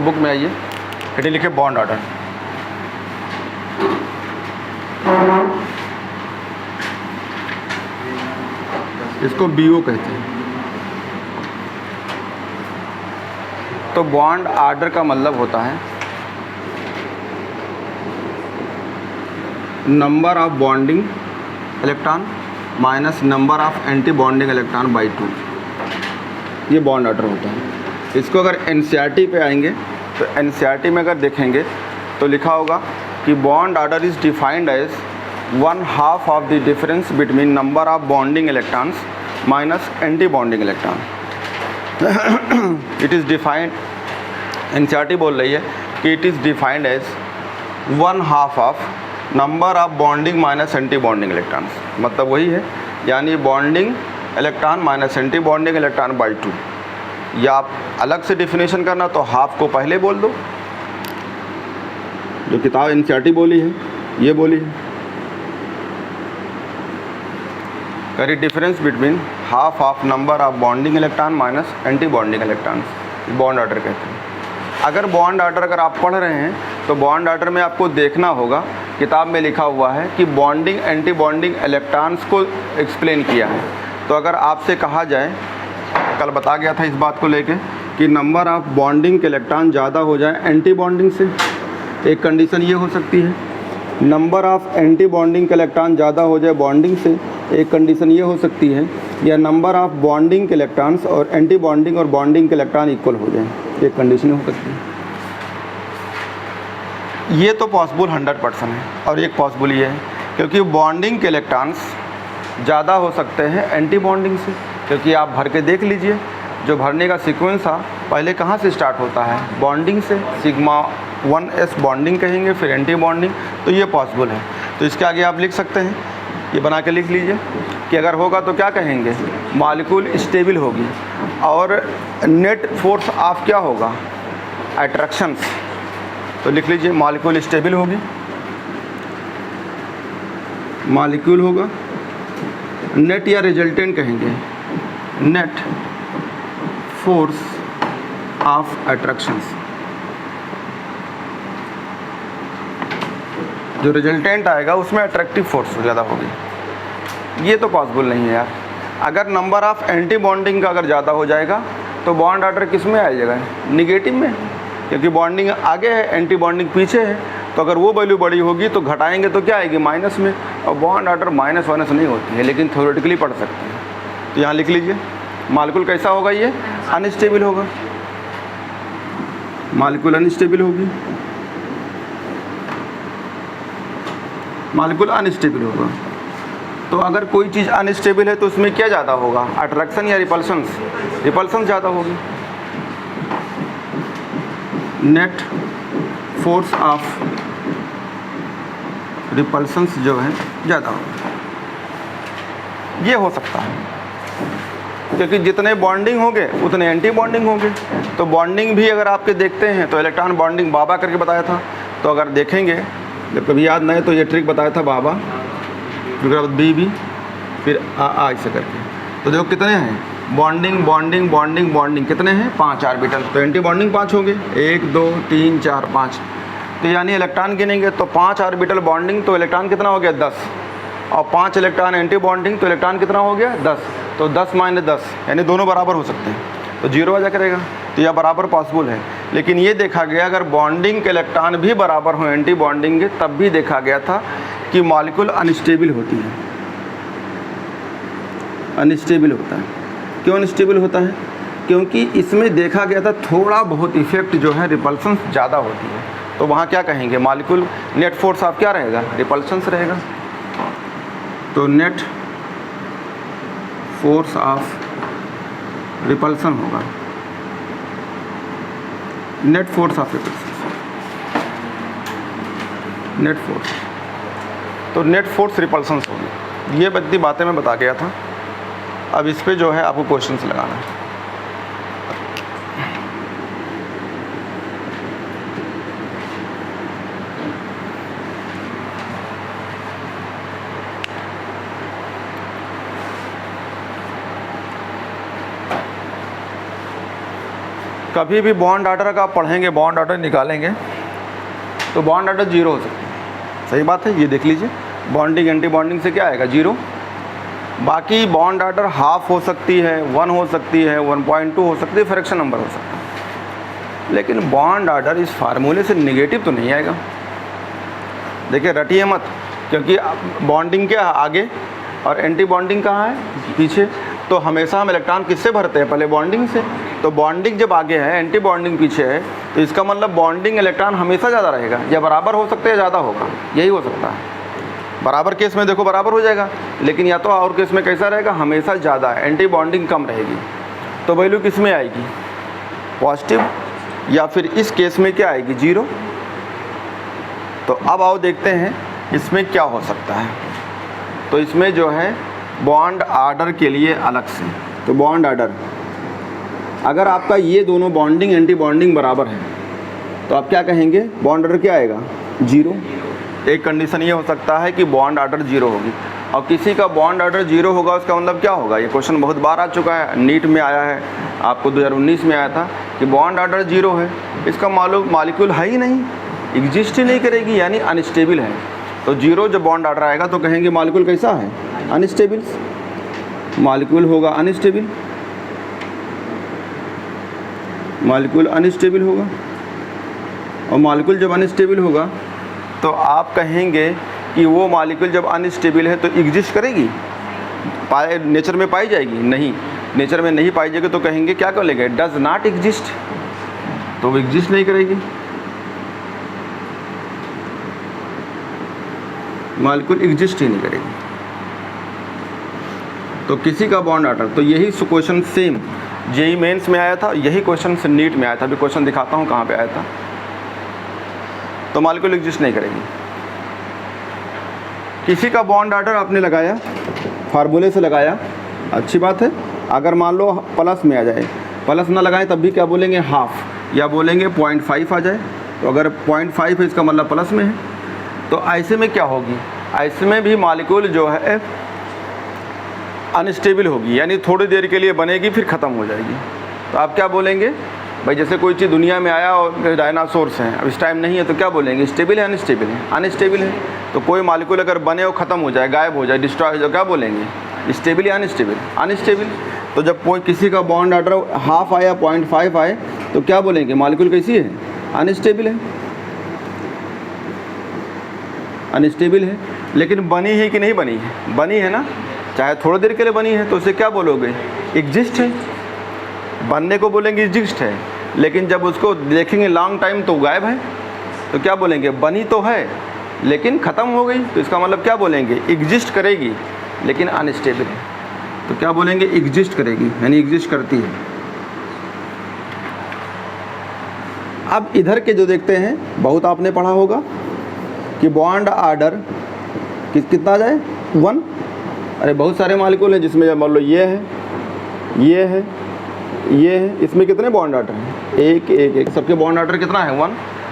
Book में आइए, heading लिखे बॉन्ड ऑर्डर। इसको BO कहते हैं। तो बॉन्ड ऑर्डर का मतलब होता है number of bonding electron minus number of anti bonding electron by 2, ये बॉन्ड ऑर्डर होता है। इसको अगर NCERT पे आएंगे तो NCERT में अगर देखेंगे तो लिखा होगा कि bond order is defined as 1/2 of the difference between number of bonding electrons minus anti bonding electron. It is defined, NCERT बोल रही है कि it is defined as 1/2 of number of bonding minus anti bonding electrons. मतलब वही है, यानी bonding electron minus anti bonding electron by 2। या आप अलग से डिफिनेशन करना तो हाफ को पहले बोल दो, जो किताब NCERT बोली है ये बोली है, करी difference between half of number of bonding electron minus anti bonding electrons, bond order कहते हैं। अगर बॉन्ड ऑर्डर अगर आप पढ़ रहे हैं तो बॉन्ड ऑर्डर में आपको देखना होगा, किताब में लिखा हुआ है कि बॉन्डिंग एंटी बॉन्डिंग इलेक्ट्रॉन्स को एक्सप्लेन किया है। तो अगर आपसे कहा जाए, कल बता गया था इस बात को लेके कि नंबर ऑफ बॉन्डिंग के इलेक्ट्रॉन ज़्यादा हो जाए एंटी बॉन्डिंग से, एक कंडीशन ये हो सकती है। नंबर ऑफ एंटी बॉन्डिंग के इलेक्ट्रॉन ज़्यादा हो जाए बॉन्डिंग से, एक कंडीशन ये हो सकती है। या नंबर ऑफ बॉन्डिंग के इलेक्ट्रॉन्स और एंटी बॉन्डिंग और बॉन्डिंग के इलेक्ट्रॉन इक्वल हो जाए, एक कंडीशन हो सकती है। ये तो पॉसिबल 100% है। और एक पॉसिबल ये है क्योंकि बॉन्डिंग के इलेक्ट्रॉन्स ज़्यादा हो सकते हैं एंटी बॉन्डिंग से, क्योंकि आप भर के देख लीजिए जो भरने का सीक्वेंस था पहले कहाँ से स्टार्ट होता है, बॉन्डिंग से। सिग्मा 1s बॉन्डिंग कहेंगे, फिर एंटी बॉन्डिंग, तो ये पॉसिबल है। तो इसके आगे आप लिख सकते हैं, ये बना के लिख लीजिए कि अगर होगा तो क्या कहेंगे, मॉलिक्यूल स्टेबल होगी। और नेट फोर्स ऑफ क्या होगा, अट्रैक्शंस। तो लिख लीजिए मॉलिक्यूल स्टेबल होगी, मॉलिक्यूल होगा। नेट या रिजल्टेंट कहेंगे, नेट फोर्स ऑफ अट्रैक्शंस। जो रिजल्टेंट आएगा उसमें अट्रैक्टिव फोर्स ज़्यादा होगी। ये तो पॉसिबल नहीं है यार। अगर नंबर ऑफ एंटी बॉन्डिंग का अगर ज़्यादा हो जाएगा तो बॉन्ड ऑर्डर किस में आ जाएगा, निगेटिव में, क्योंकि बॉन्डिंग आगे है एंटी बॉन्डिंग पीछे है। तो अगर वो वैल्यू बड़ी होगी तो घटाएंगे तो क्या आएगी, माइनस में। और बॉन्ड ऑर्डर माइनस वाइनस नहीं होती है, लेकिन थ्योरेटिकली पढ़ सकते हैं। तो यहाँ लिख लीजिए मॉलिक्यूल कैसा होगा, ये अनस्टेबल होगा, मॉलिक्यूल अनस्टेबल होगी, मॉलिक्यूल अनस्टेबल होगा। तो अगर कोई चीज़ अनस्टेबल है तो उसमें क्या ज़्यादा होगा, अट्रैक्शन या रिपल्शंस, रिपल्शन ज़्यादा होगी। नेट फोर्स ऑफ रिपल्शंस जो है ज़्यादा होगा। ये हो सकता है क्योंकि जितने बॉन्डिंग होंगे उतने एंटी बॉन्डिंग होंगे। तो बॉन्डिंग भी अगर आपके देखते हैं तो इलेक्ट्रॉन बॉन्डिंग बाबा करके बताया था। तो अगर देखेंगे, जब कभी याद नहीं तो ये ट्रिक बताया था बाबा, फिर BB, फिर आ ऐसे करके। तो देखो कितने हैं, बॉन्डिंग बॉन्डिंग बॉन्डिंग बॉन्डिंग कितने हैं, 5 ऑर्बिटल। तो एंटी बॉन्डिंग 5 होंगे, 1 2 3 4 5। तो यानी इलेक्ट्रॉन गिनेंगे तो 5 ऑर्बिटल बॉन्डिंग तो इलेक्ट्रॉन कितना हो गया, 10। और 5 इलेक्ट्रॉन एंटी बॉन्डिंग तो इलेक्ट्रॉन कितना हो गया, 10। तो 10 - 10 यानी दोनों बराबर हो सकते हैं, तो 0 आ जा करेगा। तो यह बराबर पॉसिबल है। लेकिन ये देखा गया अगर बॉन्डिंग के इलेक्ट्रॉन भी बराबर हो एंटी बॉन्डिंग के, तब भी देखा गया था कि मॉलिक्यूल अनस्टेबल होती है, अनस्टेबल होता है। क्यों अनस्टेबल होता है, क्योंकि इसमें देखा गया था थोड़ा बहुत इफेक्ट जो है रिपल्शन ज़्यादा होती है। तो वहाँ क्या कहेंगे, मॉलिक्यूल नेट फोर्स ऑफ क्या रहेगा, रिपल्शंस रहेगा। तो नेट फोर्स ऑफ रिपल्शन होगा, net force of repulsion, net force. तो नेट फोर्स रिपल्शंस होगी। ये बड़ी बातें मैं बता गया था। अब इस पे जो है आपको क्वेश्चंस लगाना है। कभी भी बॉन्ड ऑर्डर का आप पढ़ेंगे, बॉन्ड ऑर्डर निकालेंगे तो बॉन्ड ऑर्डर 0 हो सकता है। सही बात है, ये देख लीजिए, बॉन्डिंग एंटी बॉन्डिंग से क्या आएगा 0। बाकी बॉन्ड ऑर्डर हाफ हो सकती है, 1 हो सकती है, 1.2 हो सकती है, फ्रैक्शन नंबर हो सकता है, लेकिन बॉन्ड ऑर्डर इस फार्मूले से नेगेटिव तो नहीं आएगा। देखिए रटिए मत, क्योंकि बॉन्डिंग क्या है आगे और एंटी बॉन्डिंग कहाँ है पीछे, तो हमेशा हम इलेक्ट्रॉन किससे भरते हैं, पहले बॉन्डिंग से। तो बॉन्डिंग जब आगे है, एंटी बॉन्डिंग पीछे है, तो इसका मतलब बॉन्डिंग इलेक्ट्रॉन हमेशा ज़्यादा रहेगा, या बराबर हो सकता है या ज़्यादा होगा, यही हो सकता है। बराबर केस में देखो बराबर हो जाएगा, लेकिन या तो और केस में कैसा रहेगा, हमेशा ज़्यादा, एंटी बॉन्डिंग कम रहेगी। तो वैल्यू किस में आएगी, पॉजिटिव, या फिर इस केस में क्या आएगी 0। तो अब आओ देखते हैं इसमें क्या हो सकता है। तो इसमें जो है बॉन्ड ऑर्डर के लिए अलग से, तो बॉन्ड ऑर्डर अगर आपका ये दोनों बॉन्डिंग एंटी बॉन्डिंग बराबर है तो आप क्या कहेंगे, बॉन्ड ऑर्डर क्या आएगा 0। एक कंडीशन ये हो सकता है कि बॉन्ड ऑर्डर 0 होगी, और किसी का बॉन्ड ऑर्डर 0 होगा उसका मतलब क्या होगा, ये क्वेश्चन बहुत बार आ चुका है, नीट में आया है, आपको 2019 में आया था कि बॉन्ड ऑर्डर 0 है, इसका मालूम मॉलिक्यूल है ही नहीं, एग्जिस्ट ही नहीं करेगी, यानी अनस्टेबल है। तो 0 जब बॉन्ड ऑर्डर आएगा तो कहेंगे मॉलिक्यूल कैसा है, अनस्टेबल, मॉलिक्यूल होगा अनस्टेबल, मॉलिक्यूल अनस्टेबल होगा। और मॉलिक्यूल जब अनस्टेबल होगा तो आप कहेंगे कि वो मॉलिक्यूल जब अनस्टेबल है तो एग्जिस्ट करेगी, नेचर में पाई जाएगी, नहीं, नेचर में नहीं पाई जाएगी, तो कहेंगे क्या करेंगे, डज नॉट एग्जिस्ट, तो वो एग्जिस्ट नहीं करेगी, मॉलिक्यूल एग्जिस्ट ही नहीं करेगी। तो किसी का बॉन्ड ऑर्डर, तो यही क्वेश्चन सेम जेई मेंस में आया था, यही क्वेश्चन से नीट में आया था, अभी क्वेश्चन दिखाता हूँ कहाँ पे आया था। तो मॉलिक्यूल एग्जिस्ट नहीं करेगी। किसी का बॉन्ड ऑर्डर आपने लगाया, फार्मूले से लगाया, अच्छी बात है। अगर मान लो प्लस में आ जाए, प्लस ना लगाएं तब भी क्या बोलेंगे हाफ, या बोलेंगे 0.5 आ जाए, तो अगर 0.5 है इसका मतलब प्लस में है। तो ऐसे में क्या होगी, ऐसे में भी मॉलिक्यूल जो है अनस्टेबल होगी, यानी थोड़ी देर के लिए बनेगी फिर ख़त्म हो जाएगी। तो आप क्या बोलेंगे भाई, जैसे कोई चीज़ दुनिया में आया और डायनासोर्स हैं, अब इस टाइम नहीं है, तो क्या बोलेंगे, स्टेबल है अनस्टेबल है, अनस्टेबल है। तो कोई मॉलिक्यूल अगर बने और ख़त्म हो जाए, गायब हो जाए, डिस्ट्रॉय हो जाए, क्या बोलेंगे, स्टेबल या अनस्टेबल, अनस्टेबल। तो जब कोई किसी का बॉन्ड ऑर्डर हाफ आया, 0.5 आए, तो क्या बोलेंगे, मॉलिक्यूल कैसी है, अनस्टेबल है, अनस्टेबल है। लेकिन बनी है कि नहीं बनी है, बनी है ना, चाहे थोड़ी देर के लिए बनी है, तो उसे क्या बोलोगे, एग्जिस्ट है। बनने को बोलेंगे एग्जिस्ट है, लेकिन जब उसको देखेंगे लॉन्ग टाइम तो गायब है, तो क्या बोलेंगे, बनी तो है लेकिन ख़त्म हो गई, तो इसका मतलब क्या बोलेंगे, एग्जिस्ट करेगी लेकिन अनस्टेबल है। तो क्या बोलेंगे, एग्जिस्ट करेगी, यानी एग्जिस्ट करती है। अब इधर के जो देखते हैं, बहुत आपने पढ़ा होगा कि बॉन्ड ऑर्डर कितना आ जाए 1। अरे बहुत सारे मॉलिक्यूल हैं जिसमें जब मान लो ये है, ये है, ये है, इसमें कितने बॉन्ड ऑर्डर हैं, एक एक एक, सबके बॉन्ड ऑर्डर कितना है 1।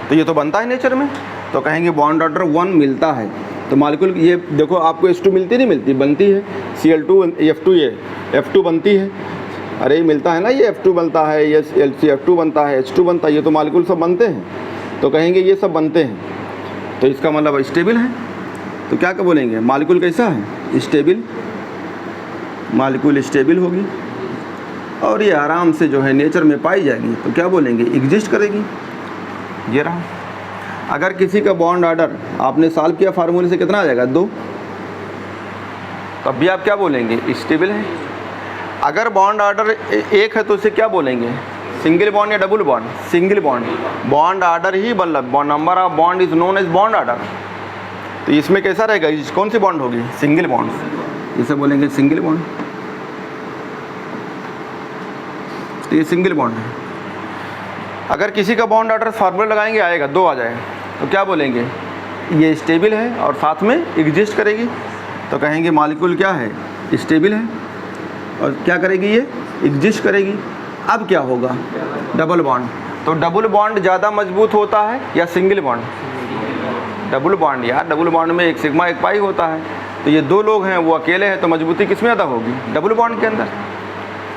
तो ये तो बनता है नेचर में, तो कहेंगे बॉन्ड ऑर्डर 1 मिलता है। तो मॉलिक्यूल ये देखो, आपको H2 मिलती नहीं मिलती, बनती है, Cl2 F2, ये F2 बनती है, अरे ये मिलता है ना, ये F2 बनता है, ये LCF2 बनता है, H2 बनता है, ये तो मॉलिक्यूल सब बनते हैं। तो कहेंगे ये सब बनते हैं, तो इसका मतलब स्टेबल है। तो क्या बोलेंगे, मॉलिक्यूल कैसा है, स्टेबल, मॉलिक्यूल स्टेबल होगी और ये आराम से जो है नेचर में पाई जाएगी। तो क्या बोलेंगे, एग्जिस्ट करेगी। ये रहा। अगर किसी का बॉन्ड ऑर्डर आपने सॉल्व किया फार्मूले से, कितना आ जाएगा 2, तब भी आप क्या बोलेंगे, स्टेबल है। अगर बॉन्ड ऑर्डर 1 है तो उसे क्या बोलेंगे, सिंगल बॉन्ड या double bond, single bond. Bond order ही मतलब number of bond is known as bond order. तो इसमें कैसा रहेगा, कौन सी बॉन्ड होगी, सिंगल बॉन्ड, इसे बोलेंगे सिंगल बॉन्ड। तो ये सिंगल बॉन्ड है। अगर किसी का बॉन्ड ऑर्डर फार्मूला लगाएंगे आएगा 2 आ जाए, तो क्या बोलेंगे, ये स्टेबल है और साथ में एग्जिस्ट करेगी। तो कहेंगे मॉलिक्यूल क्या है, स्टेबल है और क्या करेगी, ये एग्जिस्ट करेगी। अब क्या होगा, डबल बॉन्ड। तो डबल बॉन्ड ज़्यादा मजबूत होता है या सिंगल बॉन्ड, डबल बॉन्ड यार, डबल बॉन्ड में एक सिग्मा एक पाई होता है। तो ये 2 लोग हैं, वो अकेले हैं, तो मजबूती किस में ज़्यादा होगी, डबल बॉन्ड के अंदर।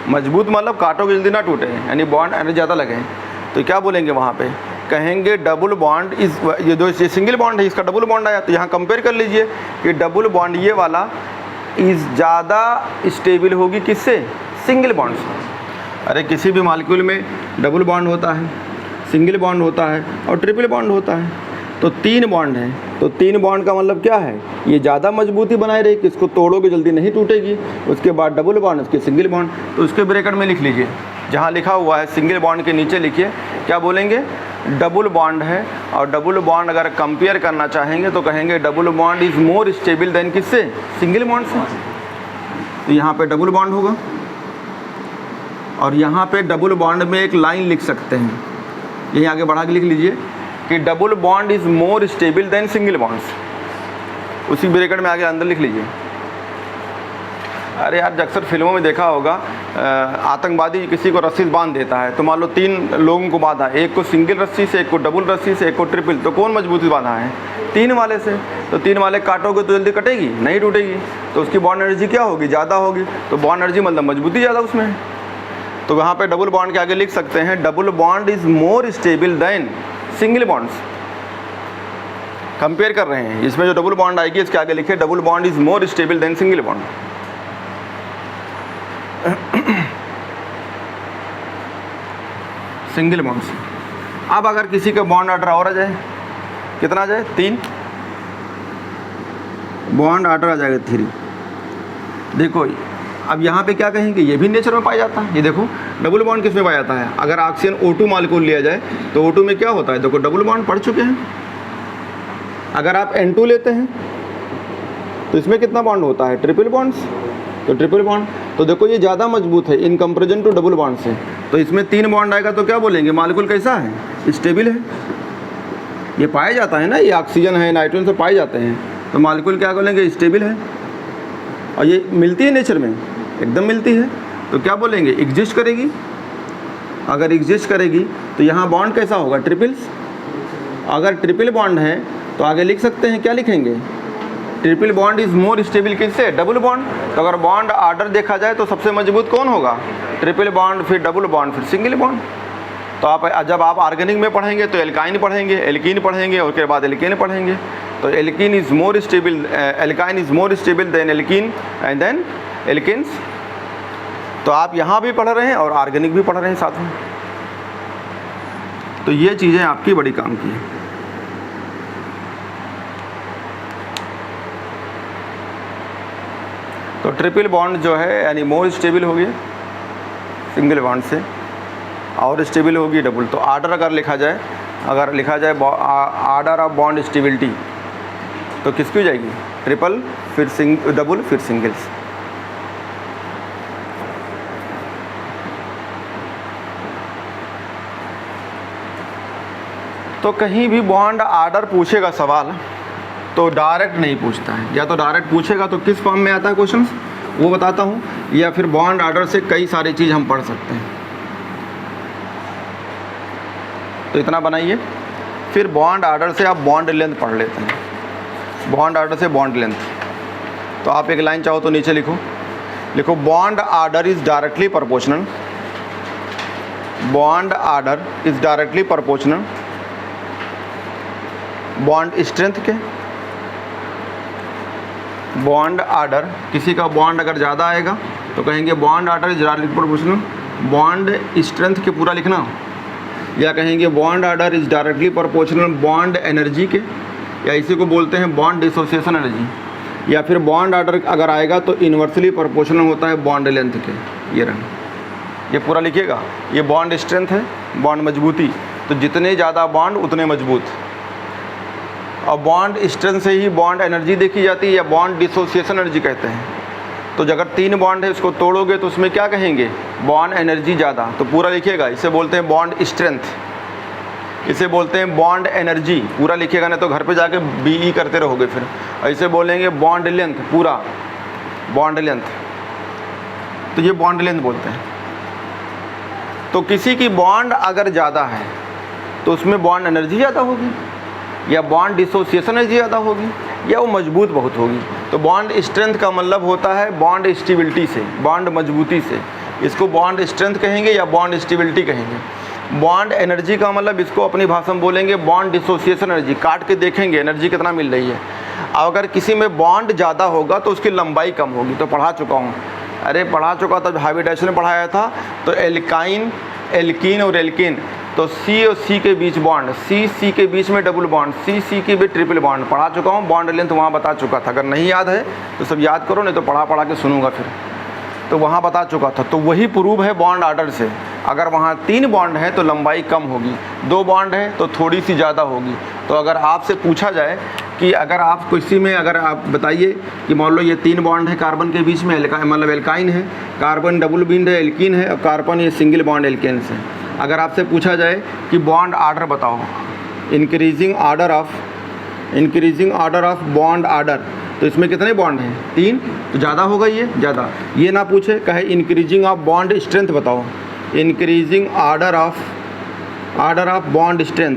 मजबूत मतलब काटोगे जल्दी ना टूटे, यानी बॉन्ड एनर्जी ज़्यादा लगे। तो क्या बोलेंगे वहाँ पे, कहेंगे डबल बॉन्ड इस, ये जो सिंगल बॉन्ड है इसका डबल बॉन्ड आया, तो यहाँ कंपेयर कर लीजिए कि डबल बॉन्ड ये वाला इस ज़्यादा स्टेबल होगी किससे, सिंगल बॉन्ड से। अरे किसी भी मॉलिक्यूल में डबल बॉन्ड होता है, सिंगल बॉन्ड होता है और ट्रिपल बॉन्ड होता है। तो 3 बॉन्ड हैं, तो 3 बॉन्ड का मतलब क्या है, ये ज़्यादा मजबूती बनाए रहेगी, इसको तोड़ोगे जल्दी नहीं टूटेगी। उसके बाद डबल बॉन्ड, उसके सिंगल बॉन्ड, तो उसके ब्रैकेट में लिख लीजिए, जहाँ लिखा हुआ है सिंगल बॉन्ड के नीचे लिखिए क्या बोलेंगे, डबल बॉन्ड है। और डबल बॉन्ड अगर कंपेयर करना चाहेंगे तो कहेंगे double bond is more stable then किससे, सिंगल बॉन्ड से। तो यहाँ पे डबल बॉन्ड होगा और यहाँ पे डबल बॉन्ड में एक लाइन लिख सकते हैं, यहीं आगे बढ़ा के लिख लीजिए कि double bond is more stable then single bonds. उसी ब्रैकेट में आगे अंदर लिख लीजिए। अरे यार अक्सर फिल्मों में देखा होगा, आतंकवादी किसी को रस्सी बांध देता है, तो मान लो 3 लोगों को बांधा, एक को सिंगल रस्सी से, एक को डबल रस्सी से, एक को ट्रिपल, तो कौन मजबूती बांधा है, 3 वाले से। तो 3 वाले काटोगे तो जल्दी कटेगी नहीं, टूटेगी, तो उसकी बॉन्ड एनर्जी क्या होगी, ज़्यादा होगी। तो बॉन्ड एनर्जी मतलब मजबूती ज़्यादा उसमें है। तो वहाँ पे डबल बॉन्ड के आगे लिख सकते हैं double bond is more stable then single bonds. Compare कर रहे हैं, इसमें जो डबल बॉन्ड आएगी इसके आगे लिखे double bond is more stable then single bond. Single bonds. अब अगर किसी का बॉन्ड ऑर्डर और आ जाए, कितना आ जाए, 3 बॉन्ड ऑर्डर आ जाएगा 3। देखो अब यहाँ पे क्या कहेंगे, ये भी नेचर में पाया जाता है। ये देखो डबल बॉन्ड किस में पाया जाता है, अगर ऑक्सीजन O2 मॉलिक्यूल लिया जाए तो O2 में क्या होता है, देखो डबल बॉन्ड पढ़ चुके हैं। अगर आप N2 लेते हैं तो इसमें कितना बॉन्ड होता है, ट्रिपल बॉन्ड्स, तो ट्रिपल बॉन्ड। तो देखो ये ज़्यादा मजबूत है in comparison to double bond से। तो इसमें 3 बॉन्ड आएगा तो क्या बोलेंगे, मॉलिक्यूल कैसा है, स्टेबल है। ये पाया जाता है ना, ये ऑक्सीजन है, नाइट्रोजन से पाए जाते हैं, तो मॉलिक्यूल क्या बोलेंगे, स्टेबल है। और ये मिलती है नेचर में, एकदम मिलती है, तो क्या बोलेंगे, एग्जिस्ट करेगी। अगर एग्जिस्ट करेगी तो यहाँ बॉन्ड कैसा होगा, ट्रिपल्स। अगर ट्रिपल बॉन्ड है तो आगे लिख सकते हैं, क्या लिखेंगे, triple bond is more stable किससे, डबल बॉन्ड। तो अगर बॉन्ड ऑर्डर देखा जाए तो सबसे मजबूत कौन होगा, ट्रिपल बॉन्ड, फिर डबल बॉन्ड, फिर सिंगल बॉन्ड। तो आप जब आप ऑर्गेनिक में पढ़ेंगे तो एल्काइन पढ़ेंगे, एल्कीन पढ़ेंगे, और उसके बाद एल्केन पढ़ेंगे। तो alkene is more stable, alkyne is more stable than alkene and then alkanes. तो आप यहाँ भी पढ़ रहे हैं और ऑर्गेनिक भी पढ़ रहे हैं साथ में। तो ये चीज़ें आपकी बड़ी काम की है। तो ट्रिपल बॉन्ड जो है यानी मोर स्टेबल होगी सिंगल बॉन्ड से, और स्टेबल होगी डबल। तो आर्डर अगर लिखा जाए आर्डर ऑफ बॉन्ड स्टेबिलिटी, तो किसकी हो जाएगी, ट्रिपल, फिर डबल, फिर सिंगल्स। तो कहीं भी बॉन्ड आर्डर पूछेगा सवाल तो डायरेक्ट नहीं पूछता है, या तो डायरेक्ट पूछेगा तो किस फॉर्म में आता है क्वेश्चंस वो बताता हूँ, या फिर बॉन्ड आर्डर से कई सारी चीज़ हम पढ़ सकते हैं। तो इतना बनाइए, फिर बॉन्ड आर्डर से आप बॉन्ड लेंथ पढ़ लेते हैं। बॉन्ड आर्डर से बॉन्ड लेंथ, तो आप एक लाइन चाहो तो नीचे लिखो bond order is directly proportional, bond order is directly proportional bond strength के। बॉन्ड आर्डर, किसी का बॉन्ड अगर ज़्यादा आएगा तो कहेंगे bond order is directly proportional bond strength के, पूरा लिखना। या कहेंगे bond order is directly proportional bond energy के, या इसी को बोलते हैं बॉन्ड डिसोसिएशन एनर्जी। या फिर बॉन्ड आर्डर अगर आएगा तो इन्वर्सली प्रोपोर्शनल होता है बॉन्ड लेंथ के। ये रहा, ये पूरा लिखिएगा। ये बॉन्ड स्ट्रेंथ है, बॉन्ड मजबूती, तो जितने ज़्यादा बॉन्ड उतने मजबूत। और बॉन्ड स्ट्रेंथ से ही बॉन्ड एनर्जी देखी जाती है, या बॉन्ड डिसोसिएशन एनर्जी कहते हैं। तो अगर 3 बॉन्ड है उसको तोड़ोगे तो उसमें क्या कहेंगे, बॉन्ड एनर्जी ज़्यादा, तो पूरा लिखिएगा। इसे बोलते हैं बॉन्ड स्ट्रेंथ, इसे बोलते हैं बॉन्ड एनर्जी, पूरा लिखिएगा, नहीं तो घर पे जाके BE करते रहोगे फिर। ऐसे बोलेंगे बॉन्ड लेंथ, पूरा बॉन्ड लेंथ, तो ये बॉन्ड लेंथ बोलते हैं। तो किसी की बॉन्ड अगर ज़्यादा है तो उसमें बॉन्ड एनर्जी ज़्यादा होगी, या बॉन्ड डिसोसिएशन एनर्जी ज़्यादा होगी, या वो मजबूत बहुत होगी। तो बॉन्ड स्ट्रेंथ का मतलब होता है बॉन्ड स्टेबिलिटी से, बॉन्ड मजबूती से। इसको बॉन्ड स्ट्रेंथ कहेंगे या बॉन्ड स्टेबिलिटी कहेंगे। बॉन्ड एनर्जी का मतलब इसको अपनी भाषा में बोलेंगे बॉन्ड डिसोसिएशन एनर्जी, काट के देखेंगे एनर्जी कितना मिल रही है। अगर किसी में बॉन्ड ज़्यादा होगा तो उसकी लंबाई कम होगी। तो पढ़ा चुका हूँ, अरे पढ़ा चुका था, हाइब्रिडाइजेशन में पढ़ाया था। तो एल्काइन, एल्कीन और एल्कीन, तो C और C के बीच बॉन्ड, C के बीच में डबल बॉन्ड, C के बीच ट्रिपल बॉन्ड, पढ़ा चुका हूँ। बॉन्ड लेंथ वहाँ बता चुका था, अगर नहीं याद है तो सब याद करो, नहीं तो पढ़ा के सुनूंगा फिर। तो वहाँ बता चुका था। तो वही प्रूव है बॉन्ड ऑर्डर से। अगर वहाँ 3 बॉन्ड है तो लंबाई कम होगी, 2 बॉन्ड है तो थोड़ी सी ज़्यादा होगी। तो अगर आपसे पूछा जाए कि अगर आप किसी में, अगर आप बताइए कि मान लो ये 3 बॉन्ड है कार्बन के बीच में, मतलब एल्काइन है, कार्बन डबल बॉन्ड है एल्कीन है, और कार्बन ये सिंगल बॉन्ड एल्केन से। अगर आपसे पूछा जाए कि बॉन्ड ऑर्डर बताओ, increasing order of bond order, तो इसमें कितने बॉन्ड हैं? 3, तो ज़्यादा होगा ये, ज़्यादा। ये ना पूछे, कहे इंक्रीजिंग ऑफ बॉन्ड स्ट्रेंथ बताओ, increasing order of bond strength,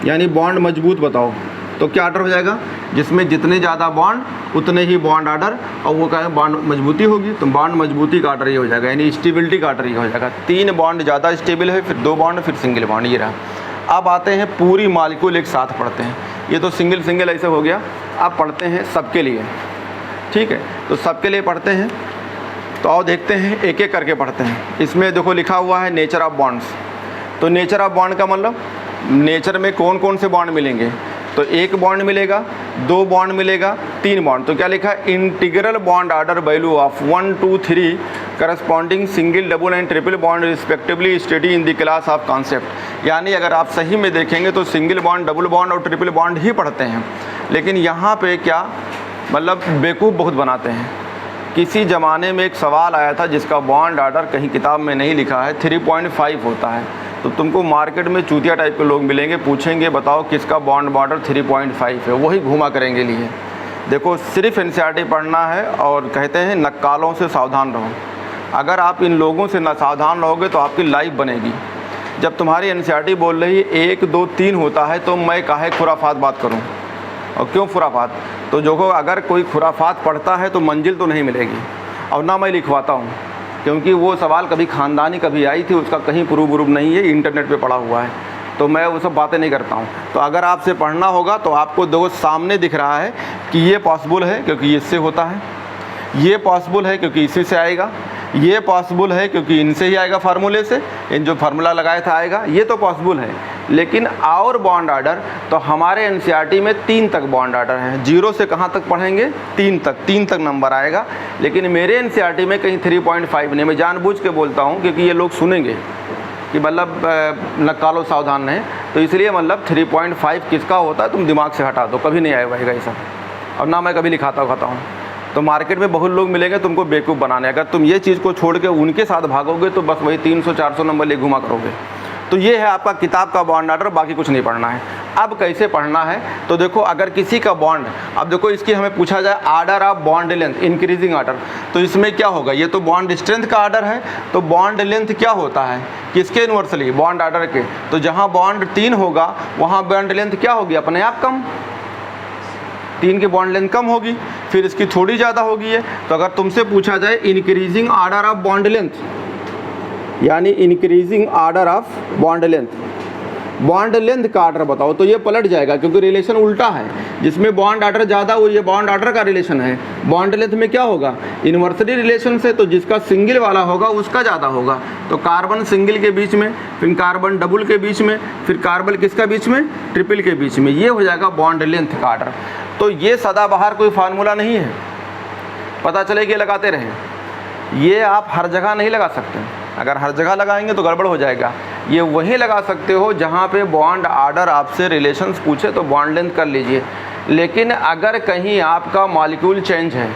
यानी बॉन्ड मजबूत बताओ, तो क्या ऑर्डर हो जाएगा? जिसमें जितने ज़्यादा बॉन्ड उतने ही बॉन्ड ऑर्डर, और वो कहे बॉन्ड मजबूती होगी, तो बॉन्ड मजबूती का ऑर्डर ये हो जाएगा, यानी स्टेबिलिटी का ऑर्डर ये हो जाएगा। 3 बॉन्ड ज़्यादा स्टेबल है, फिर 2 बॉन्ड, फिर सिंगल बॉन्ड, ये रहा। अब आते हैं पूरी मॉलिक्यूल एक साथ पढ़ते हैं। ये तो सिंगल ऐसे हो गया। अब पढ़ते हैं सबके लिए, ठीक है? तो सबके लिए पढ़ते हैं। तो आओ देखते हैं, एक एक करके पढ़ते हैं। इसमें देखो लिखा हुआ है नेचर ऑफ बॉन्ड्स। तो नेचर ऑफ बॉन्ड का मतलब नेचर में कौन कौन से बॉन्ड मिलेंगे? तो 1 बॉन्ड मिलेगा, 2 बॉन्ड मिलेगा, 3 बॉन्ड। तो क्या लिखा है? Integral bond order value of 1, 2, 3 corresponding single, double and triple bond respectively study in the class of concept. यानी अगर आप सही में देखेंगे तो सिंगल बॉन्ड, डबल बॉन्ड और ट्रिपल बॉन्ड ही पढ़ते हैं, लेकिन यहाँ पे क्या मतलब बेवकूफ़ बहुत बनाते हैं। किसी ज़माने में एक सवाल आया था जिसका बॉन्ड ऑर्डर कहीं किताब में नहीं लिखा है, 3.5 होता है। तो तुमको मार्केट में चूतिया टाइप के लोग मिलेंगे, पूछेंगे बताओ किसका बॉन्ड ऑर्डर 3.5 है, वही घुमा करेंगे लिए। देखो सिर्फ एनसीईआरटी पढ़ना है, और कहते हैं नक्कालों से सावधान रहो। अगर आप इन लोगों से ना सावधान रहोगे तो आपकी लाइफ बनेगी। जब तुम्हारी एनसीईआरटी बोल रही है 1, 2, 3 होता है, तो मैं काहे खुराफात बात करूं? और क्यों खुराफात? तो जो अगर कोई खुराफात पढ़ता है तो मंजिल तो नहीं मिलेगी, और ना मैं लिखवाता हूं, क्योंकि वो सवाल कभी ख़ानदानी कभी आई थी, उसका कहीं प्रूफ नहीं है, इंटरनेट पे पड़ा हुआ है, तो मैं वो सब बातें नहीं करता हूँ। तो अगर आपसे पढ़ना होगा तो आपको देखो सामने दिख रहा है कि ये पॉसिबल है क्योंकि इससे होता है, ये पॉसिबल है क्योंकि इसी से आएगा, ये पॉसिबल है क्योंकि इनसे ही आएगा, फार्मूले से, इन जो फार्मूला लगाया था आएगा, ये तो पॉसिबल है। लेकिन और बॉन्ड ऑर्डर तो हमारे एनसीईआरटी में 3 तक बॉन्ड ऑर्डर हैं। 0 से कहाँ तक पढ़ेंगे? 3 तक नंबर आएगा। लेकिन मेरे एनसीईआरटी में कहीं 3.5 नहीं। मैं जानबूझ के बोलता हूँ क्योंकि ये लोग सुनेंगे कि मतलब नक्कालो सावधान रहें, तो इसलिए मतलब 3.5 किसका होता है तुम दिमाग से हटा दो, कभी नहीं आएगा ये सब, और ना मैं कभी लिखाता हूँ। तो मार्केट में बहुत लोग मिलेंगे तुमको बेवकूफ़ बनाने। अगर तुम ये चीज़ को छोड़ के उनके साथ भागोगे तो बस वही 300-400 नंबर ले घुमा करोगे। तो ये है आपका किताब का बॉन्ड ऑर्डर, बाकी कुछ नहीं पढ़ना है। अब कैसे पढ़ना है? तो देखो अगर किसी का बॉन्ड, अब देखो इसकी हमें पूछा जाए order of bond length, increasing order, तो इसमें क्या होगा? ये तो बॉन्ड स्ट्रेंथ का ऑर्डर है, तो बॉन्ड लेंथ क्या होता है? किसके इन्वर्सली? बॉन्ड ऑर्डर के। तो जहाँ बॉन्ड 3 होगा वहाँ बॉन्ड लेंथ क्या होगी? अपने आप कम, 3 की बॉन्ड लेंथ कम होगी, फिर इसकी थोड़ी ज़्यादा होगी है। तो अगर तुमसे पूछा जाए increasing order of bond length, यानी increasing order of bond length का ऑर्डर बताओ, तो ये पलट जाएगा क्योंकि रिलेशन उल्टा है। जिसमें बॉन्ड ऑर्डर ज़्यादा हो, ये बॉन्ड ऑर्डर का रिलेशन है। बॉन्ड लेंथ में क्या होगा? इन्वर्सली रिलेशन से, तो जिसका सिंगल वाला होगा उसका ज़्यादा होगा। तो कार्बन सिंगल के बीच में, फिर कार्बन डबल के बीच में, फिर कार्बन किसका बीच में? ट्रिपल के बीच में। ये हो जाएगा बॉन्ड लेंथ का ऑर्डर। तो ये सदाबहार कोई फार्मूला नहीं है, पता चले कि लगाते रहें। ये आप हर जगह नहीं लगा सकते, अगर हर जगह लगाएंगे तो गड़बड़ हो जाएगा। ये वहीं लगा सकते हो जहाँ पे बॉन्ड ऑर्डर आपसे रिलेशंस पूछे तो बॉन्ड लेंथ कर लीजिए। लेकिन अगर कहीं आपका मॉलिक्यूल चेंज है,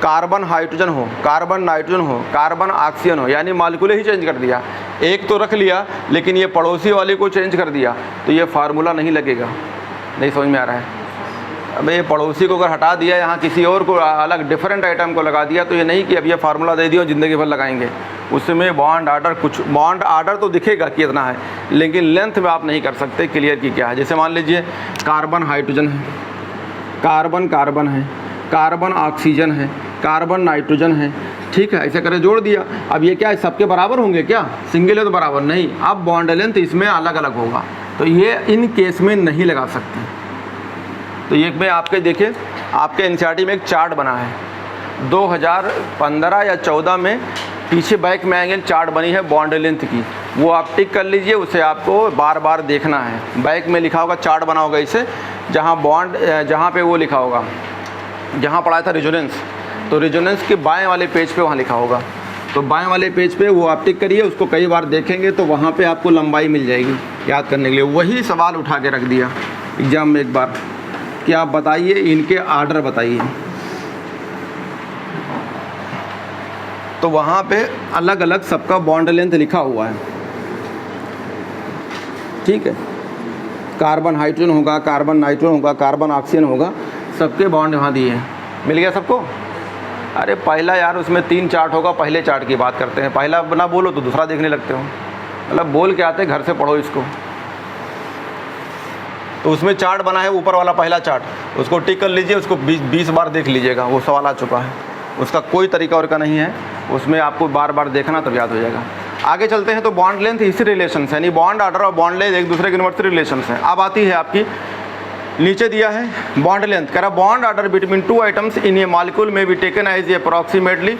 कार्बन हाइड्रोजन हो, कार्बन नाइट्रोजन हो, कार्बन ऑक्सीजन हो, यानी मॉलिक्यूल ही चेंज कर दिया, एक तो रख लिया लेकिन ये पड़ोसी वाले को चेंज कर दिया, तो ये फार्मूला नहीं लगेगा। नहीं समझ में आ रहा है? अब ये पड़ोसी को अगर हटा दिया, यहाँ किसी और को अलग डिफरेंट आइटम को लगा दिया, तो ये नहीं कि अब ये फार्मूला दे दिया ज़िंदगी भर लगाएंगे। उसमें बॉन्ड ऑर्डर, कुछ बॉन्ड ऑर्डर तो दिखेगा कि इतना है, लेकिन लेंथ में आप नहीं कर सकते क्लियर की क्या है। जैसे मान लीजिए कार्बन हाइड्रोजन है, कार्बन कार्बन है, कार्बन ऑक्सीजन है, कार्बन नाइट्रोजन है, ठीक है, ऐसे करके जोड़ दिया। अब ये क्या है, सबके बराबर होंगे क्या? सिंगल है तो बराबर नहीं। अब बॉन्ड लेंथ इसमें अलग अलग होगा, तो ये इन केस में नहीं लगा सकते। तो ये में आपके देखिए, आपके एनसीईआरटी में एक चार्ट बना है 2015 या 14 में, पीछे बैक में आएंगे चार्ट बनी है बॉन्ड लेंथ की, वो आप टिक कर लीजिए, उसे आपको बार बार देखना है। बैक में लिखा होगा, चार्ट बना होगा इसे, जहाँ बॉन्ड, जहाँ पे वो लिखा होगा, जहाँ पढ़ा था रेजोनेंस, तो रेजोनेंस के बाएं वाले पेज पे वहाँ लिखा होगा। तो बाएं वाले पेज पे वो आप टिक करिए, उसको कई बार देखेंगे तो वहाँ पे आपको लंबाई मिल जाएगी याद करने के लिए। वही सवाल उठा के रख दिया एग्ज़ाम में एक बार कि आप बताइए इनके आर्डर बताइए, तो वहाँ पे अलग अलग सबका बॉन्ड लेंथ लिखा हुआ है। ठीक है, कार्बन हाइड्रोजन होगा, कार्बन नाइट्रोजन होगा, कार्बन ऑक्सीजन होगा, सबके बॉन्ड वहाँ दिए हैं। मिल गया सबको? अरे पहला यार उसमें 3 चार्ट होगा, पहले चार्ट की बात करते हैं। पहला ना बोलो तो दूसरा देखने लगते हो, मतलब बोल के आते घर से पढ़ो इसको। तो उसमें चार्ट बना है, ऊपर वाला पहला चार्ट, उसको टिक कर लीजिए, उसको 20 बार देख लीजिएगा, वो सवाल आ चुका है। उसका कोई तरीका और का नहीं है, उसमें आपको बार बार देखना तब याद हो जाएगा। आगे चलते हैं। तो बॉन्ड लेंथ इसी रिलेशन है, यानी बॉन्ड ऑर्डर और बॉन्ड लेंथ एक दूसरे के इनवर्स रिलेशन है। अब आती है आपकी, नीचे दिया है बॉन्ड लेंथ, कह रहा bond order between 2 atoms in A molecule में बी टेकन एज अप्रॉक्सीमेटली,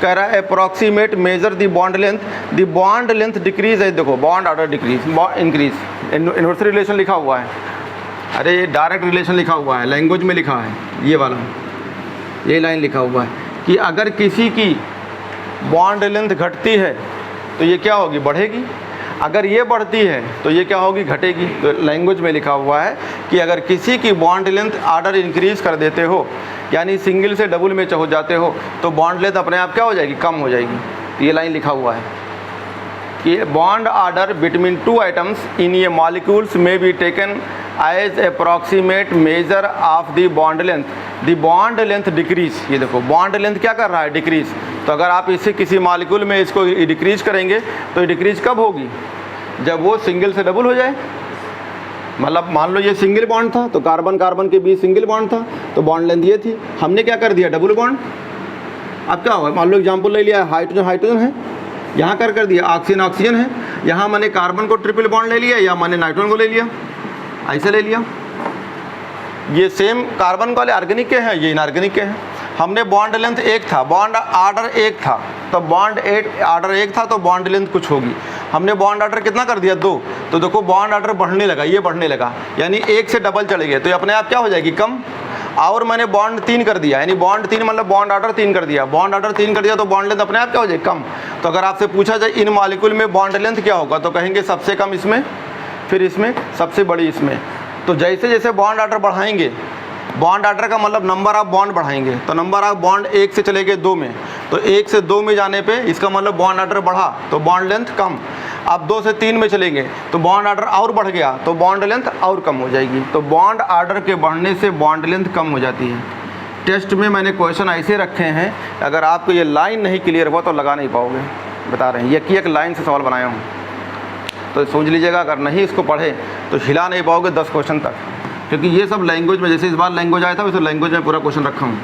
कह रहा approximate measure the bond length decrease है। देखो bond order decrease increase, inverse relation लिखा हुआ है। अरे ये डायरेक्ट रिलेशन लिखा हुआ है, लैंग्वेज में लिखा है, ये वाला, ये लाइन लिखा हुआ है कि अगर किसी की बॉन्ड लेंथ घटती है तो ये क्या होगी, बढ़ेगी। अगर ये बढ़ती है तो ये क्या होगी, घटेगी। तो लैंग्वेज में लिखा हुआ है कि अगर किसी की बॉन्ड लेंथ ऑर्डर इंक्रीज कर देते हो, यानी सिंगल से डबल में हो जाते हो, तो बॉन्ड लेंथ अपने आप क्या हो जाएगी, कम हो जाएगी। तो ये लाइन लिखा हुआ है कि bond order between 2 atoms in a molecules में be taken as approximate measure of the bond length decrease. ये देखो बॉन्ड लेंथ क्या कर रहा है, डिक्रीज। तो अगर आप इसे किसी मॉलिक्यूल में इसको डिक्रीज करेंगे तो ये डिक्रीज कब होगी, जब वो सिंगल से डबल हो जाए। मतलब मान लो ये सिंगल बॉन्ड था, तो कार्बन कार्बन के बीच सिंगल बॉन्ड था, तो बॉन्ड लेंथ ये थी, हमने क्या कर दिया, डबल बॉन्ड। अब क्या हुआ, मान लो एग्जाम्पल ले लिया, हाइड्रोजन हाइड्रोजन है, यहाँ कर दिया, ऑक्सीजन ऑक्सीजन है, यहाँ मैंने कार्बन को ट्रिपल बॉन्ड ले लिया, या मैंने नाइट्रोजन को ले लिया, ऐसे ले लिया। ये सेम कार्बन वाले ऑर्गेनिक के हैं, ये इनऑर्गेनिक के हैं। हमने बॉन्ड लेंथ 1 था, बॉन्ड ऑर्डर 1 था, तो बॉन्ड ऑर्डर 1 था तो बॉन्ड लेंथ कुछ होगी। हमने बॉन्ड ऑर्डर कितना कर दिया, 2, तो देखो बॉन्ड ऑर्डर बढ़ने लगा, ये बढ़ने लगा, यानी 1 से डबल चले गए, तो ये अपने आप क्या हो जाएगी, कम। और मैंने बॉन्ड 3 कर दिया, यानी बॉन्ड 3 मतलब बॉन्ड ऑर्डर 3 कर दिया, बॉन्ड ऑर्डर 3 कर दिया तो बॉन्ड लेंथ अपने आप क्या हो जाएगी, कम। तो अगर आपसे पूछा जाए इन मॉलिक्यूल में बॉन्ड लेंथ क्या होगा, तो कहेंगे सबसे कम इसमें, फिर इसमें, सबसे बड़ी इसमें। तो जैसे जैसे बॉन्ड ऑर्डर बढ़ाएंगे, बॉन्ड ऑर्डर का मतलब नंबर ऑफ बॉन्ड बढ़ाएंगे, तो नंबर ऑफ बॉन्ड 1 से चले गए 2 में, तो 1 से 2 में जाने पे इसका मतलब बॉन्ड ऑर्डर बढ़ा तो बॉन्ड लेंथ कम। अब 2 से 3 में चलेंगे तो बॉन्ड ऑर्डर और बढ़ गया तो बॉन्ड लेंथ और कम हो जाएगी। तो बॉन्ड ऑर्डर के बढ़ने से बॉन्ड लेंथ कम हो जाती है। टेस्ट में मैंने क्वेश्चन ऐसे रखे हैं, अगर आपको ये लाइन नहीं क्लियर हुआ तो लगा नहीं पाओगे, बता रहे हैं, एक लाइन से सवाल बनाया हूँ, तो सोच लीजिएगा अगर नहीं इसको पढ़े तो हिला नहीं पाओगे 10 क्वेश्चन तक, क्योंकि ये सब लैंग्वेज में, जैसे इस बार लैंग्वेज आया था वैसे लैंग्वेज में पूरा क्वेश्चन रखा हूँ।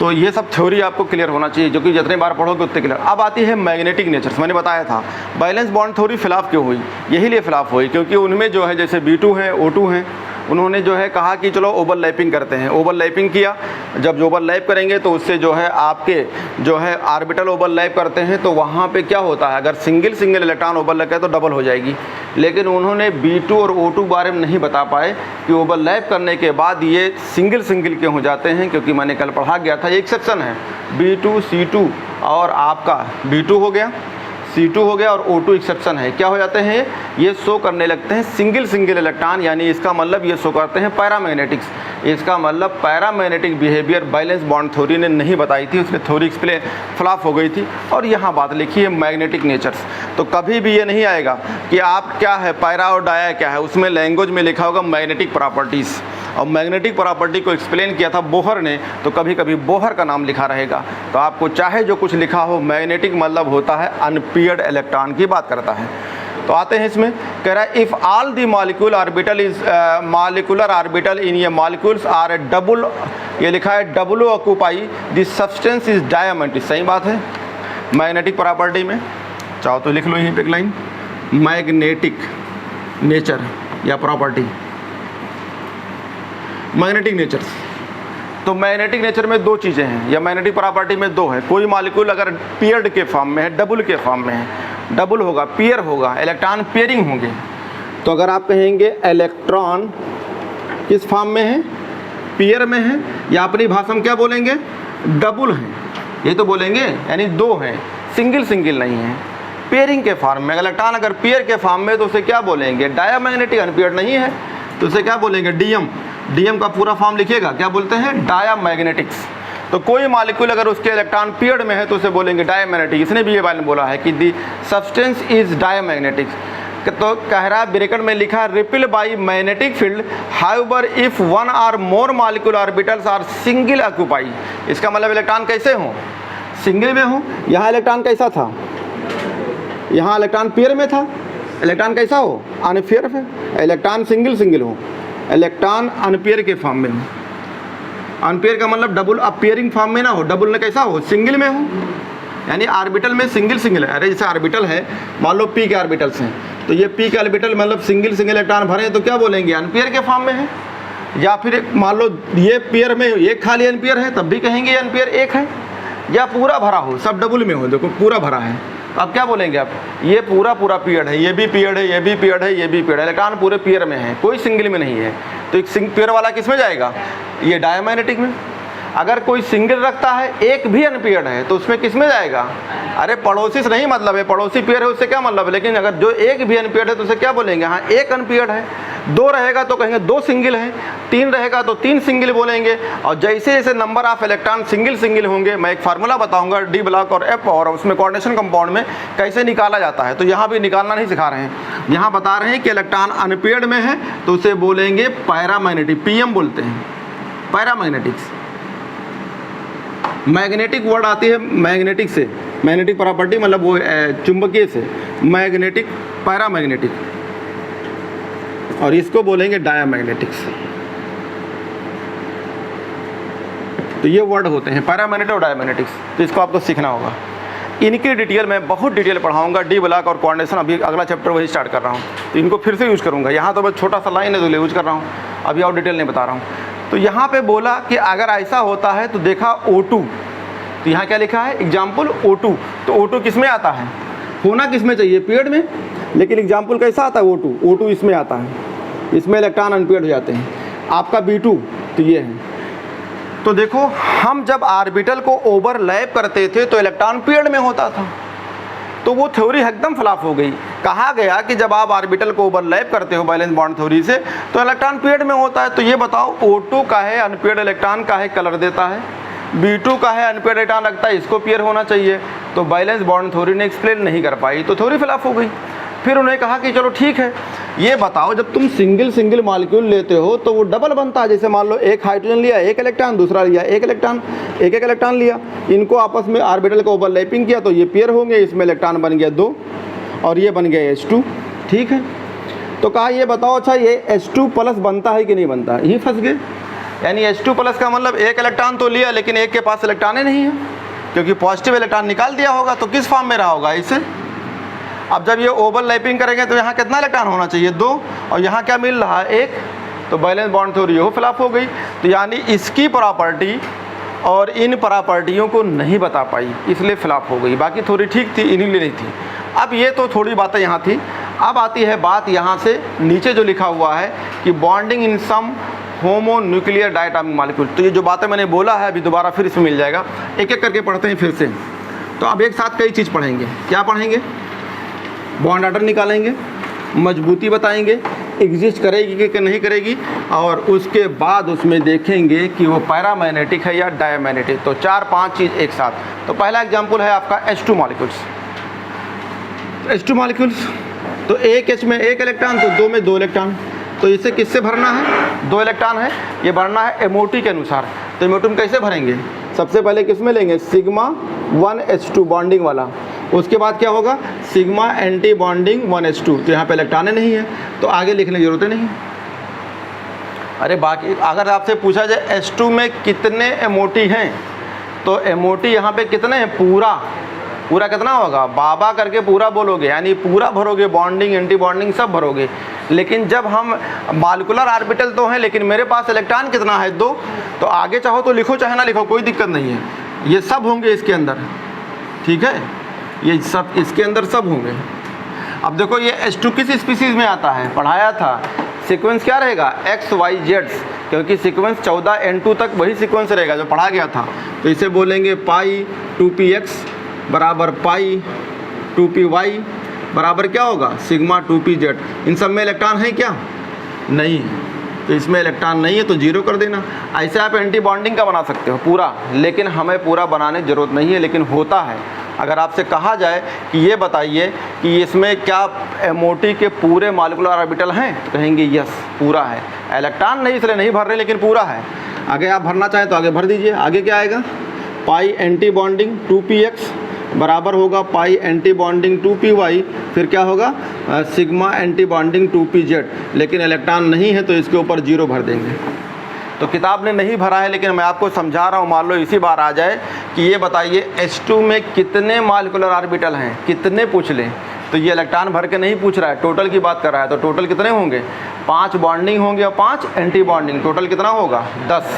तो ये सब थ्योरी आपको क्लियर होना चाहिए, जो कि जितने बार पढ़ोगे उतने क्लियर। अब आती है मैग्नेटिक नेचर्स। मैंने बताया था बैलेंस बॉन्ड थ्योरी फ्लॉप क्यों हुई, यही लिए फ्लॉप हुई क्योंकि उनमें जो है जैसे B2 है, O2 है, उन्होंने जो है कहा कि चलो ओवरलैपिंग करते हैं, ओवरलैपिंग किया। जब ओवरलैप करेंगे तो उससे जो है आपके जो है ऑर्बिटल ओवरलैप करते हैं, तो वहाँ पे क्या होता है, अगर सिंगल इलेक्ट्रॉन ओवरलैप करे तो डबल हो जाएगी। लेकिन उन्होंने B2 और O2 बारे में नहीं बता पाए कि ओवरलैप करने के बाद ये सिंगल क्यों हो जाते हैं, क्योंकि मैंने कल पढ़ा गया था, एक्सेप्शन है B2 C2 और आपका B2 हो गया, C2 हो गया और O2 एक्सेप्शन है। क्या हो जाते हैं, ये शो करने लगते हैं सिंगल इलेक्ट्रॉन, यानी इसका मतलब ये शो करते हैं पैरामैग्नेटिक्स। इसका मतलब paramagnetic behaviour valence bond theory ने नहीं बताई थी, उसकी थ्योरी एक्सप्लेन फ्लॉप हो गई थी। और यहाँ बात लिखी है मैग्नेटिक नेचर्स, तो कभी भी ये नहीं आएगा कि आप क्या है पैरा और डाया क्या है, उसमें लैंग्वेज में लिखा होगा मैग्नेटिक प्रॉपर्टीज़। और मैग्नेटिक प्रॉपर्टी को एक्सप्लेन किया था बोहर ने, तो कभी कभी बोहर का नाम लिखा रहेगा। तो आपको चाहे जो कुछ लिखा हो, मैग्नेटिक मतलब होता है अनपेयर्ड इलेक्ट्रॉन की बात करता है। तो आते हैं इसमें, कह रहा है if all the molecule orbital is molecular orbital इन ये मॉलिक्यूल्स आर ए डबल, ये लिखा है double occupy this substance is diamagnetic. सही बात है। मैग्नेटिक प्रॉपर्टी में चाहो तो लिख लो यहीं पे एक लाइन, मैग्नेटिक नेचर या प्रॉपर्टी, मैग्नेटिक नेचर। तो मैग्नेटिक नेचर में दो चीज़ें हैं, या मैग्नेटिक प्रॉपर्टी में दो है। कोई मॉलिक्यूल अगर पेयर्ड के फॉर्म में है, डबल के फॉर्म में है, डबल होगा, पेयर होगा, इलेक्ट्रॉन पेयरिंग होंगे, तो अगर आप कहेंगे इलेक्ट्रॉन किस फॉर्म में है, पेयर में है, या अपनी भाषा में क्या बोलेंगे, डबल हैं, ये तो बोलेंगे, यानी दो हैं, सिंगल सिंगल नहीं है, पेयरिंग के फॉर्म में। इलेक्ट्रॉन अगर पेयर के फॉर्म में तो उसे क्या बोलेंगे, डायमैग्नेटिक, अनपेयर्ड नहीं है तो उसे क्या बोलेंगे, डीएम। डीएम का पूरा फॉर्म लिखिएगा, क्या बोलते हैं, डायमैग्नेटिक्स। तो कोई मॉलिक्यूल अगर उसके इलेक्ट्रॉन पेयर्ड में है तो उसे बोलेंगे डायमैग्नेटिक। इसने भी ये बारे में बोला है कि दी सब्सटेंस इज डायमैग्नेटिक। तो कह रहा है ब्रैकेट में लिखा repel by magnetic field however if one or more molecule orbitals are single occupy. इसका मतलब इलेक्ट्रॉन कैसे हो, सिंगल में हो। यहाँ इलेक्ट्रॉन कैसा था, यहाँ इलेक्ट्रॉन पेयर में था, इलेक्ट्रॉन कैसा हो, अनपेयर है। इलेक्ट्रॉन सिंगल सिंगल हो, इलेक्ट्रॉन अनपेयर के फॉर्म में हो। अनपेयर का मतलब डबल, अपेयरिंग फॉर्म में ना हो, डबल में कैसा हो, सिंगल में हो, यानी ऑर्बिटल में सिंगल सिंगल है। अरे जैसे ऑर्बिटल है, मान लो पी के ऑर्बिटल्स हैं, तो ये पी के ऑर्बिटल मतलब सिंगल सिंगल इलेक्ट्रॉन भरे तो क्या बोलेंगे, अनपेयर के फॉर्म में है। या फिर मान लो ये पेयर में एक खाली अनपेयर है, तब भी कहेंगे अनपेयर एक है। या पूरा भरा हो, सब डबल में हो, देखो पूरा भरा है, अब क्या बोलेंगे आप, ये पूरा पूरा पीरियड है, ये भी पीरियड है, ये भी पीरियड है, ये भी पीरियड है, इलेक्ट्रॉन पूरे पेयर में है, कोई सिंगल में नहीं है। तो एक पेयर वाला किस में जाएगा, ये डायमैग्नेटिक में। अगर कोई सिंगल रखता है, एक भी अनपेयर्ड है, तो उसमें किस में जाएगा, अरे पड़ोसी से नहीं मतलब है, पड़ोसी पेयर है उससे क्या मतलब है, लेकिन अगर जो एक भी अनपेयर्ड है तो उसे क्या बोलेंगे, हाँ एक अनपेयर्ड है। दो रहेगा तो कहेंगे दो सिंगल है, तीन रहेगा तो तीन सिंगल बोलेंगे। और जैसे जैसे number of electron single single होंगे, मैं एक फार्मूला बताऊंगा डी ब्लॉक और एफ और उसमें कोऑर्डिनेशन कंपाउंड में कैसे निकाला जाता है। तो यहाँ भी निकालना नहीं सिखा रहे हैं, यहाँ बता रहे हैं कि इलेक्ट्रॉन अनपेयर्ड में है तो उसे बोलेंगे पैरामैग्नेटिक, पीएम बोलते हैं, पैरामैग्नेटिक्स। मैग्नेटिक वर्ड आती है मैग्नेटिक से, मैग्नेटिक प्रॉपर्टी मतलब वो चुंबकीय से, मैग्नेटिक, पैरामैग्नेटिक, और इसको बोलेंगे डायमैग्नेटिक्स। तो ये वर्ड होते हैं पैरामैग्नेटिक और डायमैग्नेटिक्स, तो इसको आपको सीखना होगा। इनकी डिटेल मैं बहुत डिटेल पढ़ाऊंगा, डी ब्लॉक और कोऑर्डिनेशन अभी अगला चैप्टर वही स्टार्ट कर रहा हूँ, तो इनको फिर से यूज़ करूँगा। यहाँ तो बस छोटा सा लाइन है तो यूज़ कर रहा हूँ, अभी और डिटेल नहीं बता रहा हूँ। तो यहाँ पे बोला कि अगर ऐसा होता है तो देखा O2, तो यहाँ क्या लिखा है, एग्जाम्पल O2। तो O2 किस में आता है, होना किस में चाहिए, पेयर्ड में, लेकिन एग्जाम्पल कैसा आता है, O2, O2 इसमें आता है, इसमें इलेक्ट्रॉन अनपेयर्ड हो जाते हैं। आपका B2 तो ये है। तो देखो हम जब ऑर्बिटल को ओवरलैप करते थे तो इलेक्ट्रॉन पेयर्ड में होता था, तो वो थ्योरी एकदम फ्लॉप हो गई। कहा गया कि जब आप ऑर्बिटल को ओवरलैप करते हो वैलेंस बॉन्ड थ्योरी से तो इलेक्ट्रॉन पेयर्ड में होता है। तो ये बताओ O2 का है अनपेयर्ड इलेक्ट्रॉन का है कलर देता है, B2 का है अनपेयर्ड इलेक्ट्रॉन रखता है, इसको पेयर होना चाहिए। तो वैलेंस बॉन्ड थ्योरी ने एक्सप्लेन नहीं कर पाई, तो थ्योरी फ्लॉप हो गई। फिर उन्होंने कहा कि चलो ठीक है, ये बताओ जब तुम सिंगल सिंगल मॉलिक्यूल लेते हो तो वो डबल बनता है। जैसे मान लो एक हाइड्रोजन लिया एक इलेक्ट्रॉन, दूसरा लिया एक इलेक्ट्रॉन, एक एक इलेक्ट्रॉन लिया, इनको आपस में ऑर्बिटल को ओवरलैपिंग किया तो ये पेयर होंगे, इसमें इलेक्ट्रॉन बन गया 2 और ये बन गया H2। ठीक है, तो कहा ये बताओ अच्छा ये H2 प्लस बनता है कि नहीं बनता, यही फंस गए। यानी H2 प्लस का मतलब एक इलेक्ट्रॉन तो लिया लेकिन एक के पास इलेक्ट्रॉन ही नहीं है, क्योंकि पॉजिटिव इलेक्ट्रॉन निकाल दिया होगा, तो किस फॉर्म में रहा होगा इसे। अब जब ये ओवरलैपिंग करेंगे तो यहाँ कितना इलेक्ट्रॉन होना चाहिए 2, और यहाँ क्या मिल रहा है 1, तो वैलेंस बॉन्ड थ्योरी हो फ्लॉप हो गई। तो यानी इसकी प्रॉपर्टी और इन प्रॉपर्टियों को नहीं बता पाई, इसलिए फ्लॉप हो गई। बाकी थ्योरी ठीक थी, इन्हीं लिए नहीं थी। अब ये तो थोड़ी बातें यहाँ थी। अब आती है बात यहाँ से नीचे जो लिखा हुआ है कि bonding in some homonuclear diatomic molecule. तो ये जो बातें मैंने बोला है अभी दोबारा फिर इसमें मिल जाएगा, एक एक करके पढ़ते हैं फिर से। तो अब एक साथ कई चीज़ पढ़ेंगे। क्या पढ़ेंगे, बॉन्ड ऑर्डर निकालेंगे, मजबूती बताएंगे, एग्जिस्ट करेगी कि नहीं करेगी, और उसके बाद उसमें देखेंगे कि वो पैरामैग्नेटिक है या डायमैग्नेटिक। तो 4-5 चीज़ एक साथ। तो पहला एग्जांपल है आपका H2 मॉलिक्यूल्स। H2 मॉलिक्यूल्स तो एक H में एक इलेक्ट्रॉन, तो 2 में 2 इलेक्ट्रॉन। तो इसे किससे भरना है, 2 इलेक्ट्रॉन है, ये भरना है MOT के अनुसार। तो MOT में कैसे भरेंगे, सबसे पहले किस में लेंगे, सिग्मा 1H2 बॉन्डिंग वाला, उसके बाद क्या होगा, सिग्मा एंटी बॉन्डिंग 1s2, तो यहाँ पे इलेक्ट्रॉन नहीं है तो आगे लिखने की जरूरत नहीं। अरे बाकी अगर आपसे पूछा जाए H2 में कितने MOT हैं, तो MOT यहाँ पे कितने हैं, पूरा कितना होगा, बाबा करके पूरा बोलोगे, यानी पूरा भरोगे, बॉन्डिंग एंटी बॉन्डिंग सब भरोगे। लेकिन जब हम मॉलिक्यूलर ऑर्बिटल तो हैं, लेकिन मेरे पास इलेक्ट्रॉन कितना है, 2, तो आगे चाहो तो लिखो चाहे ना लिखो कोई दिक्कत नहीं है, ये सब होंगे इसके अंदर, ठीक है, ये सब इसके अंदर सब होंगे। अब देखो ये H2 किस स्पीसीज में आता है, पढ़ाया था, सीक्वेंस क्या रहेगा, XYZ, क्योंकि सीक्वेंस 14N2 तक वही सीक्वेंस रहेगा जो पढ़ा गया था। तो इसे बोलेंगे पाई 2px बराबर पाई 2py बराबर क्या होगा, सिग्मा 2pz। इन सब में इलेक्ट्रॉन है क्या, नहीं, तो इसमें इलेक्ट्रॉन नहीं है तो जीरो कर देना। ऐसे आप एंटी बॉन्डिंग का बना सकते हो पूरा, लेकिन हमें पूरा बनाने की ज़रूरत नहीं है, लेकिन होता है। अगर आपसे कहा जाए कि ये बताइए कि इसमें क्या MOT के पूरे मॉलिक्यूलर ऑर्बिटल हैं, तो कहेंगे यस पूरा है, इलेक्ट्रॉन नहीं इसलिए नहीं भर रहे लेकिन पूरा है। आगे आप भरना चाहें तो आगे भर दीजिए। आगे क्या आएगा, पाई एंटी बॉन्डिंग 2px बराबर होगा पाई एंटी बॉन्डिंग 2py, फिर क्या होगा सिग्मा एंटी बॉन्डिंग 2pz, लेकिन इलेक्ट्रॉन नहीं है तो इसके ऊपर 0 भर देंगे। तो किताब ने नहीं भरा है, लेकिन मैं आपको समझा रहा हूँ, मान लो इसी बार आ जाए कि ये बताइए H2 में कितने मॉलिक्यूलर ऑर्बिटल हैं, कितने पूछ लें, तो ये इलेक्ट्रॉन भर के नहीं पूछ रहा है, टोटल की बात कर रहा है। तो टोटल कितने होंगे, 5 बॉन्डिंग होंगे और 5 एंटी बॉन्डिंग, टोटल कितना होगा 10।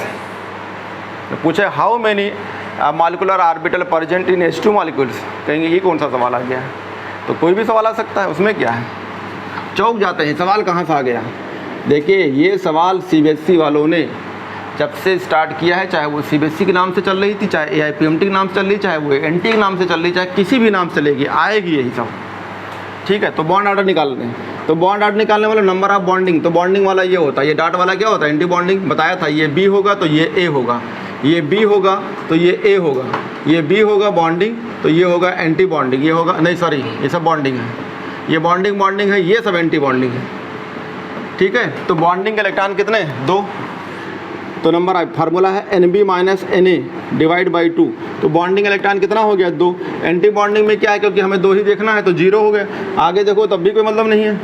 तो पूछे how many molecular orbital present in H2 molecules, कहेंगे ये कौन सा सवाल आ गया है, तो कोई भी सवाल आ सकता है, उसमें क्या है, चौंक जाते हैं सवाल कहाँ से आ गया। देखिए ये सवाल CBSE वालों ने जब से स्टार्ट किया है, चाहे वो CBSE के नाम से चल रही थी, चाहे AIPMT के नाम से चल रही, चाहे वो NT के नाम से चल रही, चाहे किसी भी नाम से लेगी, आएगी यही सब, ठीक है। तो बॉन्ड ऑर्डर निकाल रहे हैं, तो बॉन्ड ऑर्डर निकालने वाला नंबर ऑफ बॉन्डिंग, तो बॉन्डिंग वाला ये होता है, ये डॉट वाला क्या होता है, एंटी बॉन्डिंग बताया था, ये B होगा तो ये A होगा, ये B होगा तो ये A होगा, ये B होगा बॉन्डिंग तो ये होगा एंटी बॉन्डिंग, ये होगा नहीं सॉरी ये सब बॉन्डिंग है, ये बॉन्डिंग है, ये सब एंटी बॉन्डिंग है, ठीक है। तो बॉन्डिंग के इलेक्ट्रॉन कितने, 2, तो नंबर फार्मूला है NB minus NA divide by 2, तो बॉन्डिंग इलेक्ट्रॉन कितना हो गया, 2। एंटी बॉन्डिंग में क्या है, क्योंकि हमें 2 ही देखना है तो 0 हो गया, आगे देखो तब भी कोई मतलब नहीं है,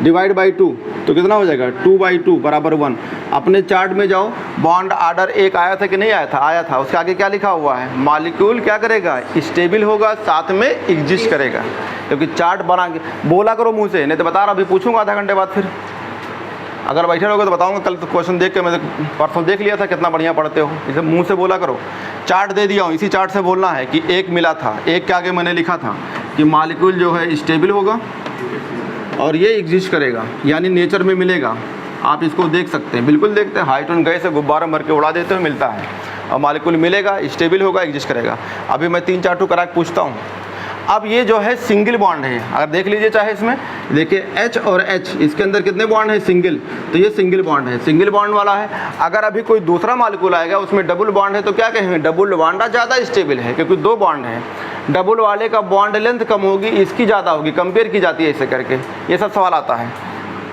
डिवाइड बाई 2 तो कितना हो जाएगा 2/2 बराबर 1। अपने चार्ट में जाओ, बॉन्ड ऑर्डर एक आया था कि नहीं आया था, आया था, उसके आगे क्या लिखा हुआ है, मॉलिक्यूल क्या करेगा, स्टेबल होगा, साथ में एग्जिस्ट करेगा, क्योंकि चार्ट बना के बोला करो मुँह से, नहीं तो बता रहा, अभी पूछूंगा आधा घंटे बाद, फिर अगर बैठे रहोगे तो बताऊंगा, कल तो क्वेश्चन देख के मैं परसों देख लिया था, कितना बढ़िया पढ़ते हो, इसे मुंह से बोला करो। चार्ट दे दिया हूँ, इसी चार्ट से बोलना है कि एक मिला था, एक के आगे मैंने लिखा था कि मॉलिक्यूल जो है स्टेबल होगा और ये एग्जिस्ट करेगा, यानी नेचर में मिलेगा। आप इसको देख सकते हैं, बिल्कुल देखते हैं, हाइड्रोजन गैस से गुब्बारा भर के उड़ा देते हुए मिलता है, और मॉलिक्यूल मिलेगा, स्टेबल होगा, एग्जिस्ट करेगा। अभी मैं 3-4 टू करा के पूछता हूँ। अब ये जो है सिंगल बॉन्ड है, अगर देख लीजिए चाहे इसमें देखिए H और H, इसके अंदर कितने बॉन्ड है, सिंगल, तो ये सिंगल बॉन्ड है, सिंगल बॉन्ड वाला है। अगर अभी कोई दूसरा मॉलिक्यूल आएगा उसमें डबल बॉन्ड है तो क्या कहेंगे, डबल बॉन्ड ज़्यादा स्टेबल है, क्योंकि 2 बॉन्ड है, डबल वाले का बॉन्ड लेंथ कम होगी, इसकी ज़्यादा होगी, कंपेयर की जाती है ऐसे करके, ये सब सवाल आता है।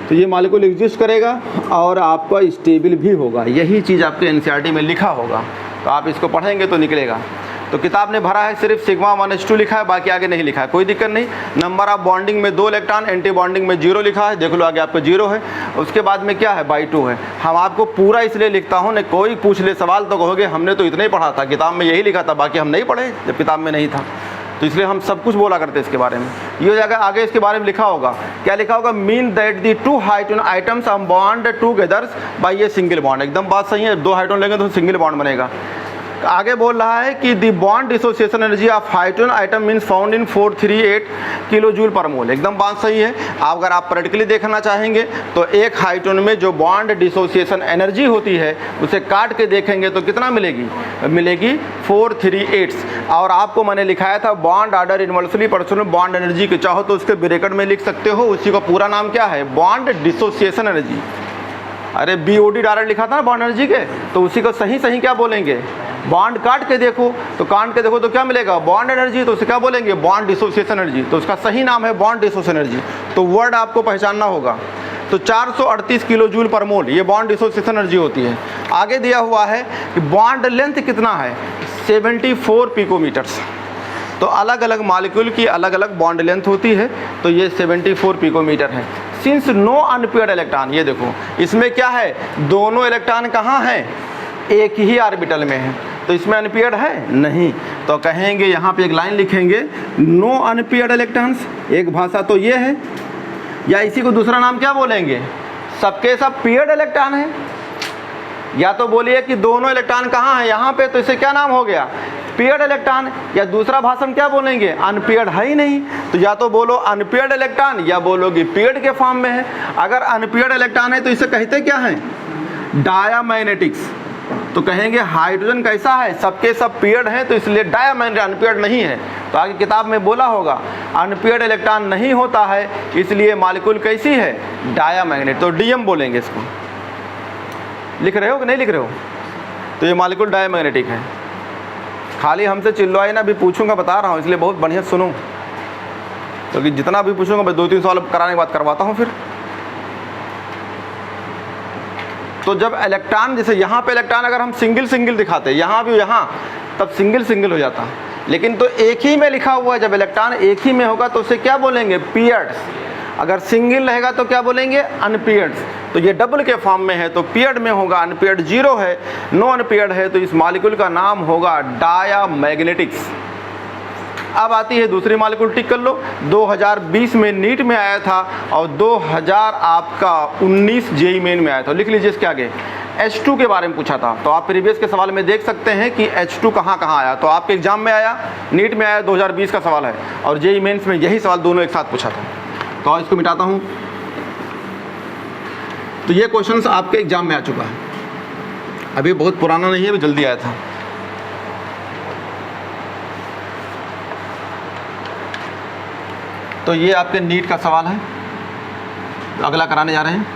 तो ये मॉलिक्यूल एग्जिस्ट करेगा और आपका स्टेबल भी होगा, यही चीज़ आपके NCERT में लिखा होगा, तो आप इसको पढ़ेंगे तो निकलेगा। तो किताब ने भरा है सिर्फ सिग्मा 1s2 लिखा है, बाकी आगे नहीं लिखा है, कोई दिक्कत नहीं। नंबर ऑफ बॉन्डिंग में 2 इलेक्ट्रॉन, एंटी बॉन्डिंग में 0 लिखा है, देख लो आगे आपको 0 है, उसके बाद में क्या है /2 है। हम आपको पूरा इसलिए लिखता हूँ, न कोई पूछ ले सवाल तो कहोगे हमने तो इतना ही पढ़ा था, किताब में यही लिखा था, बाकी हम नहीं पढ़े जब किताब में नहीं था, तो इसलिए हम सब कुछ बोला करते इसके बारे में। ये हो जाएगा, आगे इसके बारे में लिखा होगा, क्या लिखा होगा, mean that the 2 hydrogen items are bond together by a single bond. एकदम बात सही है, 2 हाइड्रोजन लेंगे तो सिंगल बॉन्ड बनेगा। आगे बोल रहा है कि the bond dissociation energy of hydrogen atom means found in 438 kilo joule per mole. एकदम बात सही है। अगर आप प्रैक्टिकली देखना चाहेंगे तो एक हाइड्रोजन में जो बॉन्ड डिसोसिएशन एनर्जी होती है उसे काट के देखेंगे तो कितना मिलेगी, मिलेगी 438। और आपको मैंने लिखाया था bond order inversely proportional bond energy के, चाहो तो उसके ब्रैकेट में लिख सकते हो, उसी का पूरा नाम क्या है, बॉन्ड डिसोसिएशन एनर्जी। अरे BOD डायरेक्ट लिखा था ना बॉन्ड एनर्जी के, तो उसी को सही सही क्या बोलेंगे, बॉन्ड काट के देखो, तो काट के देखो तो क्या मिलेगा, बॉन्ड एनर्जी, तो उसे क्या बोलेंगे, बॉन्ड डिसोसिएशन एनर्जी, तो उसका सही नाम है बॉन्ड डिसोसिएशन एनर्जी। तो वर्ड आपको पहचानना होगा। तो 438 किलो जूल पर मोल ये बॉन्ड डिसोसिएशन एनर्जी होती है। आगे दिया हुआ है कि बॉन्ड लेंथ कितना है, 74 पिकोमीटर्स। तो अलग अलग मॉलिक्यूल की अलग अलग बॉन्ड लेंथ होती है। तो ये 74 पिकोमीटर है। सिंस नो अनपेयर्ड इलेक्ट्रॉन, ये देखो इसमें क्या है, दोनों इलेक्ट्रॉन कहाँ हैं, एक ही ऑर्बिटल में है, तो इसमें अनपेयर्ड है नहीं। तो कहेंगे यहाँ पे एक लाइन लिखेंगे, नो अनपेयर्ड इलेक्ट्रॉन्स। एक भाषा तो ये है, या इसी को दूसरा नाम क्या बोलेंगे, सबके सब पेयर्ड इलेक्ट्रॉन है। या तो बोलिए कि दोनों इलेक्ट्रॉन कहाँ हैं, यहाँ पे, तो इसे क्या नाम हो गया, पेयर्ड इलेक्ट्रॉन। या दूसरा भाषण क्या बोलेंगे, अनपेयर्ड है ही नहीं, तो या तो बोलो अनपेयर्ड इलेक्ट्रॉन या बोलोगे पेयर्ड के फॉर्म में है। अगर अनपेयर्ड इलेक्ट्रॉन है तो इसे कहते क्या है, डायामैग्नेटिक्स। तो कहेंगे हाइड्रोजन कैसा है, सबके सब पेयर्ड हैं, तो इसलिए डायामैग्नेटिक, अनपेयर्ड नहीं है। तो आगे किताब में बोला होगा अनपेयर्ड इलेक्ट्रॉन नहीं होता है, इसलिए मॉलिक्यूल कैसी है, डायामैग्नेट। तो डीएम बोलेंगे इसको। लिख रहे हो कि नहीं लिख रहे हो, तो ये मॉलिक्यूल डायामैग्नेटिक है। खाली हमसे चिल्लवाई ना, भी पूछूंगा, बता रहा हूँ, इसलिए बहुत बढ़िया सुनो, क्योंकि जितना भी पूछूंगा मैं 2-3 सवाल कराने के बाद करवाता हूँ फिर। तो जब इलेक्ट्रॉन, जैसे यहाँ पे इलेक्ट्रॉन अगर हम सिंगल सिंगल दिखाते, यहाँ भी यहाँ, तब सिंगल सिंगल हो जाता, लेकिन तो एक ही में लिखा हुआ है। जब इलेक्ट्रॉन एक ही में होगा तो उसे क्या बोलेंगे, पेयर्ड। अगर सिंगल रहेगा तो क्या बोलेंगे, अनपेयर्ड। तो ये डबल के फॉर्म में है तो पेयर्ड में होगा, अनपेयर्ड 0 है, नो अनपेयर्ड है, तो इस मॉलिक्यूल का नाम होगा डायामैग्नेटिक्स। अब आती है दूसरी मॉलिक्यूल, टिक कर लो। 2020 में नीट में आया था और 2019 जेईई मेन में आया था। लिख लीजिए इसके आगे, H2 के बारे में पूछा था। तो आप प्रीवियस के सवाल में देख सकते हैं कि H2 कहाँ कहाँ आया। तो आपके एग्जाम में आया, नीट में आया, 2020 का सवाल है, और जेईई मेन्स में यही सवाल दोनों एक साथ पूछा था। तो इसको मिटाता हूँ। तो ये क्वेश्चंस आपके एग्जाम में आ चुका है, अभी बहुत पुराना नहीं है, अभी जल्दी आया था। तो ये आपके नीट का सवाल है, तो अगला कराने जा रहे हैं।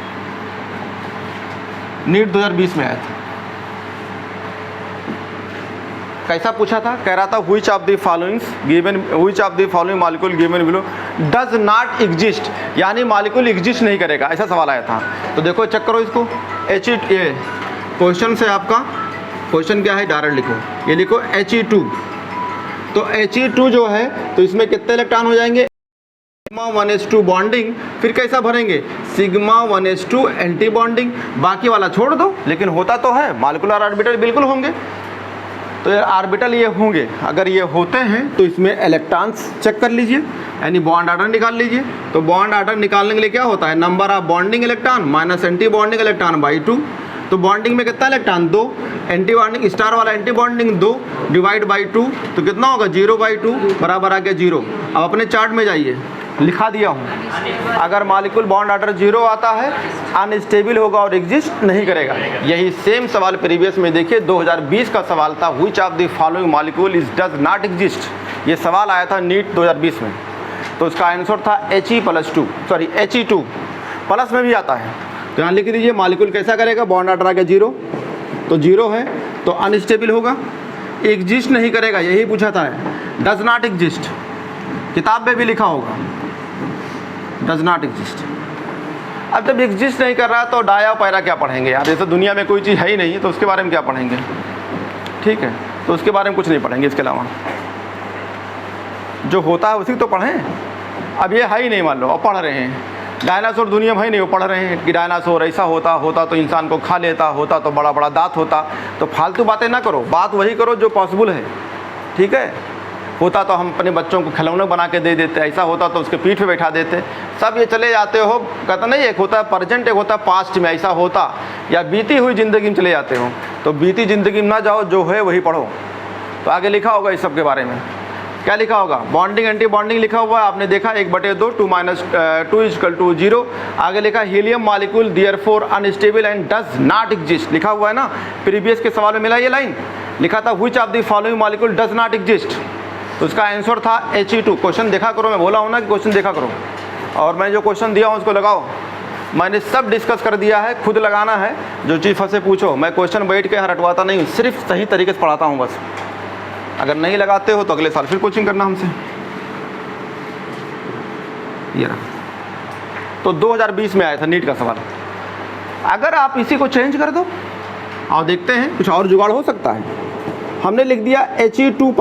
नीट 2020 में आया था। कैसा पूछा था, कह रहा था which of the followings given, which of the following molecule given below does not exist, यानी मॉलिक्यूल एग्जिस्ट नहीं करेगा, ऐसा सवाल आया था। तो देखो चेक करो इसको, ये क्वेश्चन से आपका क्वेश्चन क्या है, डायरेक्ट लिखो, ये लिखो He2। तो He2 जो है, तो इसमें कितने इलेक्ट्रॉन हो जाएंगे, सिग्मा 1s2 बॉन्डिंग, फिर कैसा भरेंगे, सिग्मा 1s2 एंटी बॉन्डिंग। बाकी वाला छोड़ दो, लेकिन होता तो है, मॉलिक्यूलर ऑर्बिटल बिल्कुल होंगे। तो ये ऑर्बिटल ये होंगे, अगर ये होते हैं तो इसमें इलेक्ट्रॉन्स चेक कर लीजिए, यानी बॉन्ड ऑर्डर निकाल लीजिए। तो बॉन्ड ऑर्डर निकालने के लिए क्या होता है, number of bonding electron minus anti bonding electron by 2। तो बॉन्डिंग में कितना इलेक्ट्रॉन, 2, एंटी बॉन्डिंग, स्टार वाला एंटी बॉन्डिंग 2 डिवाइड बाई 2, तो कितना होगा, 0/2 बराबर आ गया 0। अब अपने चार्ट में जाइए, लिखा दिया हूँ, अगर मॉलिक्यूल बॉन्ड ऑर्डर 0 आता है, अनस्टेबल होगा और एग्जिस्ट नहीं करेगा। यही सेम सवाल प्रीवियस में देखिए, 2020 का सवाल था, which of the following molecule is does not exist. ये सवाल आया था नीट 2020 में। तो इसका आंसर था He+2, सॉरी He2 प्लस में भी आता है। तो यहाँ लिख दीजिए, मॉलिक्यूल कैसा करेगा, बॉन्ड ऑर्डर आ गया 0, तो 0 है तो अनस्टेबल होगा, एग्जिस्ट नहीं करेगा, यही पूछा था, डज नॉट एग्जिस्ट, किताब में भी लिखा होगा डज नॉट एग्जिस्ट। अब जब एग्जिस्ट नहीं कर रहा तो डाया पैरा क्या पढ़ेंगे यार, जैसे दुनिया में कोई चीज़ है ही नहीं, तो उसके बारे में क्या पढ़ेंगे, ठीक है, तो उसके बारे में कुछ नहीं पढ़ेंगे। इसके अलावा जो होता है उसी तो पढ़ें। अब ये है ही नहीं मान लो, और पढ़ रहे हैं, डायनासोर दुनिया में है नहीं, वो पढ़ रहे हैं कि डायनासोर ऐसा होता तो इंसान को खा लेता, होता तो बड़ा बड़ा दांत होता। तो फालतू बातें ना करो, बात वही करो जो पॉसिबल है, ठीक है। होता तो हम अपने बच्चों को खिलौने बना के दे देते, ऐसा होता तो उसके पीठ पे बैठा देते। सब ये चले जाते हो, कहता नहीं, एक होता है प्रेजेंट, एक होता है पास्ट में, ऐसा होता, या बीती हुई ज़िंदगी में चले जाते हो। तो बीती ज़िंदगी में ना जाओ, जो है वही पढ़ो। तो आगे लिखा होगा इस सब के बारे में, क्या लिखा होगा, बॉन्डिंग एंटी बॉन्डिंग लिखा हुआ है, आपने देखा 1/2 2 - 2 = 0। आगे लिखा helium molecule therefore unstable and does not exist, लिखा हुआ है ना, प्रीवियस के सवाल में मिला ये लाइन, लिखा था which of the following molecule does not exist. तो उसका आंसर था He2। क्वेश्चन देखा करो, मैं बोला हूँ ना कि क्वेश्चन देखा करो, और मैं जो क्वेश्चन दिया हूँ उसको लगाओ। मैंने सब डिस्कस कर दिया है, खुद लगाना है, जो चीज़ फंसे पूछो। मैं क्वेश्चन बैठ के यहाँ रटवाता नहीं हूँ, सिर्फ सही तरीके से पढ़ाता हूँ बस। अगर नहीं लगाते हो तो अगले साल फिर कोचिंग करना हमसे। ये रहा, तो 2020 में आया था नीट का सवाल। अगर आप इसी को चेंज कर दो और देखते हैं कुछ और जुगाड़ हो सकता है। हमने लिख दिया He2+,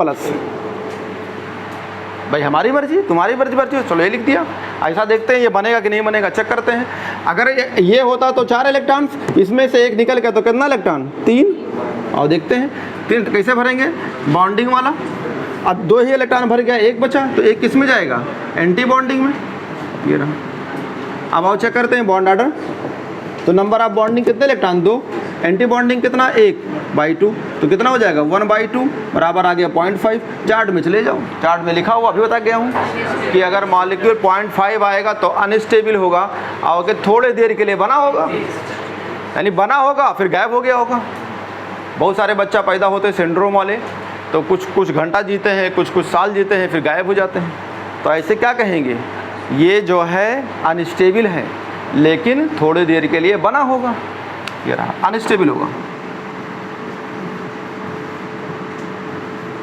भाई हमारी मर्जी, तुम्हारी मर्जी, चलो ये लिख दिया। ऐसा देखते हैं ये बनेगा कि नहीं बनेगा, चेक करते हैं। अगर ये होता तो 4 इलेक्ट्रॉन, इसमें से एक निकल गया तो कितना इलेक्ट्रॉन, 3। और देखते हैं 3 कैसे भरेंगे, बॉन्डिंग वाला। अब 2 ही इलेक्ट्रॉन भर गया, एक बचा, तो एक किस में जाएगा, एंटी बॉन्डिंग में, ये रहा। अब आओ चेक करते हैं बॉन्ड ऑर्डर। तो नंबर ऑफ बॉन्डिंग कितने इलेक्ट्रॉन, 2, एंटी बॉन्डिंग कितना, 1/2, तो कितना हो जाएगा 1/2 बराबर आ गया 0.5। चार्ट में चले जाओ, चार्ट में लिखा हुआ अभी बता गया हूँ कि अगर मॉलिक्यूल 0.5 आएगा तो अनस्टेबल होगा, और कि थोड़े देर के लिए बना होगा, यानी बना होगा फिर गायब हो गया होगा। बहुत सारे बच्चा पैदा होते हैं सिंड्रोम वाले, तो कुछ घंटा जीते हैं, कुछ साल जीते हैं, फिर गायब हो जाते हैं। तो ऐसे क्या कहेंगे, ये जो है अनस्टेबल है, लेकिन थोड़ी देर के लिए बना होगा, ये रहा अनस्टेबल होगा।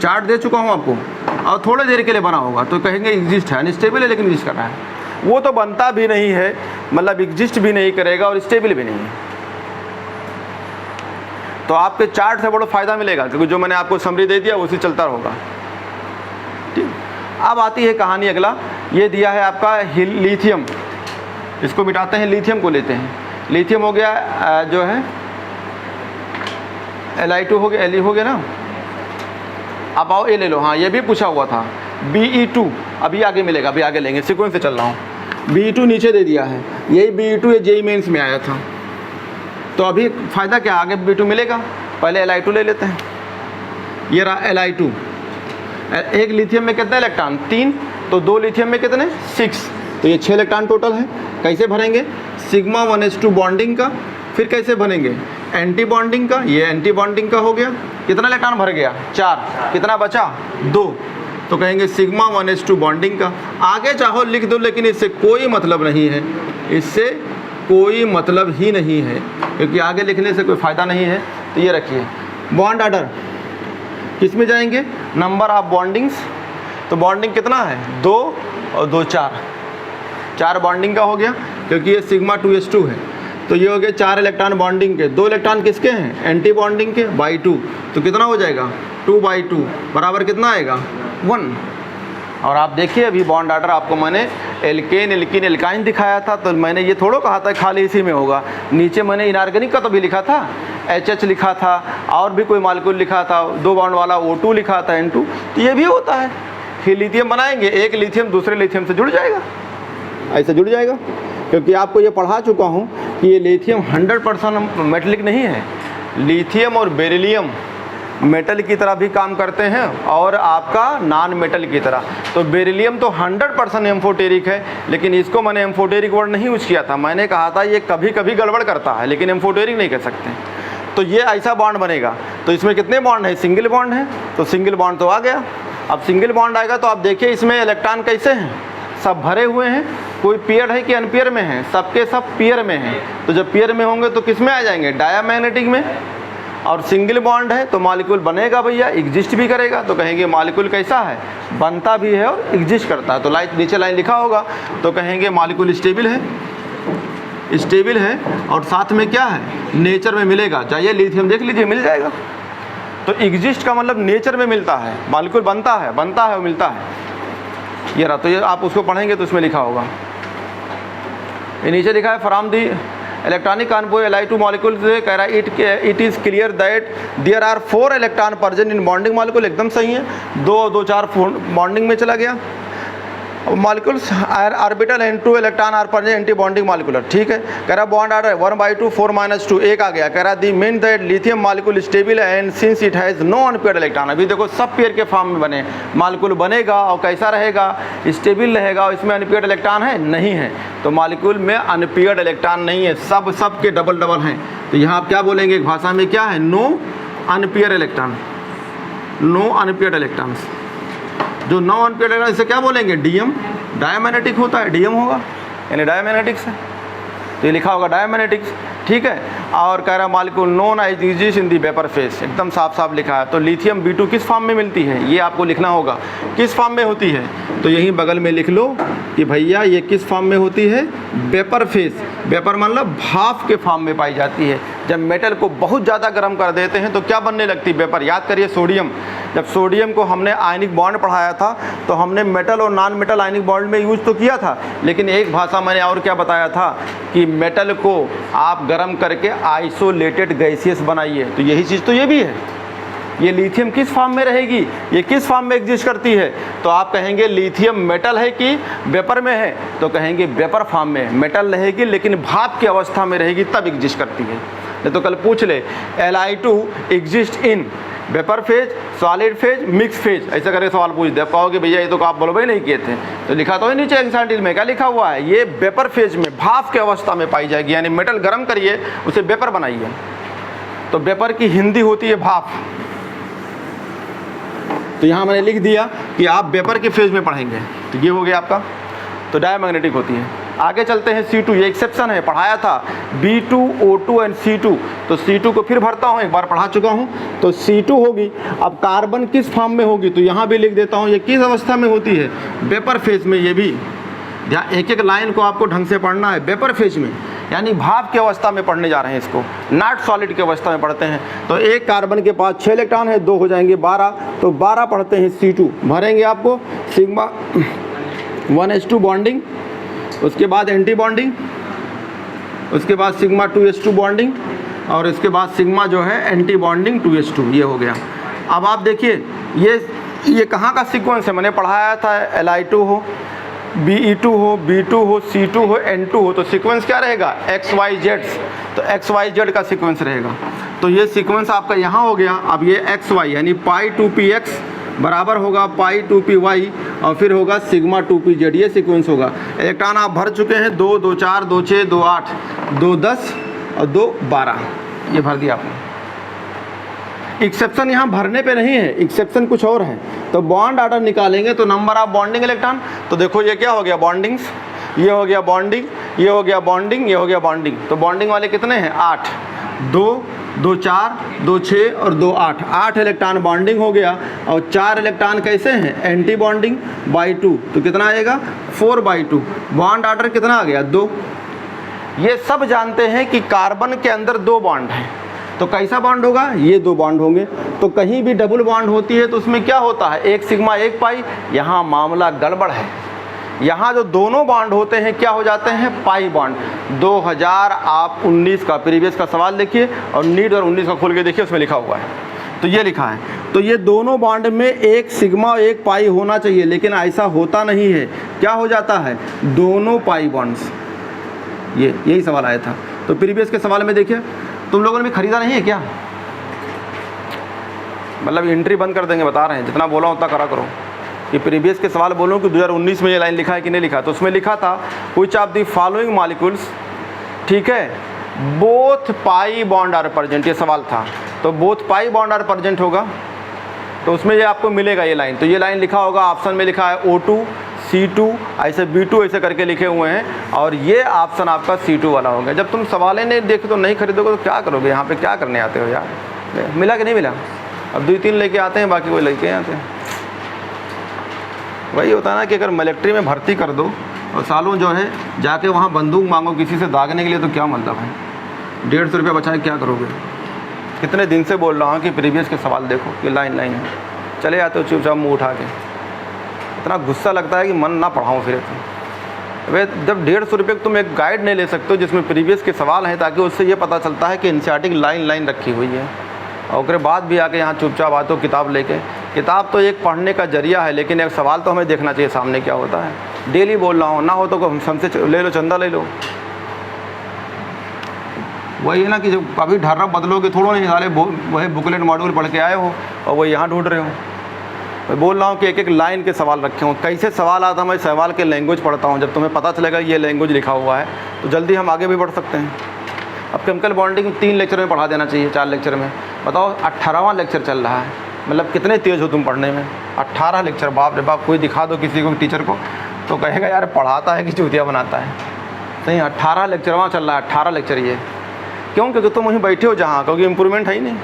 चार्ट दे चुका हूँ आपको, और थोड़ी देर के लिए बना होगा तो कहेंगे एग्जिस्ट है, अनस्टेबल है लेकिन एग्जिस्ट कर रहा है। वो तो बनता भी नहीं है, मतलब एग्जिस्ट भी नहीं करेगा और स्टेबल भी नहीं है। तो आपके चार्ट से बड़ा फायदा मिलेगा, क्योंकि जो मैंने आपको समरी दे दिया उसी चलता होगा। ठीक, अब आती है कहानी अगला। ये दिया है आपका लिथियम, इसको मिटाते हैं, लिथियम को लेते हैं। लिथियम हो गया जो है Li2 हो गया, Li हो गया ना। अब आओ ये ले लो, हाँ ये भी पूछा हुआ था, Be2 अभी आगे मिलेगा, अभी आगे लेंगे, सीक्वेंस से चल रहा हूँ। Be2 नीचे दे दिया है, यही Be2 ये जेईई मेंस में आया था। तो अभी फ़ायदा क्या, आगे Be2 मिलेगा, पहले Li2 ले लेते हैं। ये रहा Li2। एक लिथियम में कितने इलेक्ट्रॉन, 3, तो 2 लिथियम में कितने, 6, तो ये 6 इलेक्ट्रॉन टोटल है। कैसे भरेंगे, सिग्मा 1s2 बॉन्डिंग का, फिर कैसे भरेंगे, एंटी बॉन्डिंग का, ये एंटी बॉन्डिंग का हो गया, कितना इलेक्ट्रॉन भर गया, 4, कितना बचा, 2, तो कहेंगे सिग्मा 1s2 बॉन्डिंग का। आगे चाहो लिख दो, लेकिन इससे कोई मतलब नहीं है, इससे कोई मतलब ही नहीं है, क्योंकि आगे लिखने से कोई फ़ायदा नहीं है। तो ये रखिए बॉन्ड ऑर्डर किस में जाएंगे, नंबर ऑफ बॉन्डिंग्स। तो बॉन्डिंग कितना है, 2 और 2 4 बॉन्डिंग का हो गया, क्योंकि ये सिग्मा 2s2 है। तो ये हो गया 4 इलेक्ट्रॉन बॉन्डिंग के, 2 इलेक्ट्रॉन किसके हैं, एंटी बॉन्डिंग के, /2, तो कितना हो जाएगा 2/2 बराबर कितना आएगा 1। और आप देखिए अभी बॉन्ड ऑर्डर आपको मैंने एल्केन एल्कीन एल्काइन दिखाया था, तो मैंने ये थोड़ा कहा था खाली इसी में होगा। नीचे मैंने इनऑर्गेनिक का तो भी लिखा था, HH लिखा था, और भी कोई मॉलिक्यूल लिखा था, 2 बॉन्ड वाला O2 लिखा था, N2, तो ये भी होता है। फिर लिथियम बनाएंगे, एक लिथियम दूसरे लिथियम से जुड़ जाएगा, ऐसे जुड़ जाएगा। क्योंकि आपको ये पढ़ा चुका हूँ कि ये लिथियम 100% मेटलिक नहीं है। लिथियम और बेरिलियम मेटल की तरह भी काम करते हैं, और आपका नॉन मेटल की तरह। तो बेरिलियम तो 100% एम्फोटेरिक है, लेकिन इसको मैंने एम्फोटेरिक वर्ड नहीं यूज़ किया था, मैंने कहा था ये कभी कभी गड़बड़ करता है, लेकिन एम्फोटेरिक नहीं कर सकते। तो ये ऐसा बॉन्ड बनेगा। तो इसमें कितने बॉन्ड है, सिंगल बॉन्ड है, तो सिंगल बॉन्ड तो आ गया। अब सिंगल बॉन्ड आएगा तो आप देखिए इसमें इलेक्ट्रॉन कैसे हैं, सब भरे हुए हैं, कोई पेयर है कि अनपेयर में है, सबके सब पेयर में हैं। तो जब पेयर में होंगे तो किस में आ जाएंगे, डायमैग्नेटिक में। और सिंगल बॉन्ड है तो मॉलिक्यूल बनेगा भैया, एग्जिस्ट भी करेगा, तो कहेंगे मॉलिक्यूल कैसा है, बनता भी है और एग्जिस्ट करता है। तो लाइन नीचे लाइन लिखा होगा, तो कहेंगे मॉलिक्यूल स्टेबल है, स्टेबल है, और साथ में क्या है, नेचर में मिलेगा। चाहिए लिथियम देख लीजिए, मिल जाएगा। तो एग्जिस्ट का मतलब नेचर में मिलता है, मॉलिक्यूल बनता है और मिलता है। ये रहा, तो ये आप उसको पढ़ेंगे तो उसमें लिखा होगा, ये नीचे लिखा है from the electronic convoy Li2 molecule से कह रहा है it is clear that there are 4 electron present in bonding molecule. एकदम सही है, 2 4 बॉन्डिंग में चला गया। Molecules orbital and 2 electron are present anti bonding molecular. ठीक है, कह रहा बॉन्ड ऑर्डर 1/2 4-2 1 आ गया। कह रहा the mean that lithium molecule stable है and since it has no unpaired electron. अभी देखो सब पेयर के फॉर्म में बने, मॉलिक्यूल बनेगा और कैसा रहेगा, स्टेबल रहेगा, और इसमें अनपेयर्ड इलेक्ट्रॉन है नहीं है। तो मॉलिक्यूल में अनपेयर्ड इलेक्ट्रॉन नहीं है, सब के डबल हैं। तो यहाँ आप क्या बोलेंगे, एक भाषा में क्या है, no unpaired electron, no unpaired electrons. जो नो अनपेयर्ड इलेक्ट्रॉन इसे क्या बोलेंगे, डीएम, डायमैग्नेटिक होता है, डीएम होगा, यानी डायमैग्नेटिक्स है, तो ये लिखा होगा डायमैग्नेटिक्स। ठीक है, और कह रहा molecule known as exist in the vapour phase, एकदम साफ लिखा है। तो लिथियम B2 किस फॉर्म में मिलती है, ये आपको लिखना होगा, किस फॉर्म में होती है, तो यहीं बगल में लिख लो कि भैया ये किस फॉर्म में होती है, वेपर फेज। वेपर मतलब भाप के फॉर्म में पाई जाती है, जब मेटल को बहुत ज़्यादा गर्म कर देते हैं तो क्या बनने लगती है? वेपर। याद करिए सोडियम, जब सोडियम को हमने आयनिक बॉन्ड पढ़ाया था तो हमने मेटल और नॉन मेटल आयनिक बॉन्ड में यूज़ तो किया था, लेकिन एक भाषा मैंने और क्या बताया था कि मेटल को आप गर्म करके आइसोलेटेड गैसियस बनाइए। तो यही चीज़ तो ये भी है। ये लिथियम किस फॉर्म में रहेगी, ये किस फॉर्म में एग्जिस्ट करती है? तो आप कहेंगे लिथियम मेटल है कि वेपर में है, तो कहेंगे वेपर फॉर्म में। मेटल रहेगी लेकिन भाप की अवस्था में रहेगी, तब एग्जिस्ट करती है। नहीं तो कल पूछ ले Li2 exist in vapour phase, solid phase, mix phase, ऐसा करके सवाल पूछ दे। आप कहोगे भैया ये तो आप बोलो भाई नहीं किए थे, तो लिखा तो है नीचे एग्जाम्पल में, क्या लिखा हुआ है? ये वेपर फेज में भाप की अवस्था में पाई जाएगी, यानी मेटल गर्म करिए उसे वेपर बनाइए। तो वेपर की हिंदी होती है भाप। तो यहाँ मैंने लिख दिया कि आप वेपर के फेज में पढ़ेंगे, तो ये हो गया आपका। तो डायमैग्नेटिक होती है। आगे चलते हैं C2, ये एक्सेप्शन है, पढ़ाया था B2O2 एंड C2। तो C2 को फिर भरता हूँ, एक बार पढ़ा चुका हूँ। तो C2 होगी, अब कार्बन किस फॉर्म में होगी? तो यहाँ भी लिख देता हूँ, ये किस अवस्था में होती है? वेपर फेज में। ये भी ध्यान, एक एक लाइन को आपको ढंग से पढ़ना है। वेपर फेज में यानी भाप की अवस्था में पढ़ने जा रहे हैं इसको, नॉट सॉलिड की अवस्था में पढ़ते हैं। तो एक कार्बन के पास 6 इलेक्ट्रॉन है, 2 हो जाएंगे 12, तो 12 पढ़ते हैं C2। भरेंगे आपको सिग्मा 1s2 बॉन्डिंग, उसके बाद एंटी बॉन्डिंग, उसके बाद सिग्मा 2s2 बॉन्डिंग, और इसके बाद सिग्मा जो है एंटी बॉन्डिंग 2s2। ये हो गया। अब आप देखिए ये कहाँ का सीक्वेंस है? मैंने पढ़ाया था Li2 हो, Be2 हो, B2 हो, C2 हो, N2 हो, तो सीक्वेंस क्या रहेगा? XYZ। तो XYZ का सीक्वेंस रहेगा। तो ये सीक्वेंस आपका यहाँ हो गया। अब ये XY यानी पाई 2px बराबर होगा पाई 2py और फिर होगा सिग्मा 2pz, ये सीक्वेंस होगा। इलेक्ट्रॉन आप भर चुके हैं 2, 2 4, 2 6, 2 8, 2 10 और 2 12, ये भर दिया आपने। एक्सेप्शन यहाँ भरने पे नहीं है, एक्सेप्शन कुछ और है। तो बॉन्ड ऑर्डर निकालेंगे तो नंबर ऑफ बॉन्डिंग इलेक्ट्रॉन, तो देखो ये क्या हो गया? बॉन्डिंग्स, ये हो गया बॉन्डिंग, ये हो गया बॉन्डिंग, ये हो गया बॉन्डिंग। तो बॉन्डिंग वाले कितने हैं? 8, 2, 2 4, 2 6 और 2 8, 8 इलेक्ट्रॉन बॉन्डिंग हो गया। और 4 इलेक्ट्रॉन कैसे हैं? एंटी बॉन्डिंग बाई 2, तो कितना आएगा? 4/2। बॉन्ड ऑर्डर कितना आ गया? 2। ये सब जानते हैं कि कार्बन के अंदर 2 बॉन्ड हैं, तो कैसा बॉन्ड होगा? ये 2 बॉन्ड होंगे। तो कहीं भी डबल बॉन्ड होती है तो उसमें क्या होता है? 1 सिग्मा 1 पाई। यहाँ मामला गड़बड़ है, यहाँ जो दोनों बॉन्ड होते हैं क्या हो जाते हैं? Pi bond. 2019 का प्रीवियस का सवाल देखिए और नीट और 19 का खोल के देखिए, उसमें लिखा हुआ है। तो ये लिखा है, तो ये दोनों बॉन्ड में 1 सिग्मा 1 पाई होना चाहिए, लेकिन ऐसा होता नहीं है। क्या हो जाता है? दोनों पाई बॉन्ड्स। यही सवाल आया था। तो प्रीवियस के सवाल में देखिए, तुम लोगों ने भी खरीदा नहीं है क्या? मतलब एंट्री बंद कर देंगे, बता रहे हैं, जितना बोला उतना करा करो। ये प्रीवियस के सवाल बोलूँ कि 2019 में ये लाइन लिखा है कि नहीं लिखा? तो उसमें लिखा था which of the following molecules, ठीक है, both pi bond are present, ये सवाल था। तो both pi bond are present होगा, तो उसमें ये आपको मिलेगा ये लाइन। तो ये लाइन लिखा होगा, ऑप्शन में लिखा है O2, C2, ऐसे B2 ऐसे करके लिखे हुए हैं, और ये ऑप्शन आपका C2 वाला होगा। जब तुम सवालें नहीं देखे तो नहीं खरीदोगे तो क्या करोगे? यहाँ पे क्या करने आते हो यार? मिला कि नहीं मिला? अब 2-3 लेके आते हैं, बाकी कोई लेके आते हैं। वही होता है ना कि अगर मिलिट्री में भर्ती कर दो और सालों जो है जाके वहाँ बंदूक मांगो किसी से दागने के लिए, तो क्या मतलब है? 150 रुपये बचाए क्या करोगे? कितने दिन से बोल रहा हूँ कि प्रीवियस के सवाल देखो, ये लाइन है। चले आते हो चुपचाप मुँह उठा के। इतना गुस्सा लगता है कि मन ना पढ़ाऊँ फिर। वे जब 150 रुपये तुम एक गाइड नहीं ले सकते हो जिसमें प्रीवियस के सवाल हैं, ताकि उससे ये पता चलता है कि एनसीईआरटी लाइन रखी हुई है, और उसके बाद भी आके यहाँ चुपचाप आते हो किताब लेके। किताब तो एक पढ़ने का जरिया है, लेकिन एक सवाल तो हमें देखना चाहिए सामने क्या होता है। डेली बोल रहा हूँ, ना हो तो हमसे ले लो, चंदा ले लो। वही है ना कि जब कभी ढर्रा बदलोगे थोड़ा नहीं, सारे वही बुकलेट मॉड्यूल पढ़ के आए हो और वही यहाँ ढूंढ रहे हो। मैं बोल रहा हूँ कि एक एक लाइन के सवाल रखे हों। कैसे सवाल आता है, मैं सवाल के लैंग्वेज पढ़ता हूँ। जब तुम्हें पता चलेगा ये लैंग्वेज लिखा हुआ है तो जल्दी हम आगे भी बढ़ सकते हैं। अब केमिकल बॉन्डिंग 3 लेक्चर में पढ़ा देना चाहिए, 4 लेक्चर में। बताओ 18वां लेक्चर चल रहा है, मतलब कितने तेज़ हो तुम पढ़ने में? 18 लेक्चर, बाप रे बाप। कोई दिखा दो किसी को, टीचर को, तो कहेगा यार पढ़ाता है कि चूतिया बनाता है। सही 18 लेक्चर वहाँ चल रहा है, 18 लेक्चर ये। क्यों? क्योंकि तुम वहीं बैठे हो जहाँ, क्योंकि इम्प्रूवमेंट है ही नहीं।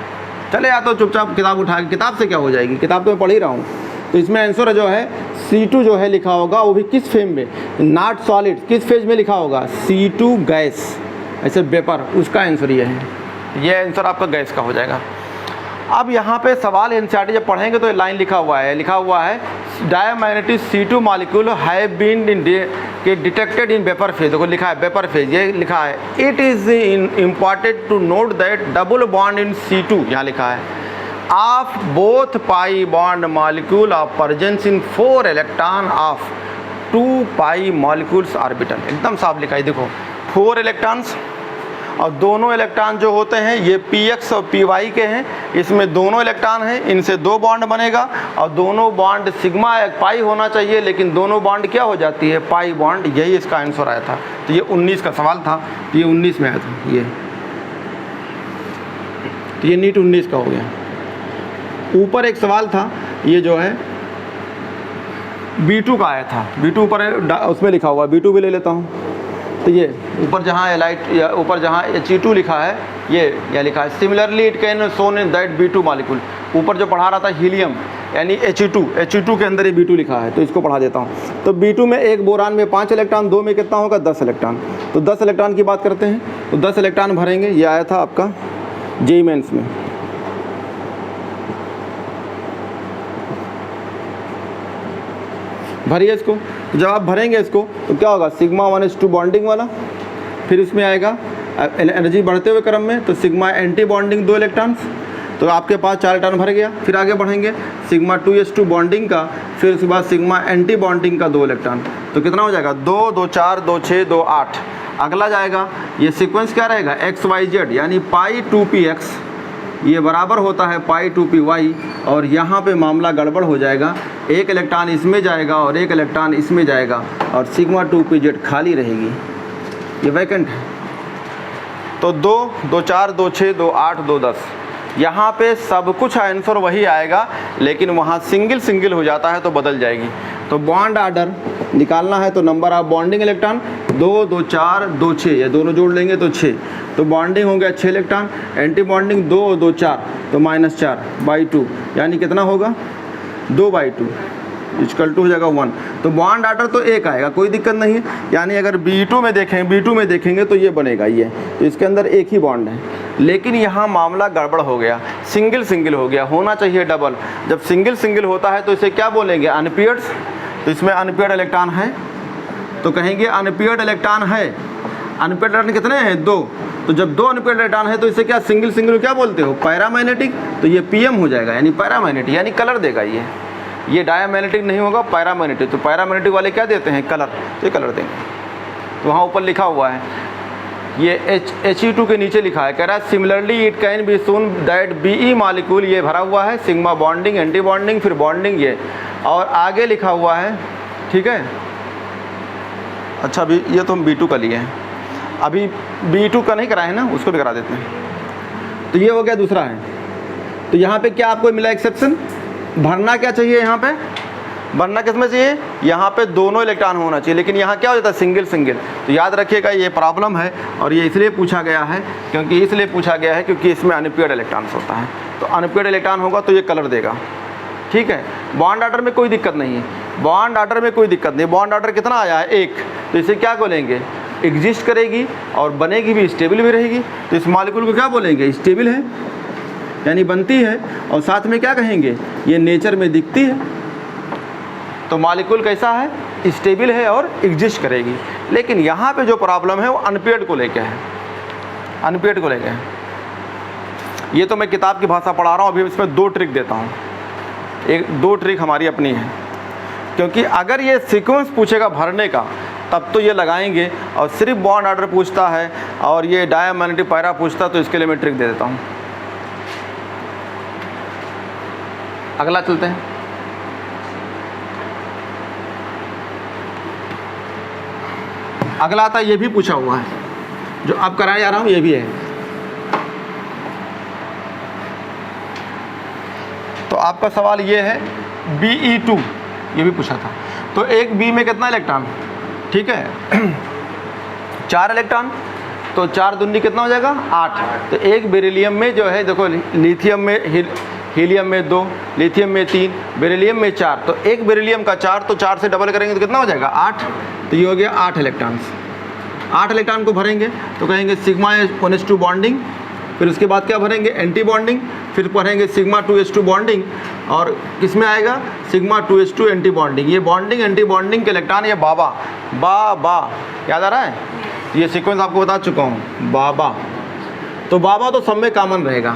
चले या तो चुपचाप किताब उठा के, किताब से क्या हो जाएगी? किताब तो मैं पढ़ ही रहा हूँ। तो इसमें आंसर जो है C2 जो है लिखा होगा, वो भी किस फेज में? नॉट सॉलिड, किस फेज में लिखा होगा? C2 गैस, ऐसे वेपर, उसका आंसर ये है। ये आंसर आपका गैस का हो जाएगा। अब यहाँ पे सवाल एनसीईआरटी जब पढ़ेंगे तो लाइन लिखा हुआ है diamagnetic C2 molecule have been detected in vapour phase. देखो लिखा है वेपर फेज, ये लिखा है it is important to note that double bond in C2, यहाँ लिखा है of both pi bond molecule of presence in 4 electron of 2 pi molecules orbital. एकदम साफ लिखा है, देखो 4 इलेक्ट्रॉन्स और दोनों इलेक्ट्रॉन जो होते हैं ये px और py के हैं, इसमें दोनों इलेक्ट्रॉन हैं, इनसे 2 बॉन्ड बनेगा और दोनों बॉन्ड सिग्मा पाई होना चाहिए, लेकिन दोनों बॉन्ड क्या हो जाती है पाई बॉन्ड। यही इसका आंसर आया था। तो ये 19 का सवाल था, तो ये 19 में आया था ये, तो ये नीट 19 का हो गया। ऊपर एक सवाल था ये जो है B2 का आया था, B2 ऊपर उसमें लिखा हुआ, B2 भी ले लेता हूँ। तो ये ऊपर जहाँ एलाइट या ऊपर जहाँ He2 लिखा है ये लिखा है similarly it can shown in that B2 molecule. ऊपर जो पढ़ा रहा था हीलियम यानी He2 के अंदर ये B2 लिखा है, तो इसको पढ़ा देता हूँ। तो B2 में एक बोरान में 5 इलेक्ट्रॉन, 2 में कितना होगा 10 इलेक्ट्रॉन। तो 10 इलेक्ट्रॉन की बात करते हैं, तो 10 इलेक्ट्रॉन भरेंगे। ये आया था आपका जेईई मेंस में। भरिए इसको, जब आप भरेंगे इसको तो क्या होगा सिग्मा 1:2 बॉन्डिंग वाला, फिर इसमें आएगा एनर्जी बढ़ते हुए क्रम में तो सिग्मा एंटी बॉन्डिंग 2 इलेक्ट्रॉन्स, तो आपके पास 4 इलेक्ट्रॉन भर गया। फिर आगे बढ़ेंगे सिग्मा 2:2 बॉन्डिंग का, फिर उसके बाद सिग्मा एंटी बॉन्डिंग का 2 इलेक्ट्रॉन, तो कितना हो जाएगा 2 2 4 2 6 2 8। अगला जाएगा ये सीक्वेंस क्या रहेगा XYZ यानी पाई 2px ये बराबर होता है पाई 2py, और यहाँ पे मामला गड़बड़ हो जाएगा, एक इलेक्ट्रॉन इसमें जाएगा और एक इलेक्ट्रॉन इसमें जाएगा और सिग्मा 2pz खाली रहेगी, ये वैकेंट है। तो 2 2 4 2 6 2 8 2 10 यहाँ पे सब कुछ आंसर वही आएगा, लेकिन वहाँ सिंगल सिंगल हो जाता है तो बदल जाएगी। तो बॉन्ड आर्डर निकालना है तो नंबर ऑफ बॉन्डिंग इलेक्ट्रॉन 2 2 4 2 6, ये दोनों जोड़ लेंगे तो 6, तो बॉन्डिंग हो गया 6 इलेक्ट्रॉन, एंटी बॉन्डिंग 2 2 4 तो -4/2 यानी कितना होगा 2/2 इक्वल टू हो जाएगा 1। तो बॉन्ड आर्डर तो एक आएगा, कोई दिक्कत नहीं है। यानी अगर B2 में देखेंगे तो ये बनेगा ये, तो इसके अंदर एक ही बॉन्ड है, लेकिन यहाँ मामला गड़बड़ हो गया, सिंगल सिंगल हो गया, होना चाहिए डबल। जब सिंगल सिंगल होता है तो इसे क्या बोलेंगे अनपेयर्ड्स, तो इसमें अनपेयर्ड इलेक्ट्रॉन है तो कहेंगे अनपेयर्ड इलेक्ट्रॉन है। अनपेयर्ड इलेक्ट्रॉन कितने हैं 2, तो जब 2 अनपेयर्ड इलेक्ट्रॉन है तो इसे क्या सिंगल सिंगल क्या बोलते हो पैरामैग्नेटिक, तो ये PM हो जाएगा यानी पैरामैग्नेटिक, यानी कलर देगा ये डायमैग्नेटिक नहीं होगा पैरामैग्नेटिक। तो पैरामैग्नेटिक वाले क्या देते हैं कलर, तो ये कलर देंगे। तो वहाँ ऊपर लिखा हुआ है ये He2 के नीचे लिखा है, कह रहा है similarly it can be shown that BE molecule ये भरा हुआ है सिग्मा बॉन्डिंग एंटी बॉन्डिंग फिर बॉन्डिंग ये, और आगे लिखा हुआ है ठीक है। अच्छा अभी ये तो हम B2 का लिए हैं, अभी B2 का नहीं कराए हैं ना, उसको भी करा देते हैं। तो ये हो गया दूसरा है। तो यहाँ पे क्या आपको मिला एक्सेप्शन, भरना क्या चाहिए यहाँ पे, भरना किस में चाहिए, यहाँ पे दोनों इलेक्ट्रॉन होना चाहिए, लेकिन यहाँ क्या हो जाता है सिंगल सिंगल। तो याद रखिएगा ये प्रॉब्लम है, और ये इसलिए पूछा गया है क्योंकि इसमें अनपेयर्ड इलेक्ट्रॉन्स होता है। तो अनपेयर्ड इलेक्ट्रॉन होगा तो ये कलर देगा, ठीक है। बॉन्ड आर्डर में कोई दिक्कत नहीं है, बॉन्ड आर्डर में कोई दिक्कत नहीं। बॉन्ड आर्डर कितना आया है 1, तो इसे क्या बोलेंगे एग्जिस्ट करेगी और बनेगी भी, स्टेबल भी रहेगी। तो इस मॉलिक्यूल को क्या बोलेंगे स्टेबल है यानी बनती है, और साथ में क्या कहेंगे ये नेचर में दिखती है। तो मॉलिक्यूल कैसा है स्टेबल है और एग्जिस्ट करेगी। लेकिन यहाँ पे जो प्रॉब्लम है वो अनपेयर्ड को लेके है, अनपेयर्ड को लेके है। ये तो मैं किताब की भाषा पढ़ा रहा हूँ, अभी इसमें 2 ट्रिक देता हूँ। 2 ट्रिक हमारी अपनी है, क्योंकि अगर ये सीक्वेंस पूछेगा भरने का तब तो ये लगाएंगे, और सिर्फ बॉन्ड आर्डर पूछता है और ये डायमैग्नेटिक पैरा पूछता, तो इसके लिए मैं ट्रिक दे देता हूँ। अगला चलते हैं। अगला आता ये भी पूछा हुआ है, जो अब कराया जा रहा हूँ ये भी है। तो आपका सवाल ये है BE2, ये भी पूछा था। तो एक B में कितना इलेक्ट्रॉन, ठीक है 4 इलेक्ट्रॉन, तो 4 दूनी कितना हो जाएगा 8। तो एक बेरिलियम में जो है देखो, लिथियम में हीलियम में 2, लिथियम में 3, बेरिलियम में 4, तो एक बेरिलियम का 4, तो 4 से डबल करेंगे तो कितना हो जाएगा 8। तो ये हो गया 8 इलेक्ट्रॉन्स। 8 इलेक्ट्रॉन को भरेंगे तो कहेंगे सिग्मा 1:2 बॉन्डिंग फिर उसके बाद क्या भरेंगे, एंटी बॉन्डिंग, फिर पढ़ेंगे सिग्मा 2s2 बॉन्डिंग, और किस में आएगा सिग्मा 2s2 एंटी बॉन्डिंग। ये बॉन्डिंग एंटी बॉन्डिंग के इलेक्ट्रॉन ये बाबा बा याद आ रहा है, ये सीक्वेंस आपको बता चुका हूँ बाबा। तो बाबा तो सब में कॉमन रहेगा।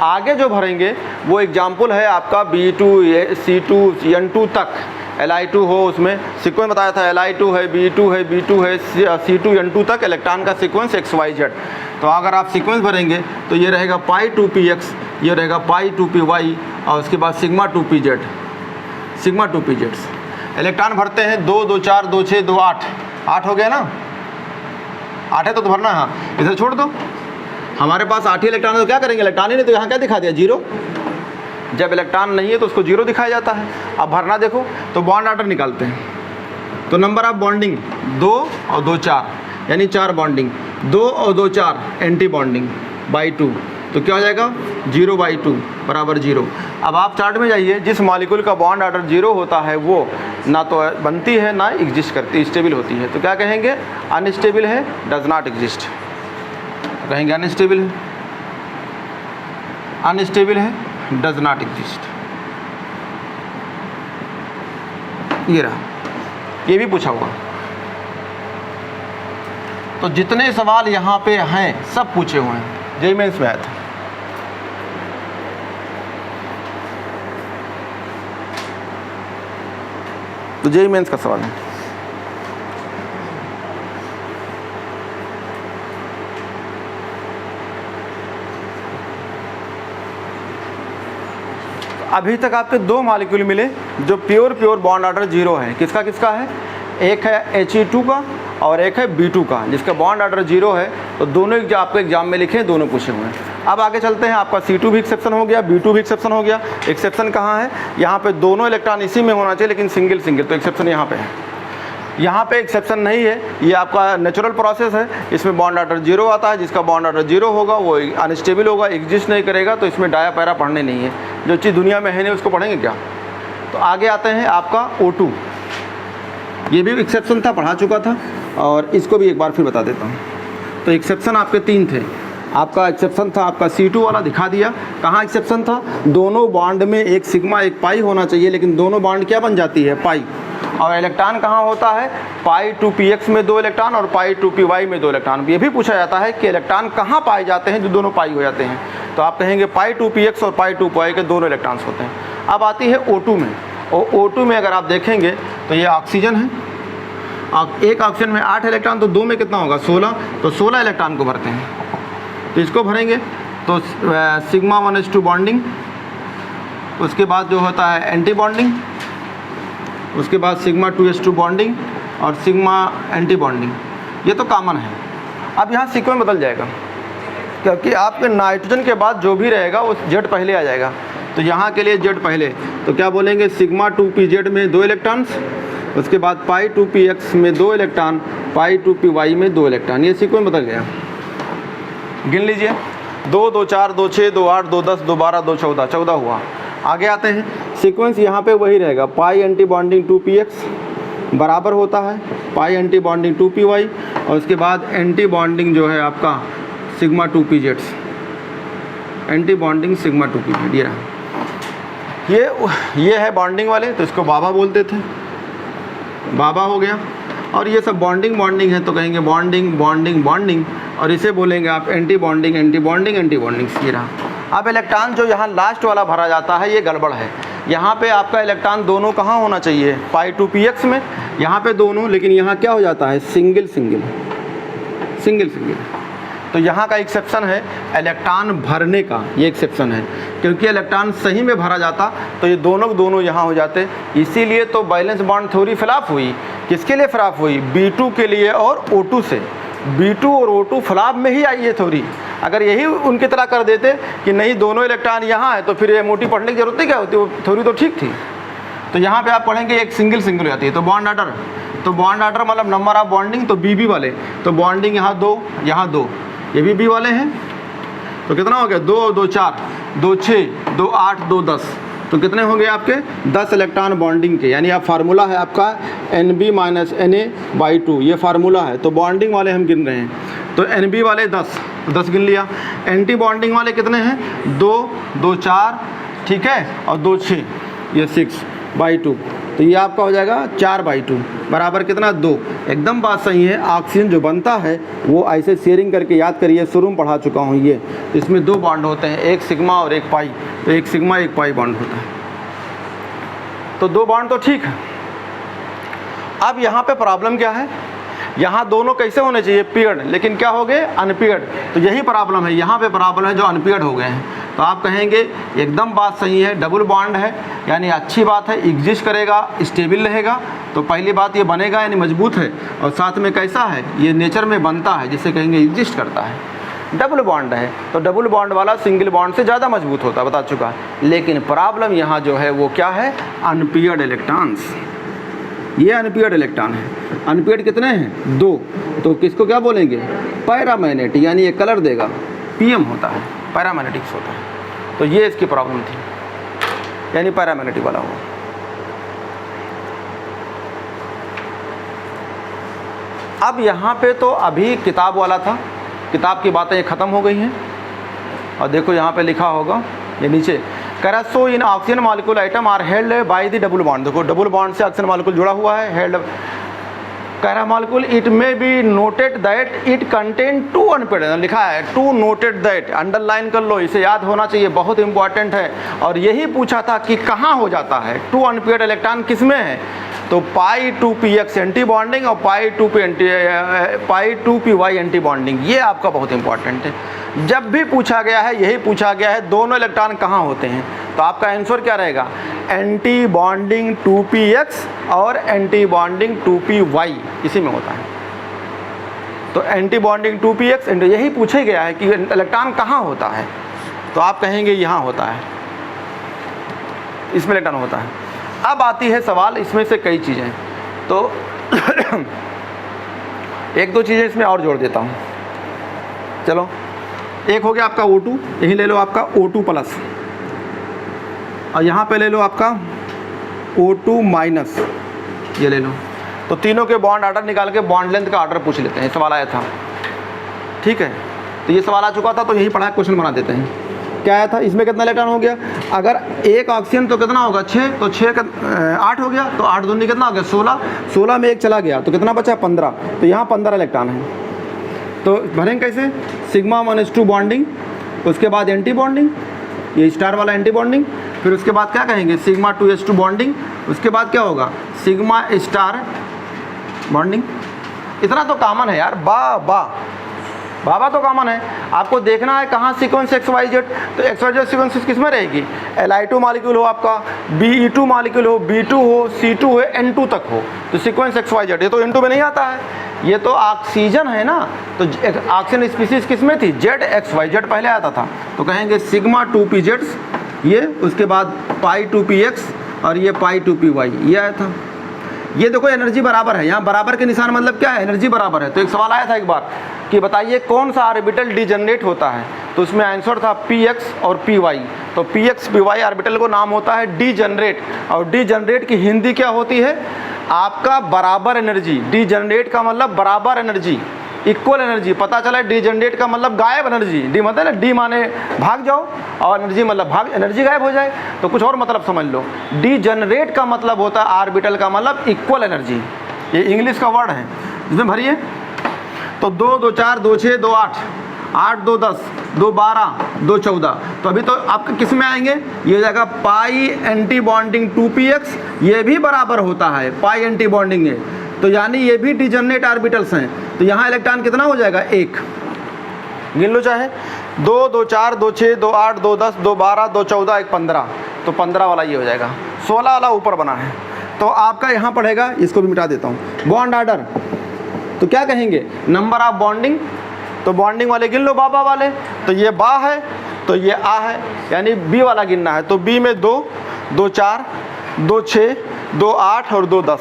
आगे जो भरेंगे वो एग्जाम्पल है आपका B2 C2 N2 तक, Li2 हो, उसमें सीक्वेंस बताया था Li2 है, B2 है, B2 है, C2 N2 तक इलेक्ट्रॉन का सीक्वेंस XYZ। तो अगर आप सीक्वेंस भरेंगे तो ये रहेगा पाई 2px, ये रहेगा पाई 2py, और उसके बाद sigma 2pz, sigma 2pz। Electron भरते हैं 2 2 4 2 6 2 8, 8 हो गया ना, 8 है तो भरना है, हाँ इधर छोड़ दो। हमारे पास 8 ही इलेक्ट्रॉन है तो क्या करेंगे, इलेक्ट्रॉन ही नहीं तो यहाँ क्या दिखा दिया, 0। जब इलेक्ट्रॉन नहीं है तो उसको 0 दिखाया जाता है। अब भरना देखो, तो बॉन्ड ऑर्डर निकालते हैं। तो नंबर ऑफ बॉन्डिंग 2 और 2 4, यानी 4 बॉन्डिंग, 2 और 2 4 एंटी बॉन्डिंग बाई 2, तो क्या हो जाएगा 0/2 बराबर 0। अब आप चार्ट में जाइए, जिस मॉलिक्यूल का बॉन्ड ऑर्डर 0 होता है वो ना तो बनती है ना एग्जिस्ट करती, स्टेबल होती है। तो क्या कहेंगे, अनस्टेबल है, डज नॉट एग्जिस्ट, कहेंगे अनस्टेबल है, अनस्टेबल है, डज नॉट एग्जिस्ट। ये रहा, ये भी पूछा हुआ। तो जितने सवाल यहाँ पे हैं सब पूछे हुए हैं, जेईई मेंस में आया था। तो जेईई मेंस का सवाल है। अभी तक आपके 2 मॉलिक्यूल मिले जो प्योर बॉन्ड ऑर्डर 0 है। किसका किसका है, एक है He2 का और एक है B2 का, जिसका बॉन्ड ऑर्डर 0 है। तो दोनों आपको एग्जाम में लिखे, दोनों पूछे हुए हैं। अब आगे चलते हैं, आपका C2 भी एक्सेप्शन हो गया, B2 भी एक्सेप्शन हो गया। एक्सेप्शन कहाँ है, यहाँ पे दोनों इलेक्ट्रॉन इसी में होना चाहिए, लेकिन सिंगल सिंगल, तो एक्सेप्शन यहाँ पे है। यहाँ पे एक्सेप्शन नहीं है, ये आपका नेचुरल प्रोसेस है। इसमें बॉन्ड ऑर्डर 0 आता है, जिसका बॉन्ड ऑर्डर 0 होगा वो अनस्टेबल होगा, एग्जिस्ट नहीं करेगा। तो इसमें डाया पैरा पढ़ने नहीं है, जो चीज़ दुनिया में है नहीं उसको पढ़ेंगे क्या। तो आगे आते हैं आपका O2, ये भी एक्सेप्शन था, पढ़ा चुका था, और इसको भी एक बार फिर बता देता हूँ। तो एक्सेप्शन आपके 3 थे। आपका एक्सेप्शन था आपका C2 वाला, दिखा दिया। कहाँ एक्सेप्शन था, दोनों बॉन्ड में एक सिग्मा एक पाई होना चाहिए, लेकिन दोनों बॉन्ड क्या बन जाती है, पाई। और इलेक्ट्रॉन कहाँ होता है, पाई 2px में 2 इलेक्ट्रॉन और पाई 2py में 2 इलेक्ट्रॉन। ये भी पूछा जाता है कि इलेक्ट्रॉन कहाँ पाए जाते हैं जो दोनों पाई हो जाते हैं। तो आप कहेंगे पाई 2px और पाई 2py के दोनों इलेक्ट्रॉन्स होते हैं। अब आती है O2 में, और O2 में अगर आप देखेंगे तो ये ऑक्सीजन है। एक ऑक्सीजन में 8 इलेक्ट्रॉन, तो 2 में कितना होगा 16, तो 16 इलेक्ट्रॉन को भरते हैं। तो इसको भरेंगे तो सिग्मा 1s2 बॉन्डिंग, उसके बाद जो होता है एंटी बॉन्डिंग, उसके बाद सिग्मा 2s2 बॉन्डिंग और सिग्मा एंटी बॉन्डिंग। ये तो कॉमन है। अब यहाँ सीक्वेंस बदल जाएगा, क्योंकि आपके नाइट्रोजन के बाद जो भी रहेगा वो Z पहले आ जाएगा। तो यहाँ के लिए Z पहले, तो क्या बोलेंगे सिग्मा 2pz में 2 इलेक्ट्रॉन्स, उसके बाद पाई 2px में 2 इलेक्ट्रॉन, पाई 2py में 2 इलेक्ट्रॉन। ये सीक्वेंस बदल गया, गिन लीजिए 2 2 4 2 6 2 8 2 10 2 12 2 14, 14 हुआ। आगे आते हैं, सीक्वेंस यहाँ पे वही रहेगा, पाई एंटी बॉन्डिंग 2px बराबर होता है पाई एंटी बॉन्डिंग 2py, और उसके बाद एंटी बॉन्डिंग जो है आपका sigma 2pz, anti bonding sigma 2pz। ये रहा, ये है बॉन्डिंग वाले, तो इसको बाबा बोलते थे, बाबा हो गया। और ये सब बॉन्डिंग है, तो कहेंगे बॉन्डिंग, और इसे बोलेंगे आप एंटी बॉन्डिंग। ये रहा। अब इलेक्ट्रॉन जो यहाँ लास्ट वाला भरा जाता है, ये गड़बड़ है। यहाँ पे आपका इलेक्ट्रॉन दोनों कहाँ होना चाहिए, पाई 2px में, यहाँ पे दोनों, लेकिन यहाँ क्या हो जाता है सिंगल। तो यहाँ का एक्सेप्शन है इलेक्ट्रॉन भरने का, ये एक्सेप्शन है, क्योंकि इलेक्ट्रॉन सही में भरा जाता तो ये दोनों यहाँ हो जाते। इसीलिए तो बैलेंस बॉन्ड थ्योरी फ्लॉप हुई। किसके लिए फ्लॉप हुई, B2 के लिए और O2 से। B2 और O2 फ्लॉप में ही आई है थ्योरी। अगर यही उनकी तरह कर देते कि नहीं दोनों इलेक्ट्रॉन यहाँ है, तो फिर ये मोटी पढ़ने की जरूरत क्या होती, वो थ्योरी तो ठीक थी। तो यहाँ पे आप पढ़ेंगे एक सिंगल हो जाती है। तो बॉन्ड ऑर्डर मतलब नंबर ऑफ बॉन्डिंग, तो BB वाले, तो बॉन्डिंग यहाँ 2, यहाँ 2, ये भी B वाले हैं। तो कितना हो गया, 2 2 4 2 6 2 8 2 10, तो कितने होंगे आपके 10 इलेक्ट्रॉन बॉन्डिंग के। यानी आप फार्मूला है आपका Nb - Na/2, ये फार्मूला है। तो बॉन्डिंग वाले हम गिन रहे हैं। तो NB वाले 10, 10 गिन लिया। एंटी बॉन्डिंग वाले कितने हैं? 2, 2 4, ठीक है, और 2 6, ये 6/2। तो ये आपका हो जाएगा 4/2 बराबर कितना? 2। एकदम बात सही है। ऑक्सीजन जो बनता है वो ऐसे शेयरिंग करके, याद करिए शुरू में पढ़ा चुका हूँ ये, इसमें 2 बॉन्ड होते हैं, एक सिग्मा और एक पाई। तो एक सिग्मा एक पाई बॉन्ड होता है, तो 2 बॉन्ड तो ठीक है। अब यहाँ पे प्रॉब्लम क्या है? यहाँ दोनों कैसे होने चाहिए? पेयर्ड, लेकिन क्या हो गए? अनपेयर्ड। तो यही प्रॉब्लम है, यहाँ पे प्रॉब्लम है जो अनपेयर्ड हो गए हैं। तो आप कहेंगे एकदम बात सही है, डबल बॉन्ड है यानी अच्छी बात है, एग्जिस्ट करेगा, स्टेबल रहेगा। तो पहली बात ये बनेगा यानी मजबूत है, और साथ में कैसा है? ये नेचर में बनता है, जिसे कहेंगे एग्जिस्ट करता है। डबल बॉन्ड है तो डबल बॉन्ड वाला सिंगल बॉन्ड से ज़्यादा मजबूत होता है, बता चुका है। लेकिन प्रॉब्लम यहाँ जो है वो क्या है? Unpaired electrons. ये अनपेयर्ड इलेक्ट्रॉन है। अनपेयर्ड कितने हैं? 2। तो किसको क्या बोलेंगे? पैरामैग्नेटिक, यानी ये कलर देगा, PM होता है, पैरामैग्नेटिक्स होता है। तो ये इसकी प्रॉब्लम थी, यानी पैरामैग्नेटिक वाला हो। अब यहाँ पे तो अभी किताब वाला था, किताब की बातें ख़त्म हो गई हैं। और देखो यहाँ पे लिखा होगा, ये नीचे कह रहा so in oxygen molecule atom are held by the double bond. देखो डबल बॉन्ड से ऑक्सीजन मॉलिक्यूल जुड़ा हुआ है, हेल्ड। कह रहा molecule it may be noted that it contain 2 unpaired, लिखा है 2 नोटेड दैट, अंडरलाइन कर लो, इसे याद होना चाहिए, बहुत इंपॉर्टेंट है। और यही पूछा था कि कहाँ हो जाता है 2 अनपेयर्ड इलेक्ट्रॉन, किस में है? तो π2px एंटी बॉन्डिंग और π2py एंटी बॉन्डिंग, ये आपका बहुत इंपॉर्टेंट है। जब भी पूछा गया है यही पूछा गया है, दोनों इलेक्ट्रॉन कहाँ होते हैं। तो आपका आंसर क्या रहेगा? एंटी बॉन्डिंग 2px और एंटी बॉन्डिंग 2py, इसी में होता है। तो एंटी बॉन्डिंग 2px, यही पूछा गया है कि इलेक्ट्रॉन कहाँ होता है। तो आप कहेंगे यहाँ होता है, इसमें इलेक्ट्रॉन होता है। अब आती है सवाल, इसमें से कई चीज़ें, तो एक दो चीज़ें इसमें और जोड़ देता हूँ। चलो, एक हो गया आपका O2, यही ले लो आपका O2+, और यहाँ पे ले लो आपका O2-, ये ले लो। तो तीनों के बॉन्ड आर्डर निकाल के बॉन्ड लेंथ का आर्डर पूछ लेते हैं, सवाल आया था, ठीक है। तो ये सवाल आ चुका था, तो यही पढ़ा, क्वेश्चन बना देते हैं। क्या आया था? इसमें कितना इलेक्ट्रॉन हो गया? अगर एक ऑक्सीजन तो कितना होगा? 6, तो 6 का 8 हो गया, तो 8 दूनी कितना हो गया? 16। 16 में एक चला गया, तो कितना बचा? 15। तो यहाँ 15 इलेक्ट्रॉन है। तो भरेंगे कैसे? σ1s2 बॉन्डिंग, उसके बाद एंटी बॉन्डिंग, ये स्टार वाला एंटी बॉन्डिंग, फिर उसके बाद क्या कहेंगे? σ2s2 बॉन्डिंग, उसके बाद क्या होगा? Sigma star bonding. इतना तो कॉमन है यार, बाबा तो कॉमन है। आपको देखना है कहाँ सीक्वेंस XYZ, तो XYZ सीक्वेंस किस में रहेगी? Li2 मॉलिक्यूल हो आपका, Be2 मॉलिक्यूल हो, B2 हो, C2 हो, N2 तक हो, तो सीक्वेंस XYZ। ये तो N2 में नहीं आता है, ये तो ऑक्सीजन है ना। तो ऑक्सीजन स्पीसीज किस में थी? ZXYZ पहले आता था। तो कहेंगे σ2pz, ये, उसके बाद π2px और ये π2py, ये आया था। ये देखो एनर्जी बराबर है, यहाँ बराबर के निशान मतलब क्या है? एनर्जी बराबर है। तो एक सवाल आया था एक बार कि बताइए कौन सा ऑर्बिटल डिजनरेट होता है, तो उसमें आंसर था px और py। तो px py ऑर्बिटल को नाम होता है डिजनरेट, और डिजनरेट की हिंदी क्या होती है? आपका बराबर एनर्जी। डिजनरेट का मतलब बराबर एनर्जी, इक्वल एनर्जी। पता चला डिजनरेट का मतलब गायब एनर्जी, डी मतलब ना, डी माने भाग जाओ, और एनर्जी मतलब भाग, एनर्जी गायब हो जाए। तो कुछ और मतलब समझ लो, डिजनरेट का मतलब होता है ऑर्बिटल का मतलब इक्वल एनर्जी। ये इंग्लिश का वर्ड है, इसमें भरिए। तो 2, 2 4, 2 6, 2 8, 8 2 10, 2 12, 2 14। तो अभी तो आपके किस में आएंगे? ये हो जाएगा पाई एंटी बॉन्डिंग 2px, ये भी बराबर होता है पाई एंटी बॉन्डिंग है, तो यानी ये भी डिजनरेट ऑर्बिटल्स हैं। तो यहाँ इलेक्ट्रॉन कितना हो जाएगा? 1। गिन लो चाहे, 2 2 4, 2 6, 2 8, 2 10, 2 12, 2 14, 1 15। तो 15 वाला ये हो जाएगा, 16 वाला ऊपर बना है। तो आपका यहाँ पड़ेगा, इसको भी मिटा देता हूँ। बॉन्ड आर्डर, तो क्या कहेंगे? Number of bonding. तो बॉन्डिंग वाले गिन लो, बाबा वाले। तो ये बा है, तो ये आ है, यानी बी वाला गिनना है। तो बी में 2 2 4, 2 6, 2 8 और 2 10।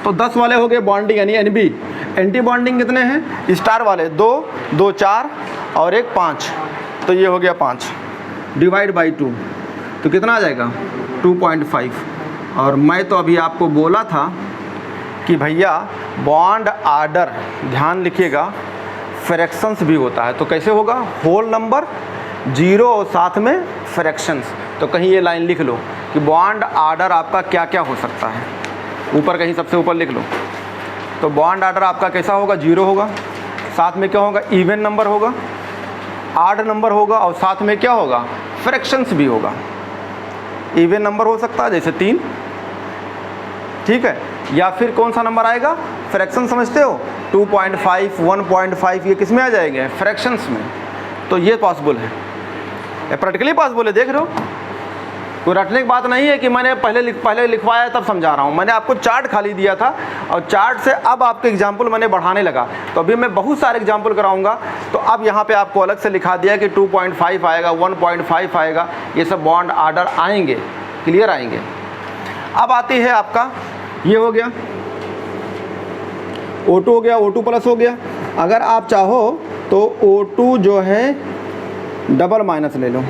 तो 10 वाले हो गए बॉन्डिंग, यानी NB। एंटी बॉन्डिंग कितने हैं? स्टार वाले 2 2 4 और 1 5। तो ये हो गया 5 डिवाइड बाई 2, तो कितना आ जाएगा? 2.5। और मैं तो अभी आपको बोला था कि भैया बॉन्ड आर्डर, ध्यान लिखिएगा, फ्रैक्शंस भी होता है। तो कैसे होगा, होल नंबर, जीरो और साथ में फ्रैक्शंस। तो कहीं ये लाइन लिख लो कि बॉन्ड आर्डर आपका क्या क्या हो सकता है, ऊपर कहीं सबसे ऊपर लिख लो। तो बॉन्ड आर्डर आपका कैसा होगा, जीरो होगा, साथ में क्या होगा, इवन नंबर होगा, आड नंबर होगा, और साथ में क्या होगा, फ्रैक्शंस भी होगा। इवन नंबर हो सकता है जैसे 3, ठीक है, या फिर कौन सा नंबर आएगा, फ्रैक्शन समझते हो, 2.5, 1.5, ये किस में आ जाएंगे, फ्रैक्शंस में। तो ये पॉसिबल है, ये प्रैक्टिकली पॉसिबल है, देख रहे हो, कोई रटने की बात नहीं है कि मैंने पहले लिखवाया तब समझा रहा हूँ। मैंने आपको चार्ट खाली दिया था और चार्ट से अब आपके एग्जाम्पल मैंने बढ़ाने लगा। तो अभी मैं बहुत सारे एग्जाम्पल कराऊंगा। तो अब यहाँ पे आपको अलग से लिखा दिया कि 2.5 आएगा, 1.5 आएगा, ये सब बॉन्ड आर्डर आएंगे, क्लियर आएंगे। अब आती है आपका, ये हो गया O2 हो गया, O2 प्लस हो गया। अगर आप चाहो तो O2 जो है डबल माइनस ले लो,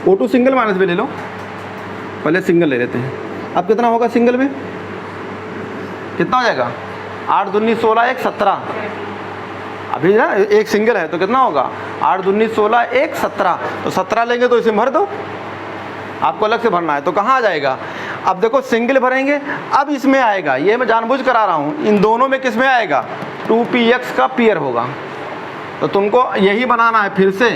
O2 सिंगल माइनस भी ले लो, पहले सिंगल ले लेते हैं। अब कितना होगा सिंगल में, कितना हो जाएगा, 8 दूनी 16, 1 17। अभी ना एक सिंगल है तो कितना होगा, 8 दूनी 16, 1 17। तो 17 लेंगे तो इसे भर दो, आपको अलग से भरना है। तो कहाँ आ जाएगा, अब देखो सिंगल भरेंगे, अब इसमें आएगा, ये मैं जानबूझ करा रहा हूँ, इन दोनों में किस में आएगा, 2px का पेयर होगा। तो तुमको यही बनाना है फिर से,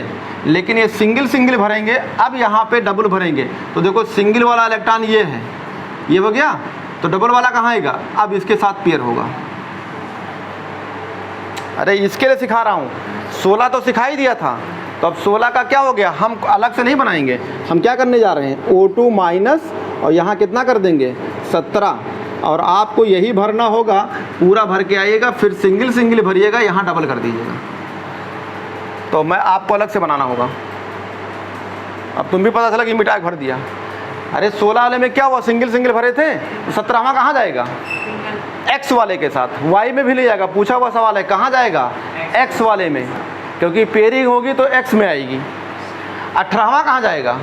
लेकिन ये सिंगल सिंगल भरेंगे, अब यहाँ पे डबल भरेंगे। तो देखो सिंगल वाला इलेक्ट्रॉन ये है, ये हो गया, तो डबल वाला कहाँ आएगा, अब इसके साथ पेयर होगा। अरे इसके लिए सिखा रहा हूँ, 16 तो सिखा ही दिया था, तो अब 16 का क्या हो गया, हम अलग से नहीं बनाएंगे, हम क्या करने जा रहे हैं, O2 माइनस, और यहाँ कितना कर देंगे, 17। और आपको यही भरना होगा, पूरा भर के आइएगा, फिर सिंगल सिंगल भरिएगा, यहाँ डबल कर दीजिएगा। तो मैं आपको अलग से बनाना होगा। अब तुम भी पता चला कि मिटा के भर दिया। अरे 16 वाले में क्या हुआ, सिंगल सिंगल भरे थे, तो 17वां कहाँ जाएगा, एक्स वाले के साथ, वाई में भी ले जाएगा, पूछा हुआ सवाल है, कहाँ जाएगा, एक्स वाले में, क्योंकि पेयरिंग होगी तो एक्स में आएगी। 18वां कहाँ जाएगा,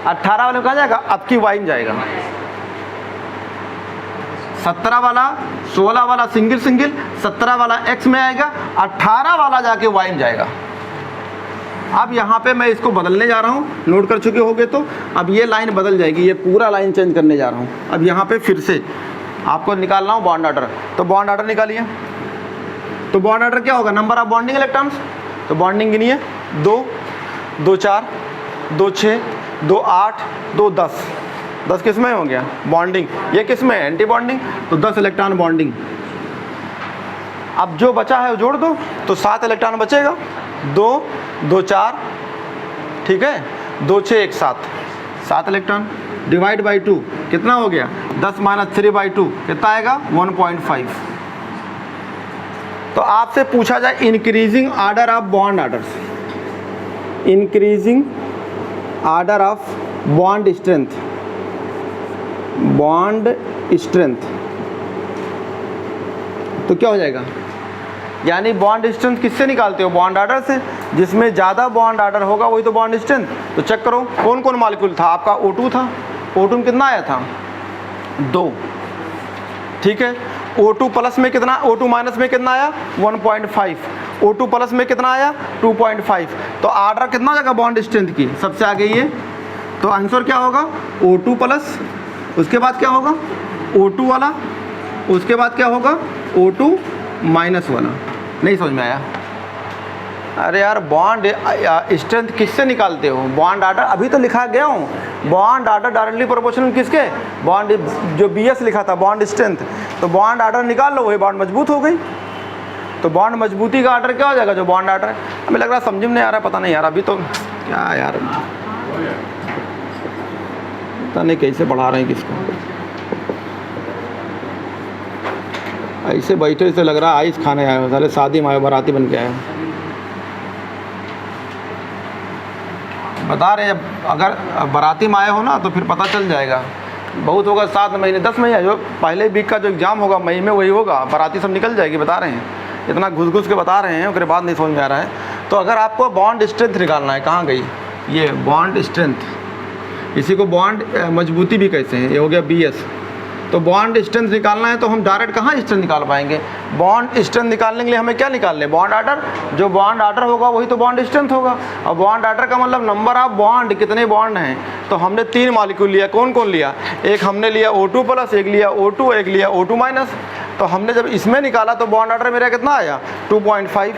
18 वाले में कहाँ जाएगा, अब की वाई में जाएगा। 17 वाला, 16 वाला सिंगल सिंगल, 17 वाला एक्स में आएगा, 18 वाला जाके वाई में जाएगा। अब यहाँ पे मैं इसको बदलने जा रहा हूँ, नोट कर चुके होगे तो। अब ये लाइन बदल जाएगी, ये पूरा लाइन चेंज करने जा रहा हूँ। अब यहाँ पे फिर से आपको निकालना हो बॉन्ड ऑर्डर, तो बॉन्ड ऑर्डर निकालिए। तो बॉन्ड ऑर्डर क्या होगा, नंबर ऑफ बॉन्डिंग इलेक्ट्रॉन्स। तो बॉन्डिंग गिनिए, 2, 2 4, 2 6, 2 8, 2 10। 10 किस में हो गया, बॉन्डिंग। ये किस में है, एंटी बॉन्डिंग, तो 10 इलेक्ट्रॉन बॉन्डिंग। अब जो बचा है वो जोड़ दो, तो 7 इलेक्ट्रॉन बचेगा, 2 2 4, ठीक है, 2 6 1 7, 7 इलेक्ट्रॉन डिवाइड बाई 2 कितना हो गया, 10 - 3/2 कितना आएगा, 1.5। तो आपसे पूछा जाए increasing order of bond orders, increasing order of bond strength, bond strength, तो क्या हो जाएगा, यानी बॉन्ड स्ट्रेंथ किससे निकालते हो, बॉन्ड आर्डर से। जिसमें ज़्यादा बॉन्ड आर्डर होगा वही तो बॉन्ड स्ट्रेंथ। तो चेक करो कौन कौन मॉलिक्यूल था, आपका O2 था, O2 में कितना आया था, 2, ठीक है। O2 प्लस में कितना, O2 माइनस में कितना आया, 1.5, O2 प्लस में कितना आया, 2.5। तो आर्डर कितना हो जाएगा बॉन्ड स्ट्रेंथ की, सबसे आगे ये। तो आंसर क्या होगा, O2 प्लस, उसके बाद क्या होगा, O2 वाला, उसके बाद क्या होगा, O2 माइनस वाला। नहीं समझ में आया, अरे यार बॉन्ड स्ट्रेंथ किससे निकालते हो, बॉन्ड आर्डर, अभी तो लिखा गया हूँ, बॉन्ड आर्डर डायरेक्टली प्रोपोर्शनल किसके, बॉन्ड जो BS लिखा था बॉन्ड स्ट्रेंथ। तो बॉन्ड आर्डर निकाल लो, वही बॉन्ड मजबूत हो गई। तो बॉन्ड मजबूती का आर्डर क्या हो जाएगा, जो बॉन्ड आर्डर है। हमें लग रहा है समझ में नहीं आ रहा, पता नहीं यार, अभी तो क्या यार, पता नहीं कैसे बढ़ा रहे हैं किसको, ऐसे बैठे से लग रहा है आइस खाने आए हो, सारे शादी में आए, बाराती बन के आए हो। बता रहे अगर बाराती में आए हो ना तो फिर पता चल जाएगा, बहुत होगा 7 महीने 10 महीने, जो पहले वीक का जो एग्ज़ाम होगा मई में वही होगा, बाराती सब निकल जाएगी। बता रहे हैं, इतना घुस घुस के बता रहे हैं, उसके बाद नहीं समझ में आ रहा है। तो अगर आपको बॉन्ड स्ट्रेंथ निकालना है, कहाँ गई ये बॉन्ड स्ट्रेंथ, इसी को बॉन्ड मजबूती भी कहते हैं, ये हो गया BS। तो बॉन्ड स्ट्रेंथ निकालना है तो हम डायरेक्ट कहाँ स्ट्रेंथ निकाल पाएंगे? बॉन्ड स्ट्रेंथ निकालने के लिए हमें क्या निकाल लें? Bond order. जो बॉन्ड आर्डर होगा वही तो बॉन्ड स्ट्रेंथ होगा। और बॉन्ड आर्डर का मतलब नंबर ऑफ बॉन्ड, कितने बॉन्ड हैं। तो हमने 3 मॉलिक्यूल लिया, कौन कौन लिया? एक हमने लिया O2 प्लस, एक लिया O2, एक लिया O2 माइनस। तो हमने जब इसमें निकाला तो बॉन्ड आर्डर मेरा कितना आया? 2.5।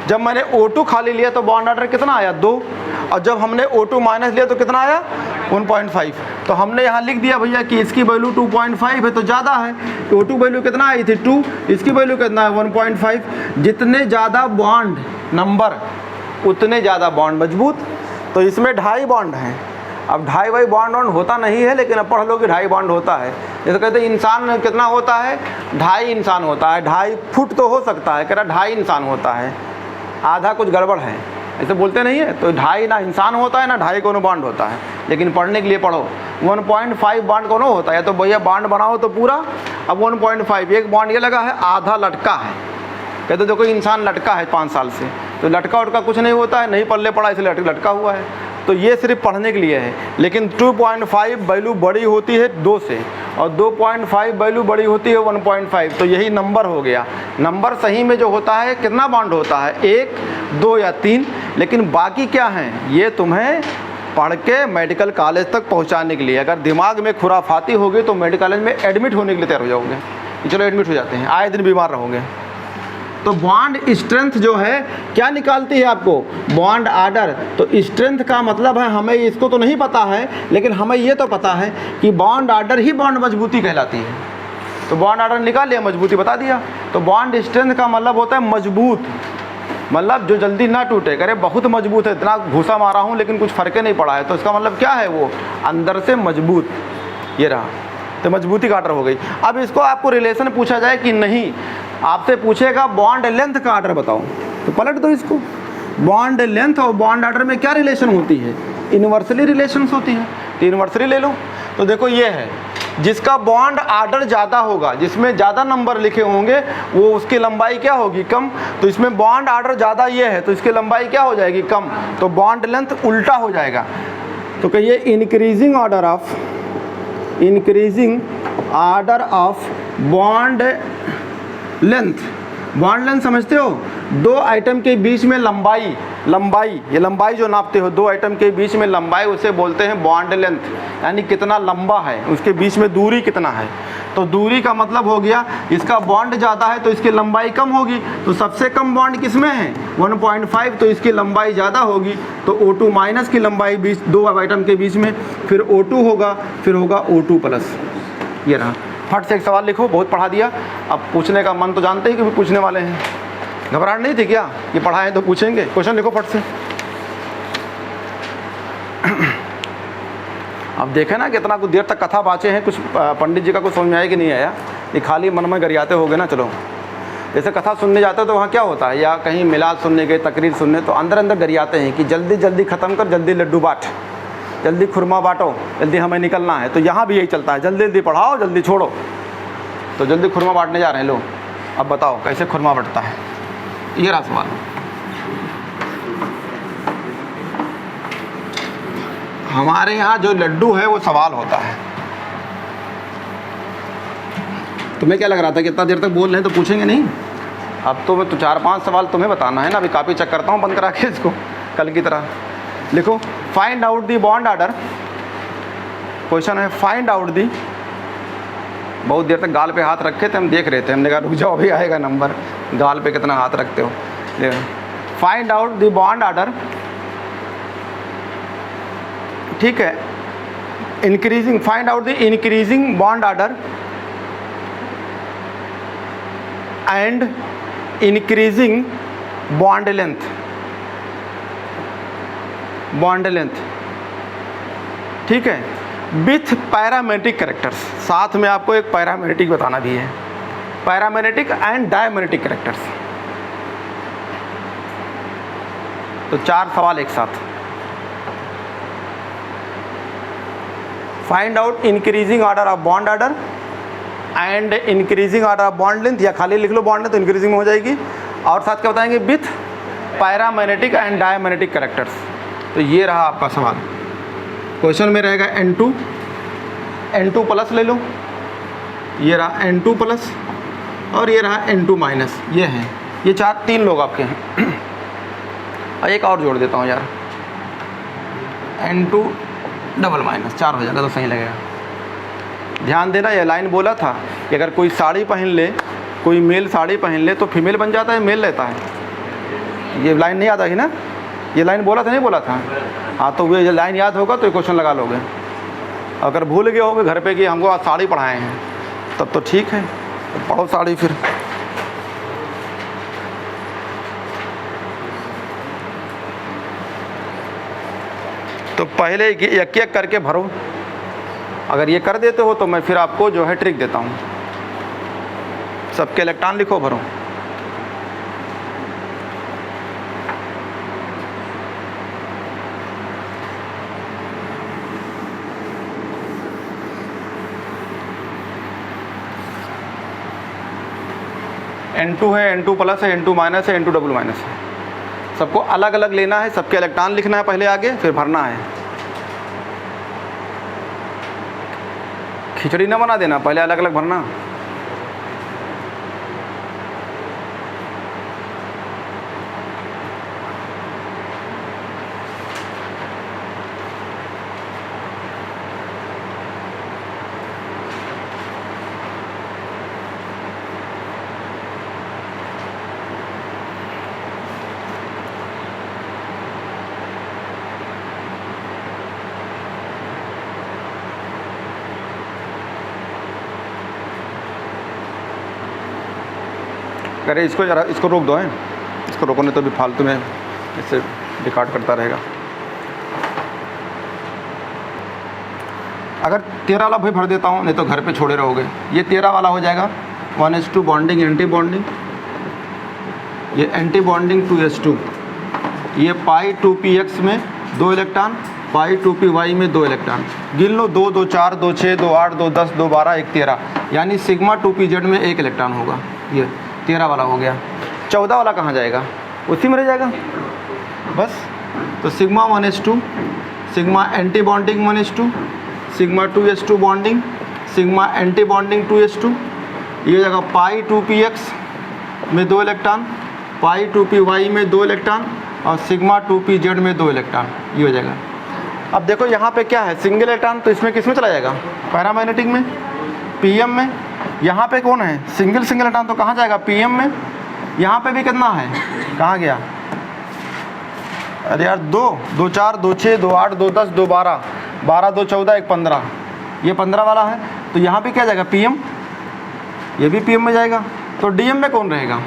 जब मैंने O2 खाली लिया तो बॉन्ड आर्डर कितना आया? 2। और जब हमने O2 माइनस लिया तो कितना आया? 1.5। तो हमने यहाँ लिख दिया भैया कि इसकी वैल्यू 2.5 है तो ज़्यादा है। O2 वैल्यू कितना आई थी? 2। इसकी वैल्यू कितना है? 1.5। जितने ज़्यादा बॉन्ड नंबर उतने ज़्यादा बॉन्ड मजबूत। तो इसमें 2.5 बॉन्ड हैं। अब 2.5 बॉन्ड होता नहीं है, लेकिन अब पढ़ लो कि 2.5 बॉन्ड होता है। जैसे कहते हैं इंसान कितना होता है? 2.5 इंसान होता है। 2.5 फुट तो हो सकता है, कह रहा 2.5 इंसान होता है, आधा कुछ गड़बड़ है, ऐसे बोलते नहीं है। तो 2.5 ना इंसान होता है ना 2.5 कोनो बॉन्ड होता है। लेकिन पढ़ने के लिए पढ़ो। 1.5 बॉन्ड कोनो होता है। तो भैया बॉन्ड बनाओ तो पूरा। अब 1.5 एक बॉन्ड ये लगा है, आधा लटका है। कहते देखो इंसान लटका है 5 साल से, तो लटका उटका कुछ नहीं होता है, नहीं पल्ले पड़ा इसलिए लटका हुआ है। तो ये सिर्फ पढ़ने के लिए है। लेकिन 2.5 वैल्यू बड़ी होती है 2 से, और 2.5 वैल्यू बड़ी होती है 1.5। तो यही नंबर हो गया। नंबर सही में जो होता है कितना बॉन्ड होता है? 1, 2 या 3। लेकिन बाकी क्या हैं ये तुम्हें पढ़ के मेडिकल कॉलेज तक पहुंचाने के लिए। अगर दिमाग में खुराफाती होगी तो मेडिकल कॉलेज में एडमिट होने के लिए तैयार हो जाओगे। चलो एडमिट हो जाते हैं, आए दिन बीमार रहोगे। तो बॉन्ड स्ट्रेंथ जो है क्या निकालती है आपको? Bond order. तो स्ट्रेंथ का मतलब है, हमें इसको तो नहीं पता है, लेकिन हमें ये तो पता है कि बॉन्ड आर्डर ही बॉन्ड मजबूती कहलाती है। तो बॉन्ड आर्डर निकाल लिया, मजबूती बता दिया। तो बॉन्ड स्ट्रेंथ का मतलब होता है मजबूत, मतलब जो जल्दी ना टूटे। करे बहुत मजबूत है, इतना घूसा मारा हूँ लेकिन कुछ फर्क नहीं पड़ा है, तो इसका मतलब क्या है? वो अंदर से मजबूत। ये रहा, तो मजबूती का आर्डर हो गई। अब इसको आपको रिलेशन पूछा जाए कि नहीं, आपसे पूछेगा बॉन्ड लेंथ का आर्डर बताओ, तो पलट दो इसको। बॉन्ड लेंथ और बॉन्ड आर्डर में क्या रिलेशन होती है? इन्वर्सली रिलेशंस होती है। तो इन्वर्सली ले लो। तो देखो ये है, जिसका बॉन्ड आर्डर ज़्यादा होगा, जिसमें ज़्यादा नंबर लिखे होंगे, वो उसकी लंबाई क्या होगी? कम। तो इसमें बॉन्ड आर्डर ज़्यादा ये है तो इसकी लंबाई क्या हो जाएगी? कम। तो बॉन्ड लेंथ उल्टा हो जाएगा। तो कहिए increasing order of bond length. Bond length समझते हो? 2 आइटम के बीच में लंबाई, ये लंबाई जो नापते हो 2 आइटम के बीच में लंबाई, उसे बोलते हैं बॉन्ड लेंथ। यानी कितना लंबा है, उसके बीच में दूरी कितना है। तो दूरी का मतलब हो गया, इसका बॉन्ड ज़्यादा है तो इसकी लंबाई कम होगी। तो सबसे कम बॉन्ड किस में है? 1.5। तो इसकी लंबाई ज़्यादा होगी। तो O2 माइनस की लंबाई 2 आइटम के बीच में, फिर O2 होगा, फिर होगा O2 प्लस। ये रहा। फट से एक सवाल लिखो, बहुत पढ़ा दिया। अब पूछने का मन तो जानते ही कि पूछने वाले हैं। घबराहट नहीं थी क्या? ये पढ़ा है तो पूछेंगे। क्वेश्चन लिखो फट से। अब देखें ना कितना कुछ देर तक कथा बाँचे हैं, कुछ पंडित जी का कुछ समझ में आया कि नहीं आया। ये खाली मन में गरियाते हो गए ना। चलो, जैसे कथा सुनने जाते हो तो वहाँ क्या होता है, या कहीं मिलाद सुनने गए, तकरीर सुनने, तो अंदर अंदर गरियाते हैं कि जल्दी जल्दी ख़त्म कर, जल्दी लड्डू बाँट, जल्दी खुरमा बांटो, जल्दी हमें निकलना है। तो यहाँ भी यही चलता है, जल्दी जल्दी पढ़ाओ, जल्दी छोड़ो। तो जल्दी खुरमा बांटने जा रहे हैं लोग। अब बताओ कैसे खुरमा बंटता है? ये रहा सवाल। हमारे यहाँ जो लड्डू है वो सवाल होता है। तुम्हें क्या लग रहा था कि इतना देर तक बोल रहे हैं तो पूछेंगे नहीं? अब तो मैं 4-5 सवाल तुम्हें बताना है ना। अभी कापी चेक करता हूँ बंद करा के इसको, कल की तरह। लिखो, find out the bond order. Question है फाइंड आउट दी। बहुत देर तक गाल पे हाथ रखे थे, हम देख रहे थे, हमने कहा रुक जाओ अभी आएगा नंबर। गाल पे कितना हाथ रखते हो। Find out the bond order, ठीक है। Increasing, find out the increasing bond order and increasing bond length. Bond length, ठीक है, विथ पैरामेट्रिक कैरेक्टर्स। साथ में आपको एक पैरामेट्रिक बताना भी है, पैरामेट्रिक एंड डायमेट्रिक कैरेक्टर्स। तो 4 सवाल एक साथ। Find out increasing order of bond order and increasing order of bond length, या खाली लिख लो बॉन्ड लेंथ तो इंक्रीजिंग में हो जाएगी। और साथ क्या बताएंगे? With parametric and diametric characters. तो ये रहा आपका सवाल। क्वेश्चन में रहेगा N2 प्लस ले लो, ये रहा N2 प्लस और ये रहा N2 माइनस, ये हैं, ये तीन लोग आपके हैं। और एक और जोड़ देता हूँ यार, N2 डबल माइनस, 4 हो जाएगा तो सही लगेगा। ध्यान देना, ये लाइन बोला था कि अगर कोई साड़ी पहन ले, कोई मेल साड़ी पहन ले तो फीमेल बन जाता है, मेल रहता है। ये लाइन नहीं याद आई ना, ये लाइन बोला था नहीं बोला था? हाँ, तो ये लाइन याद होगा तो ये क्वेश्चन लगा लोगे। अगर भूल गए होगे घर पे कि हमको आज साड़ी पढ़ाए हैं, तब तो ठीक है, तो पढ़ो साड़ी फिर। तो पहले एक एक करके भरो। अगर ये कर देते हो तो मैं फिर आपको जो है ट्रिक देता हूँ। सबके इलेक्ट्रॉन लिखो, भरो। N2 है, N2 प्लस है, N2 माइनस है, N2 डबल माइनस है। सबको अलग अलग लेना है, सबके इलेक्ट्रॉन लिखना है पहले आगे, फिर भरना है। खिचड़ी ना बना देना, पहले अलग अलग भरना। अरे इसको जरा, इसको रोक दो, है इसको रोकने तो भी फालतू में इससे रिकॉर्ड करता रहेगा। अगर 13 वाला भी भर देता हूँ, नहीं तो घर पे छोड़े रहोगे। ये 13 वाला हो जाएगा 1s2 बॉन्डिंग एंटी बॉन्डिंग, ये एंटी बॉन्डिंग 2s2, ये पाई 2px में 2 इलेक्ट्रॉन, पाई 2py में 2 इलेक्ट्रॉन। गिन लो, 2 2 4 2 6 2 8 2 10 2 12 1 13, यानी सिग्मा 2pz में 1 इलेक्ट्रॉन होगा। ये 13 वाला हो गया। 14 वाला कहाँ जाएगा? उसी में रह जाएगा बस। तो sigma 1s2, sigma anti bonding 1s2, sigma 2s2 bonding, sigma anti bonding 2s2, ये हो जाएगा पाई 2px में 2 इलेक्ट्रॉन, पाई 2py में 2 इलेक्ट्रॉन और सिग्मा 2pz में 2 इलेक्ट्रॉन, ये हो जाएगा। अब देखो यहाँ पे क्या है, सिंगल इलेक्ट्रॉन, तो इसमें किस में चला जाएगा? पैरामैग्नेटिक में, पीएम में। यहाँ पे कौन है? सिंगल इलेक्ट्रॉन, तो कहाँ जाएगा? पीएम में। यहाँ पे भी कितना है? कहाँ गया? अरे यार 2 2 4 2 6 2 8 2 10 2 12 12 2 14 1 15, ये 15 वाला है। तो यहाँ पे क्या जाएगा? पीएम, ये भी पीएम में जाएगा। तो डीएम में कौन रहेगा?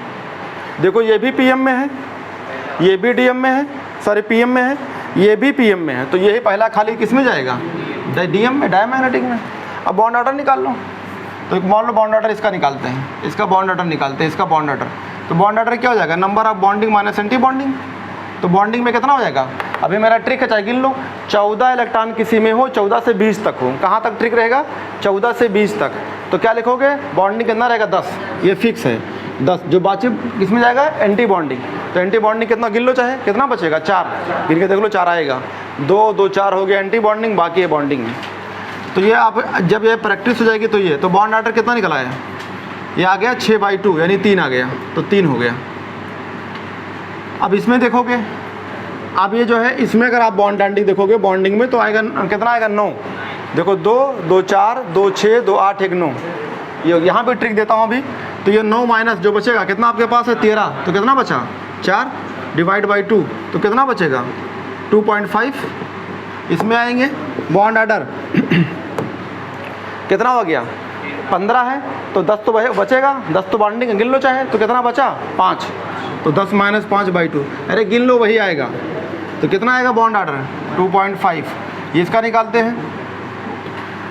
देखो ये भी पीएम में है, ये भी डीएम में है, सॉरी पीएम में है, ये भी पीएम में है। तो यही पहला खाली किस में जाएगा? डीएम में, डायमैग्नेटिक में। अब बॉन्ड ऑर्डर निकाल लो। तो मान लो बॉन्ड ऑर्डर इसका निकालते हैं, इसका बॉन्ड ऑर्डर निकालते हैं, इसका बॉन्ड ऑर्डर। तो बॉन्ड ऑर्डर क्या हो जाएगा? Number of bonding minus anti bonding. तो बॉन्डिंग में कितना हो जाएगा? अभी मेरा ट्रिक है, चाहे गिन लो। 14 इलेक्ट्रॉन किसी में हो, 14 से 20 तक हो। कहाँ तक ट्रिक रहेगा? 14 से 20 तक। तो क्या लिखोगे? बॉन्डिंग कितना रहेगा? 10, ये फिक्स है 10। जो बाकी किस में जाएगा? Anti bonding. तो एंटी बॉन्डिंग कितना गिन लो, चाहे कितना बचेगा? 4, गिन के देख लो, 4 आएगा। 2 2 4 हो गया एंटी बॉन्डिंग, बाकी है बॉन्डिंग में। तो ये आप जब ये प्रैक्टिस हो जाएगी तो ये, तो बॉन्ड ऑर्डर कितना निकला है? ये आ गया 6/2, यानी 3 आ गया, तो 3 हो गया। अब इसमें देखोगे, अब ये जो है इसमें अगर आप बॉन्ड बॉन्डिंग देखोगे, बॉन्डिंग में तो आएगा कितना आएगा? 9। देखो 2 2 4 2 6 2 8 1 9। ये यहाँ पे ट्रिक देता हूँ अभी। तो ये 9 माइनस जो बचेगा, कितना आपके पास है? 13। तो कितना बचा? 4 डिवाइड बाई 2, तो कितना बचेगा? 2.5। इसमें आएंगे बॉन्ड ऑर्डर कितना हो गया? 15 है, तो 10 तो बचेगा। 10 तो बॉन्डिंग गिन लो चाहे, तो कितना बचा? 5। तो 10 माइनस 5/2, अरे गिन लो, वही आएगा। तो कितना आएगा बॉन्ड ऑर्डर? 2.5। ये इसका निकालते हैं।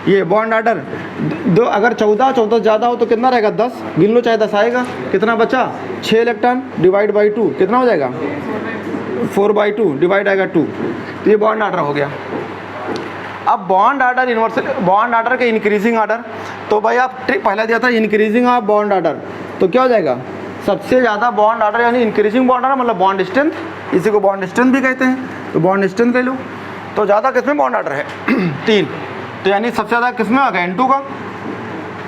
ये बॉन्ड ऑर्डर दो, अगर 14 ज़्यादा हो तो कितना रहेगा? 10, गिन लो चाहे 10 आएगा। कितना बचा? 6 इलेक्ट्रॉन डिवाइड बाई 2, कितना हो जाएगा? 4/2 डिवाइड आएगा 2। तो ये बॉन्ड ऑर्डर हो गया। अब bond order universal, bond order के इंक्रीजिंग ऑर्डर, तो भाई आप ट्रिक पहले दिया था इंक्रीजिंग ऑफ बॉन्ड ऑर्डर, तो क्या हो जाएगा? सबसे ज़्यादा बॉन्ड ऑर्डर यानी इंक्रीजिंग बॉन्ड ऑर्डर, मतलब बॉन्ड स्ट्रेंथ, इसी को बॉन्ड स्ट्रेंथ भी कहते हैं। तो बॉन्ड स्ट्रेंथ ले लो। तो ज़्यादा किसमें बॉन्ड ऑर्डर है? 3। तो यानी सबसे ज़्यादा किसमें आ गया? N2 का।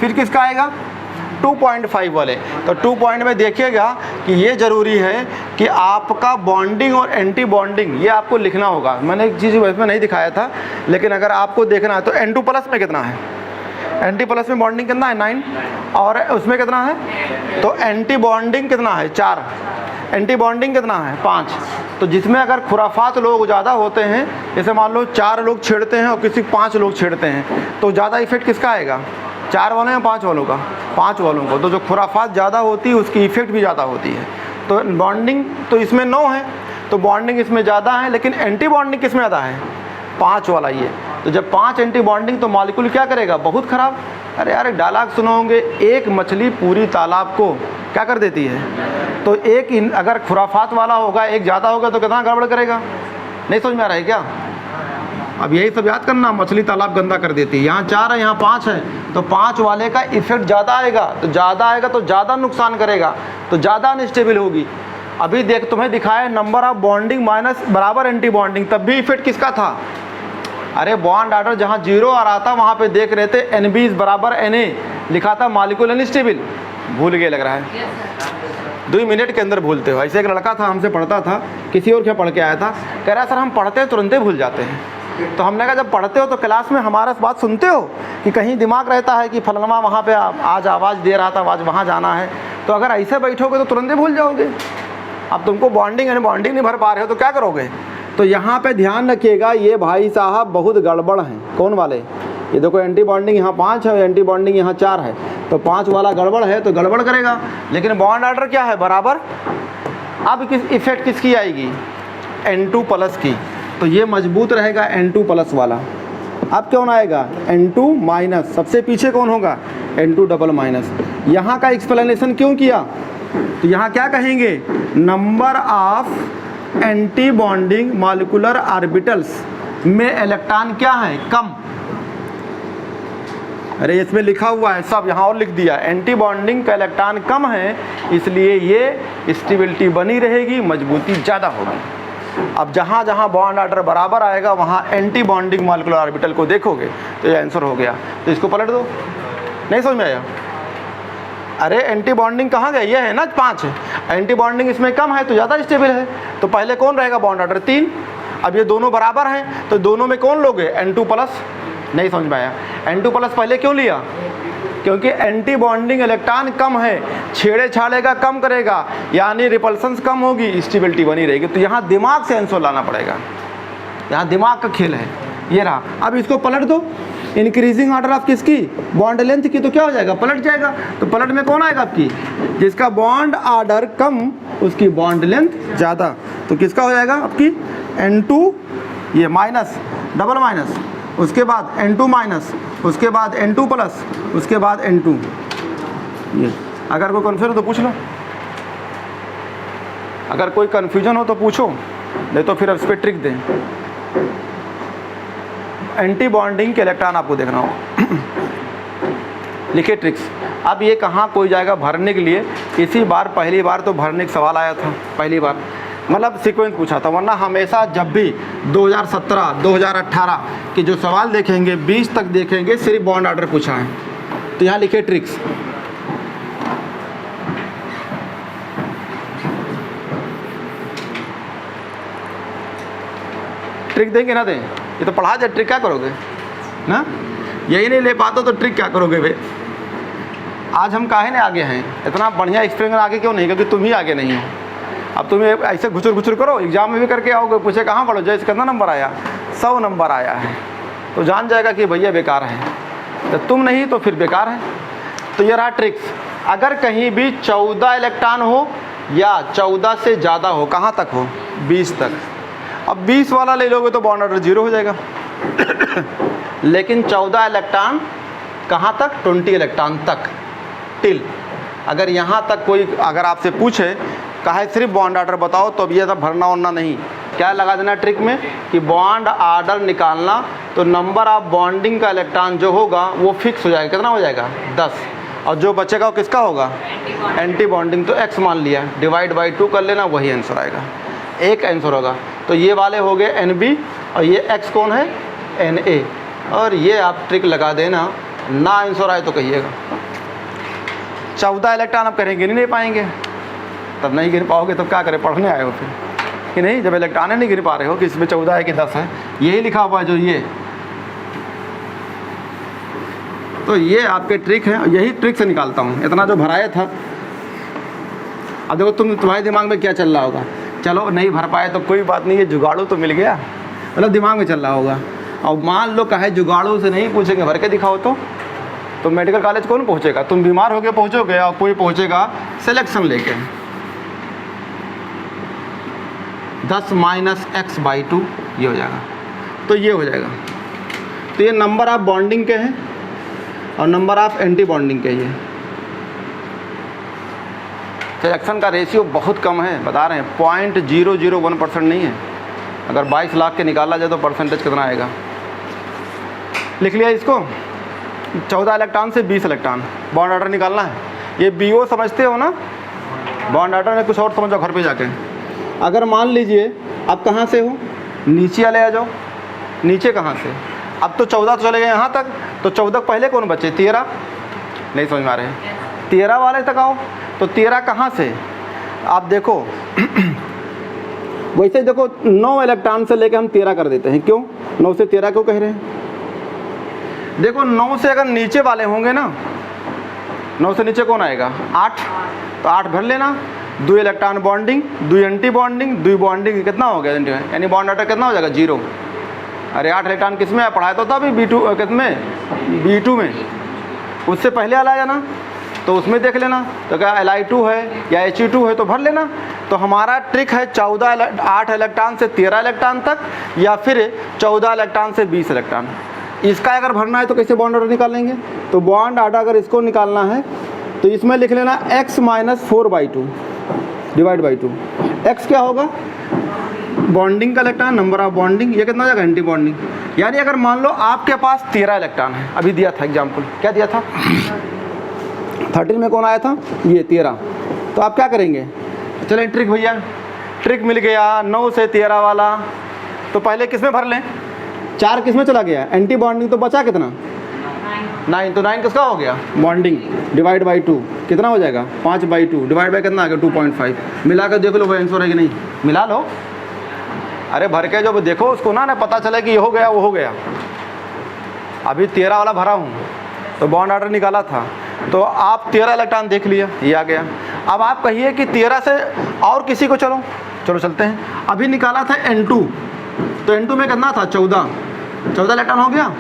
फिर किसका आएगा 2.5 वाले। तो 2 पॉइंट में देखिएगा कि ये ज़रूरी है कि आपका बॉन्डिंग और एंटी बॉन्डिंग ये आपको लिखना होगा। मैंने एक चीज़ इसमें नहीं दिखाया था, लेकिन अगर आपको देखना है तो N2 प्लस में कितना है, एंटी प्लस में बॉन्डिंग कितना है 9, और उसमें कितना है, तो एंटी बॉन्डिंग कितना है 4, एंटी बॉन्डिंग कितना है 5। तो जिसमें अगर खुराफात लोग ज़्यादा होते हैं, जैसे मान लो 4 लोग छेड़ते हैं और किसी 5 लोग छेड़ते हैं, तो ज़्यादा इफेक्ट किसका आएगा, 4 वालों या 5 वालों का, 5 वालों को। तो जो खुराफात ज़्यादा होती है उसकी इफेक्ट भी ज़्यादा होती है। तो बॉन्डिंग तो इसमें 9 है, तो बॉन्डिंग इसमें ज़्यादा है, लेकिन एंटी बॉन्डिंग किस में ज़्यादा है, 5 वाला ये। तो जब 5 एंटी बॉन्डिंग, तो मॉलिक्यूल क्या करेगा, बहुत ख़राब। अरे यार एक डायलॉग सुनो होंगे, एक मछली पूरी तालाब को क्या कर देती है। तो एक अगर खुराफात वाला होगा, एक ज़्यादा होगा तो कितना गड़बड़ करेगा, नहीं समझ में आ रहा है क्या। अब यही सब याद करना, मछली तालाब गंदा कर देती है। यहाँ 4 है, यहाँ 5 है, तो 5 वाले का इफेक्ट ज़्यादा आएगा, तो ज़्यादा आएगा तो ज़्यादा नुकसान करेगा, तो ज़्यादा अनस्टेबल होगी। अभी देख तुम्हें दिखाया नंबर ऑफ बॉन्डिंग माइनस बराबर एंटी बॉन्डिंग, तब भी इफेक्ट किसका था। अरे बॉन्ड ऑर्डर जहाँ 0 आ रहा था वहाँ पे देख रहे थे NB बराबर Na लिखा था, मॉलिक्यूल अनस्टेबल, भूल गए लग रहा है। 2 मिनट के अंदर भूलते हो। ऐसे एक लड़का था, हमसे पढ़ता था, किसी और क्या पढ़ के आया था, कह रहा सर हम पढ़ते हैं तुरंत ही भूल जाते हैं। तो हमने कहा जब पढ़ते हो तो क्लास में हमारा बात सुनते हो कि कहीं दिमाग रहता है कि फलनमा वहाँ पे आज आवाज़ दे रहा था, आज वहाँ जाना है। तो अगर ऐसे बैठोगे तो तुरंत ही भूल जाओगे। अब तुमको बॉन्डिंग एंड बॉन्डिंग नहीं भर पा रहे हो तो क्या करोगे। तो यहाँ पे ध्यान रखिएगा, ये भाई साहब बहुत गड़बड़ हैं। कौन वाले, ये देखो एंटी बॉन्डिंग यहाँ 5 है, एंटी बॉन्डिंग यहाँ 4 है, तो 5 वाला गड़बड़ है तो गड़बड़ करेगा। लेकिन बॉन्ड ऑर्डर क्या है, बराबर। अब किस इफेक्ट किसकी आएगी, N2 प्लस की, तो ये मजबूत रहेगा N2 प्लस वाला। अब कौन आएगा, N2 माइनस, सबसे पीछे कौन होगा, N2 डबल माइनस। यहाँ का एक्सप्लेनेशन क्यों किया, तो यहाँ क्या कहेंगे, number of anti bonding molecular orbitals में इलेक्ट्रॉन क्या है, कम। अरे इसमें लिखा हुआ है सब, यहाँ और लिख दिया, एंटी बॉन्डिंग का इलेक्ट्रॉन कम है, इसलिए ये स्टेबिलिटी बनी रहेगी, मजबूती ज़्यादा होगी। अब जहाँ जहाँ बॉन्ड ऑर्डर बराबर आएगा वहाँ एंटी बॉन्डिंग मॉलिक्यूलर ऑर्बिटल को देखोगे तो ये आंसर हो गया। तो इसको पलट दो, नहीं समझ में आया। अरे एंटी बॉन्डिंग कहाँ गए, ये है ना 5 है, एंटी बॉन्डिंग इसमें कम है तो ज़्यादा स्टेबल है। तो पहले कौन रहेगा, बॉन्ड ऑर्डर 3। अब ये दोनों बराबर हैं तो दोनों में कौन लोगे, N2 प्लस। नहीं समझ में आया। N2 प्लस पहले क्यों लिया, क्योंकि एंटी बॉन्डिंग इलेक्ट्रॉन कम है, छेड़े छाड़ेगा कम करेगा, यानी रिपल्सन्स कम होगी, स्टेबिलिटी बनी रहेगी। तो यहाँ दिमाग से आंसर लाना पड़ेगा, यहाँ दिमाग का खेल है। ये रहा। अब इसको पलट दो, इंक्रीजिंग ऑर्डर ऑफ किसकी, बॉन्ड लेंथ की, तो क्या हो जाएगा, पलट जाएगा। तो पलट में कौन आएगा आपकी, जिसका बॉन्ड ऑर्डर कम उसकी बॉन्ड लेंथ ज़्यादा। तो किसका हो जाएगा आपकी N2 ये माइनस डबल माइनस, उसके बाद N2 माइनस, उसके बाद N2 प्लस, उसके बाद N2। ये अगर कोई कन्फ्यूजन हो तो पूछ लो, अगर कोई कन्फ्यूजन हो तो पूछो, नहीं तो फिर अब इस पर ट्रिक दें। एंटी बॉन्डिंग के इलेक्ट्रॉन आपको देखना होगा। लिखिए ट्रिक्स। अब ये कहाँ कोई जाएगा भरने के लिए, इसी बार पहली बार तो भरने का सवाल आया था, पहली बार मतलब सीक्वेंस पूछा था, वरना हमेशा जब भी 2017 2018 के जो सवाल देखेंगे 20 तक देखेंगे सिर्फ बॉन्ड ऑर्डर पूछा है। तो यहाँ लिखिए ट्रिक्स। ट्रिक देंगे ना दें, ये तो पढ़ा जाए, ट्रिक क्या करोगे ना, यही नहीं ले पाते तो ट्रिक क्या करोगे भाई। आज हम काहे ने आगे हैं, इतना बढ़िया एक्सपीरियंस आगे क्यों नहीं, क्योंकि तुम ही आगे नहीं हो। अब तुम्हें ऐसे घुचुर घुचुर करो, एग्जाम में भी करके आओगे, पूछे कहाँ पढ़ो, जैसे कितना नंबर आया, 100 नंबर आया है, तो जान जाएगा कि भैया बेकार है। तो तुम नहीं तो फिर बेकार है। तो ये रहा ट्रिक्स। अगर कहीं भी 14 इलेक्ट्रॉन हो या 14 से ज़्यादा हो, कहाँ तक हो, 20 तक। अब 20 वाला ले लोगे तो बॉन्ड ऑर्डर 0 हो जाएगा। लेकिन 14 इलेक्ट्रॉन कहाँ तक, 20 इलेक्ट्रॉन तक, टिल। अगर यहाँ तक कोई अगर आपसे पूछे कहे सिर्फ बॉन्ड ऑर्डर बताओ, तो अब ये सब भरना वरना नहीं, क्या लगा देना ट्रिक में कि बॉन्ड ऑर्डर निकालना, तो नंबर ऑफ बॉन्डिंग का इलेक्ट्रॉन जो होगा वो फिक्स हो जाएगा। कितना हो जाएगा, 10, और जो बचेगा वो किसका होगा, एंटी बॉन्डिंग। तो x मान लिया, डिवाइड बाई 2 कर लेना, वही आंसर आएगा, एक आंसर होगा। तो ये वाले हो गए NB और ये x कौन है, Na। और ये आप ट्रिक लगा देना ना आंसर आए तो कहिएगा। 14 इलेक्ट्रॉन आप करेंगे नहीं पाएंगे, तब नहीं गिन पाओगे, तब क्या करें, पढ़ने आए हो फिर कि नहीं। जब इलेक्ट्रॉन नहीं गिन पा रहे हो कि इसमें 14 है कि 10 है, यही लिखा हुआ है जो ये, तो ये आपके ट्रिक है, यही ट्रिक से निकालता हूँ। इतना जो भराया था, अब देखो तुम्हारे दिमाग में क्या चल रहा होगा, चलो नहीं भर पाए तो कोई बात नहीं, ये जुगाड़ू तो मिल गया, मतलब दिमाग में चल रहा होगा। और मान लो कहे जुगाड़ू से नहीं पूछेंगे, भर के दिखाओ तो मेडिकल कॉलेज कौन पहुँचेगा, तुम बीमार होके पहुँचोगे और कोई पहुँचेगा सिलेक्शन लेके। 10 माइनस x/2 ये हो जाएगा, तो ये हो जाएगा। तो ये नंबर ऑफ बॉन्डिंग के हैं और नंबर ऑफ एंटी बॉन्डिंग के। ये सिलेक्शन का रेशियो बहुत कम है, बता रहे हैं 0.001% नहीं है। अगर 22 लाख के निकाला जाए तो परसेंटेज कितना आएगा, लिख लिया इसको। 14 इलेक्ट्रॉन से 20 इलेक्ट्रॉन, बॉन्ड ऑर्डर निकालना है। ये BO समझते हो ना, बॉन्ड ऑर्डर में कुछ और समझो घर पे जाके। अगर मान लीजिए आप कहाँ से हो, नीचे वाले आ जाओ। नीचे कहाँ से, अब तो 14 तो चले गए यहाँ तक, तो 14 पहले कौन बचे, 13, नहीं समझ में आ रहे, 13 वाले तक आओ। तो 13 कहाँ से, आप देखो वैसे देखो 9 इलेक्ट्रॉन से लेके हम 13 कर देते हैं, क्यों 9 से 13 क्यों कह रहे हैं। देखो 9 से अगर नीचे वाले होंगे ना, 9 से नीचे कौन आएगा, 8, तो 8 भर लेना। 2 electron bonding, 2 anti bonding, 2 bonding, कितना हो गया, यानी बॉन्ड ऑर्डर कितना हो जाएगा, 0। अरे 8 इलेक्ट्रॉन किस में है, पढ़ाया तो था अभी B2 किसमें, B2 में, उससे पहले वाला है ना, तो उसमें देख लेना। तो क्या Li2 है या He2 है तो भर लेना। तो हमारा ट्रिक है 8 इलेक्ट्रॉन से 13 इलेक्ट्रॉन तक, या फिर 14 इलेक्ट्रॉन से 20 इलेक्ट्रॉन। इसका अगर भरना है तो कैसे बॉन्ड ऑर्डर निकालेंगे, तो बॉन्ड ऑर्डर अगर इसको निकालना है तो इसमें लिख लेना x - 4/2 डिवाइड बाई 2। x क्या होगा, बॉन्डिंग का इलेक्ट्रॉन, नंबर ऑफ बॉन्डिंग, ये कितना हो जाएगा, एंटी बॉन्डिंग। यानी अगर मान लो आपके पास 13 इलेक्ट्रॉन है, अभी दिया था एग्जाम्पल, क्या दिया था 13 में कौन आया था, ये 13। तो आप क्या करेंगे, चलें ट्रिक भैया, ट्रिक मिल गया 9 से 13 वाला। तो पहले किस में भर लें, 4 किस में चला गया, एंटी बॉन्डिंग, तो बचा कितना 9, तो 9 किसका हो गया, बॉन्डिंग, डिवाइड बाई 2 कितना हो जाएगा, 5/2 डिवाइड बाई कितना आ गया, 2.5। मिला कर देख लो भाई आंसर है कि नहीं, मिला लो। अरे भर के जो देखो उसको ना पता चले कि ये हो गया वो हो गया। अभी 13 वाला भरा हूँ तो बॉन्ड ऑर्डर निकाला था, तो आप 13 इलेक्ट्रॉन देख लिया, ये आ गया। अब आप कहिए कि 13 से और किसी को, चलो चलते हैं। अभी निकाला था N2, तो N2 में कितना था, 14 इलेक्ट्रॉन हो गया।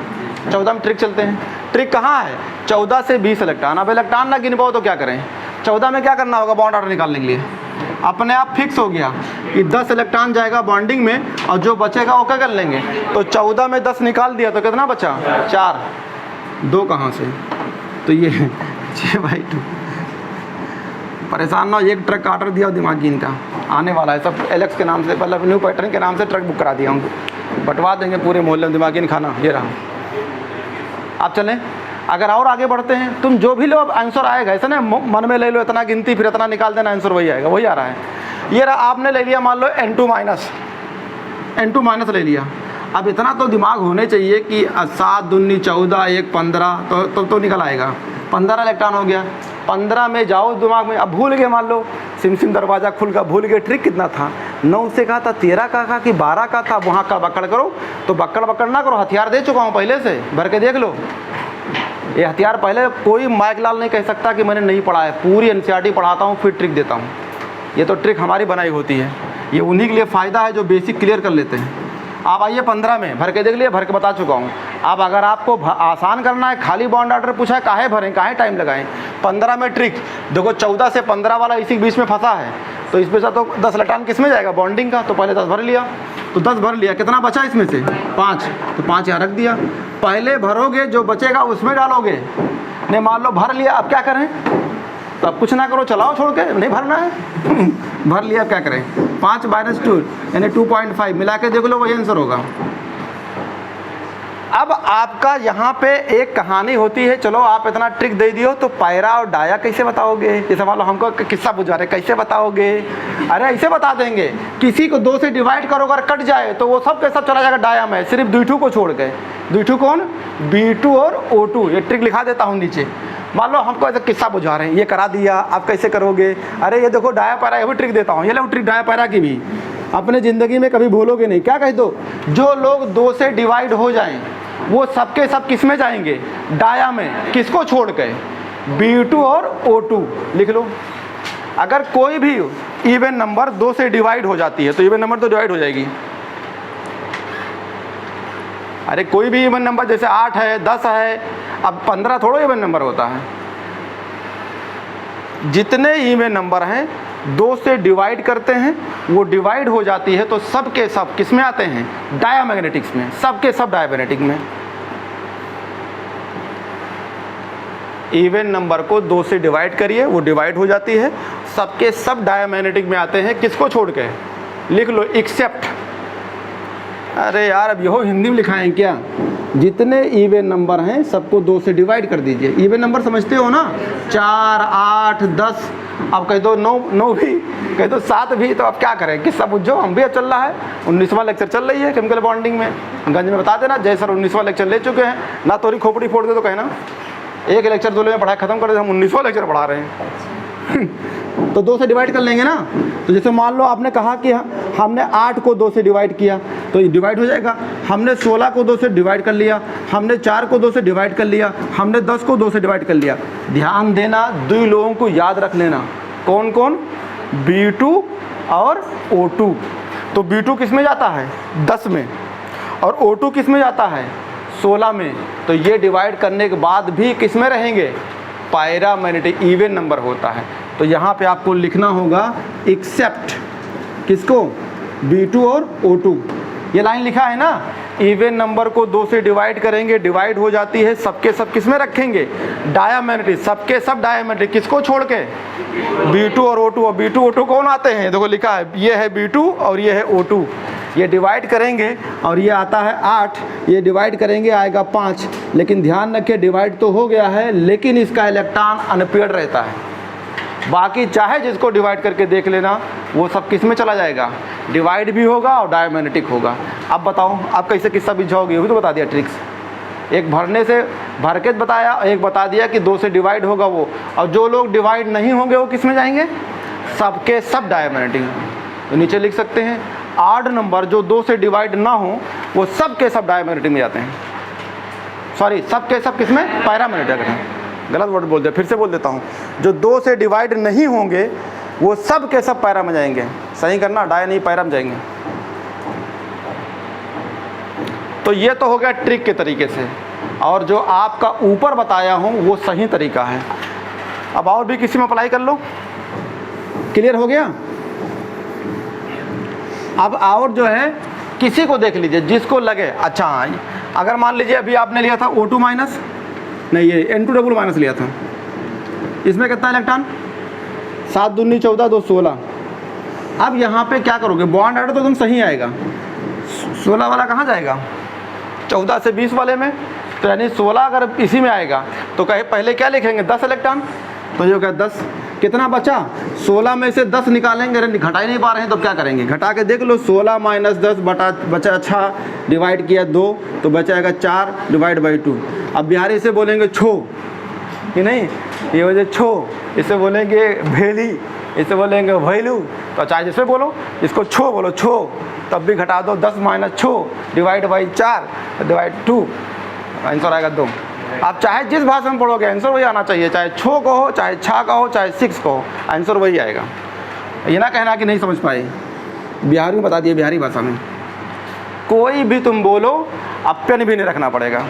14 में ट्रिक चलते हैं, ट्रिक कहाँ है, 14 से 20 इलेक्ट्रॉन। अब इलेक्ट्रॉन ना गिन पाओ तो क्या करें, 14 में क्या करना होगा, बॉन्ड ऑर्डर निकालने के लिए अपने आप फिक्स हो गया कि 10 इलेक्ट्रॉन जाएगा बॉन्डिंग में और जो बचेगा वो क्या कर लेंगे। तो 14 में 10 निकाल दिया तो कितना बचा, 4, 2 कहाँ से, तो ये 6/2। परेशान ना हो, एक ट्रक ऑर्डर दिया दिमाग की इनका आने वाला है, सब एलेक्स के नाम से, मतलब न्यू पैटर्न के नाम से ट्रक बुक करा दिया उनको, बंटवा देंगे पूरे मोहल्ले में दिमागी खाना। ये रहा, आप चलें। अगर और आगे बढ़ते हैं, तुम जो भी लो अब आंसर आएगा, ऐसा ना मन में ले लो इतना गिनती फिर इतना निकाल देना, आंसर वही आएगा, वही आ रहा है। ये रहा, आपने ले लिया मान लो N2 माइनस ले लिया। अब इतना तो दिमाग होने चाहिए कि 7 दूनी 14, 1 15, तो निकल आएगा। 15 इलेक्ट्रॉन हो गया, 15 में जाओ दिमाग में, अब भूल गए, मान लो सिम दरवाज़ा खुल गया, भूल गए ट्रिक कितना था, 9 से कहा था, 13 का कहा कि 12 का था, वहाँ का बक्कड़ करो। तो बक्कड़ ना करो, हथियार दे चुका हूँ पहले से, भर के देख लो। ये हथियार पहले कोई माइक लाल नहीं कह सकता कि मैंने नहीं पढ़ा है, पूरी NCERT पढ़ाता हूँ, फिर ट्रिक देता हूँ। ये तो ट्रिक हमारी बनाई होती है, ये उन्हीं के लिए फ़ायदा है जो बेसिक क्लियर कर लेते हैं। आप आइए 15 में भर के देख लिए, भर के बता चुका हूँ। अब अगर आपको आसान करना है, खाली बॉन्ड ऑर्डर पूछा है, काहे भरें, काहे टाइम लगाएं। 15 में ट्रिक देखो, 14 से 15 वाला इसी बीच में फंसा है, तो इसमें से तो 10 इलेक्ट्रॉन किस में जाएगा, बॉन्डिंग का। तो पहले 10 भर लिया, तो 10 भर लिया, कितना बचा इसमें से 5, तो 5 यहाँ रख दिया। पहले भरोगे, जो बचेगा उसमें डालोगे। नहीं मान लो भर लिया, अब क्या करें, तो अब कुछ ना करो, चलाओ छोड़ के, नहीं भरना है भर लिया, अब क्या करें, 5 - 2 यानी 2.5 मिला के देख लो, वही आंसर होगा। अब आपका यहाँ पे एक कहानी होती है, चलो आप इतना ट्रिक दे दियो तो पायरा और डाया कैसे बताओगे? जैसे मान लो हमको किस्सा बुझा रहे, कैसे बताओगे? अरे ऐसे बता देंगे, किसी को 2 से डिवाइड करो अगर कट जाए तो वो सब के सब चला जाएगा डाया में, सिर्फ द्विठु को छोड़ के। द्विठु कौन? B2 और O2। ये ट्रिक लिखा देता हूँ नीचे। मान लो हमको ऐसा किस्सा बुझा रहे हैं, ये करा दिया, आप कैसे करोगे? अरे ये देखो डाया पायरा, ये भी ट्रिक देता हूँ, ये लो ट्रिक डाया पायरा की भी अपने ज़िंदगी में कभी भूलोगे नहीं। क्या कह दो? जो लोग 2 से डिवाइड हो जाएं वो सबके सब किस में जाएंगे? डाया में। किसको छोड़ के? B2 और O2 लिख लो। अगर कोई भी इवन नंबर 2 से डिवाइड हो जाती है तो इवन नंबर तो डिवाइड हो जाएगी। अरे कोई भी इवन नंबर जैसे 8 है, 10 है, अब 15 थोड़ा इवन नंबर होता है। जितने इवन नंबर हैं 2 से डिवाइड करते हैं, वो डिवाइड हो जाती है तो सब के सब किस में आते हैं? डायामैग्नेटिक्स में। सब के सब डायामैग्नेटिक में। इवन नंबर को 2 से डिवाइड करिए, वो डिवाइड हो जाती है, सबके सब डायामैग्नेटिक में आते हैं। किसको छोड़ के? लिख लो एक्सेप्ट। अरे यार अब यहो हिंदी में लिखा है क्या? जितने इवन नंबर हैं सबको 2 से डिवाइड कर दीजिए। इवन नंबर समझते हो ना? 4, 8, 10, अब कह दो 9 भी, कह दो 7 भी, तो अब क्या करें? किस्सा बुझो। हम भी अब चल रहा है, 19वां लेक्चर चल रही है केमिकल बॉन्डिंग में। गंज में बता देना जय सर 19वां लेक्चर ले चुके हैं ना, तोरी खोपड़ी फोड़ दे तो कहना एक लेक्चर 2 में पढ़ाई खत्म कर दे, हम 19वां लेक्चर पढ़ा रहे हैं। तो 2 से डिवाइड कर लेंगे ना। तो जैसे मान लो आपने कहा कि हमने 8 को 2 से डिवाइड किया तो ये डिवाइड हो जाएगा। हमने 16 को 2 से डिवाइड कर लिया, हमने 4 को 2 से डिवाइड कर लिया, हमने 10 को 2 से डिवाइड कर लिया। ध्यान देना, 2 लोगों को याद रख लेना। कौन कौन? B2 और O2। तो B2 किस में जाता है? 10 में, और O2 किस में जाता है? 16 में। तो ये डिवाइड करने के बाद भी किस में रहेंगे? पैरामैग्नेटिक इवन नंबर होता है। तो यहाँ पे आपको लिखना होगा एक्सेप्ट किसको? B2 और O2। ये लाइन लिखा है ना, इवन नंबर को 2 से डिवाइड करेंगे, डिवाइड हो जाती है, सबके सब किस में रखेंगे? डायामैग्नेटिक। सबके सब डायामैग्नेटिक। किसको छोड़ के? B2 और O2। और B2 O2 कौन आते हैं? देखो लिखा है, ये है B2 और ये है O2। ये डिवाइड करेंगे और ये आता है 8, ये डिवाइड करेंगे आएगा 5। लेकिन ध्यान रखिए डिवाइड तो हो गया है लेकिन इसका इलेक्ट्रॉन अनपेयर्ड रहता है। बाकी चाहे जिसको डिवाइड करके देख लेना, वो सब किस में चला जाएगा? डिवाइड भी होगा और डायमैग्नेटिक होगा। अब बताओ आप कैसे किस्सा बिछाओगे? वो भी तो बता दिया ट्रिक्स। एक भरने से भर के बताया, एक बता दिया कि 2 से डिवाइड होगा वो। और जो लोग डिवाइड नहीं होंगे वो किस में जाएंगे? सबके सब डायमैग्नेटिक। तो नीचे लिख सकते हैं आड नंबर जो 2 से डिवाइड ना हो वो सब के सब डायमैग्नेटिक में जाते हैं। सॉरी, सब के सब किस में? पैरामैग्नेटिक है। गलत वर्ड बोल दिया, फिर से बोल देता हूँ। जो 2 से डिवाइड नहीं होंगे वो सब के सब पैरा में जाएंगे। सही करना, डाय नहीं पैरा में जाएंगे। तो ये तो हो गया ट्रिक के तरीके से, और जो आपका ऊपर बताया हूँ वो सही तरीका है। अब और भी किसी में अप्लाई कर लो। क्लियर हो गया? अब और जो है किसी को देख लीजिए जिसको लगे अच्छा। अगर मान लीजिए अभी आपने लिया था O2 माइनस, नहीं ये N2 डबल माइनस लिया था, इसमें कितना इलेक्ट्रॉन? 7 दूनी 14, 2 16। अब यहाँ पे क्या करोगे? बॉन्ड ऑर्डर तो एकदम सही आएगा। 16 वाला कहाँ जाएगा? 14 से 20 वाले में। तो यानी 16 अगर इसी में आएगा तो कहे पहले क्या लिखेंगे? 10 इलेक्ट्रॉन। तो ये क्या 10 कितना बचा? 16 में से 10 निकालेंगे। अरे घटा ही नहीं पा रहे हैं तो क्या करेंगे? घटा के देख लो। 16 माइनस 10 बचा अच्छा, डिवाइड किया 2 तो बचाएगा 4 डिवाइड बाई 2। अब बिहारी से बोलेंगे छो कि नहीं, ये वजह छो। इसे बोलेंगे भेली, इसे बोलेंगे वैल्यू। तो चाहे जिससे बोलो, इसको छो बोलो, छो। तब भी घटा दो, 10 माइनस छो डिवाइड बाई 4 डिवाइड 2, आंसर आएगा 2। आप चाहे जिस भाषा में पढ़ोगे आंसर वही आना चाहिए। चाहे छो कहो, चाहे छा कहो, चाहे 6 कहो, आंसर वही आएगा। ये ना कहना कि नहीं समझ पाए। बिहारी में बता दिए, बिहारी भाषा में कोई भी तुम बोलो अप्यन भी नहीं रखना पड़ेगा।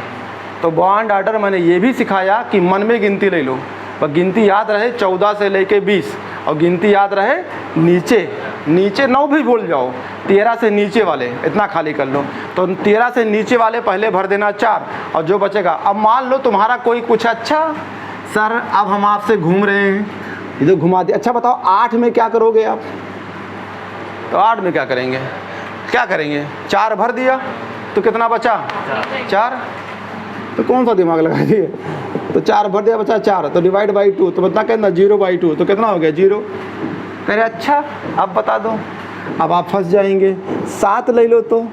तो बॉन्ड ऑर्डर मैंने ये भी सिखाया कि मन में गिनती ले लो, पर गिनती याद रहे 14 से लेके 20, और गिनती याद रहे नीचे 9 भी भूल जाओ, 13 से नीचे वाले इतना खाली कर लो। तो 13 से नीचे वाले पहले भर देना 4, और जो बचेगा। अब मान लो तुम्हारा कोई कुछ अच्छा सर, अब हम आपसे घूम रहे हैं, इधर घुमा दिया। अच्छा बताओ 8 में क्या करोगे आप? तो 8 में क्या करेंगे? 4 भर दिया, तो कितना बचा 4। तो कौन सा दिमाग लगा दिए, तो 4 भर दिया बचा 4, तो डिवाइड बाई 2 तो बता कितना 0/2 तो कितना हो गया 0। कह रहे अच्छा अब बता दो। अब आप फंस जाएंगे, 7 ले लो तो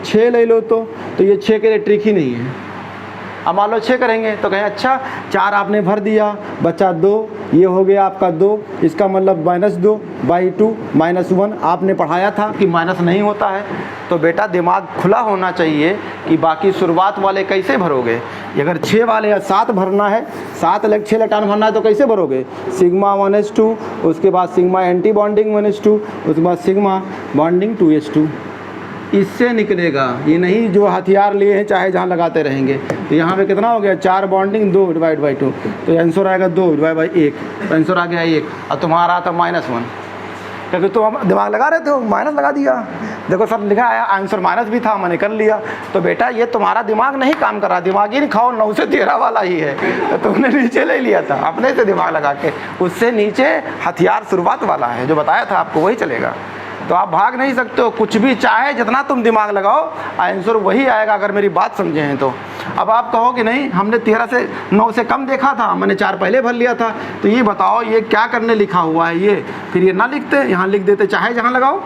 6 ले लो तो ये 6 के लिए ट्रिक ही नहीं है। अब मान लो 6 करेंगे तो कहें अच्छा 4 आपने भर दिया बचा 2, ये हो गया आपका 2, इसका मतलब -2/2 -1। आपने पढ़ाया था कि माइनस नहीं होता है, तो बेटा दिमाग खुला होना चाहिए कि बाकी शुरुआत वाले कैसे भरोगे। अगर 6 वाले या 7 भरना है, 6 इलेक्ट्रॉन भरना है तो कैसे भरोगे, सिग्मा 1s2, उसके बाद सिग्मा एंटी बॉन्डिंग 1s2, उसके बाद सिग्मा बॉन्डिंग 2s2, इससे निकलेगा। ये नहीं जो हथियार लिए हैं चाहे जहाँ लगाते रहेंगे। तो यहाँ पे कितना हो गया 4 बॉन्डिंग 2 डिवाइड बाई 2, तो आंसर आएगा 2 डिवाइड बाई 1, तो आंसर आ गया 1। और तुम्हारा था -1, क्योंकि तुम दिमाग लगा रहे थे माइनस लगा दिया। देखो सब लिखा आया, आंसर माइनस भी था, मैंने कर लिया। तो बेटा ये तुम्हारा दिमाग नहीं काम कर रहा, दिमाग ही नहीं खाओ 9 से 13 वाला ही है, तो तुमने नीचे ले लिया था अपने से दिमाग लगा के। उससे नीचे हथियार शुरुआत वाला है जो बताया था आपको, वही चलेगा। तो आप भाग नहीं सकते हो, कुछ भी चाहे जितना तुम दिमाग लगाओ आंसर वही आएगा, अगर मेरी बात समझे हैं तो। अब आप कहो कि नहीं हमने 13 से 9 से कम देखा था, मैंने 4 पहले भर लिया था, तो ये बताओ ये क्या करने लिखा हुआ है ये, फिर ये ना लिखते यहाँ लिख देते चाहे जहाँ लगाओ,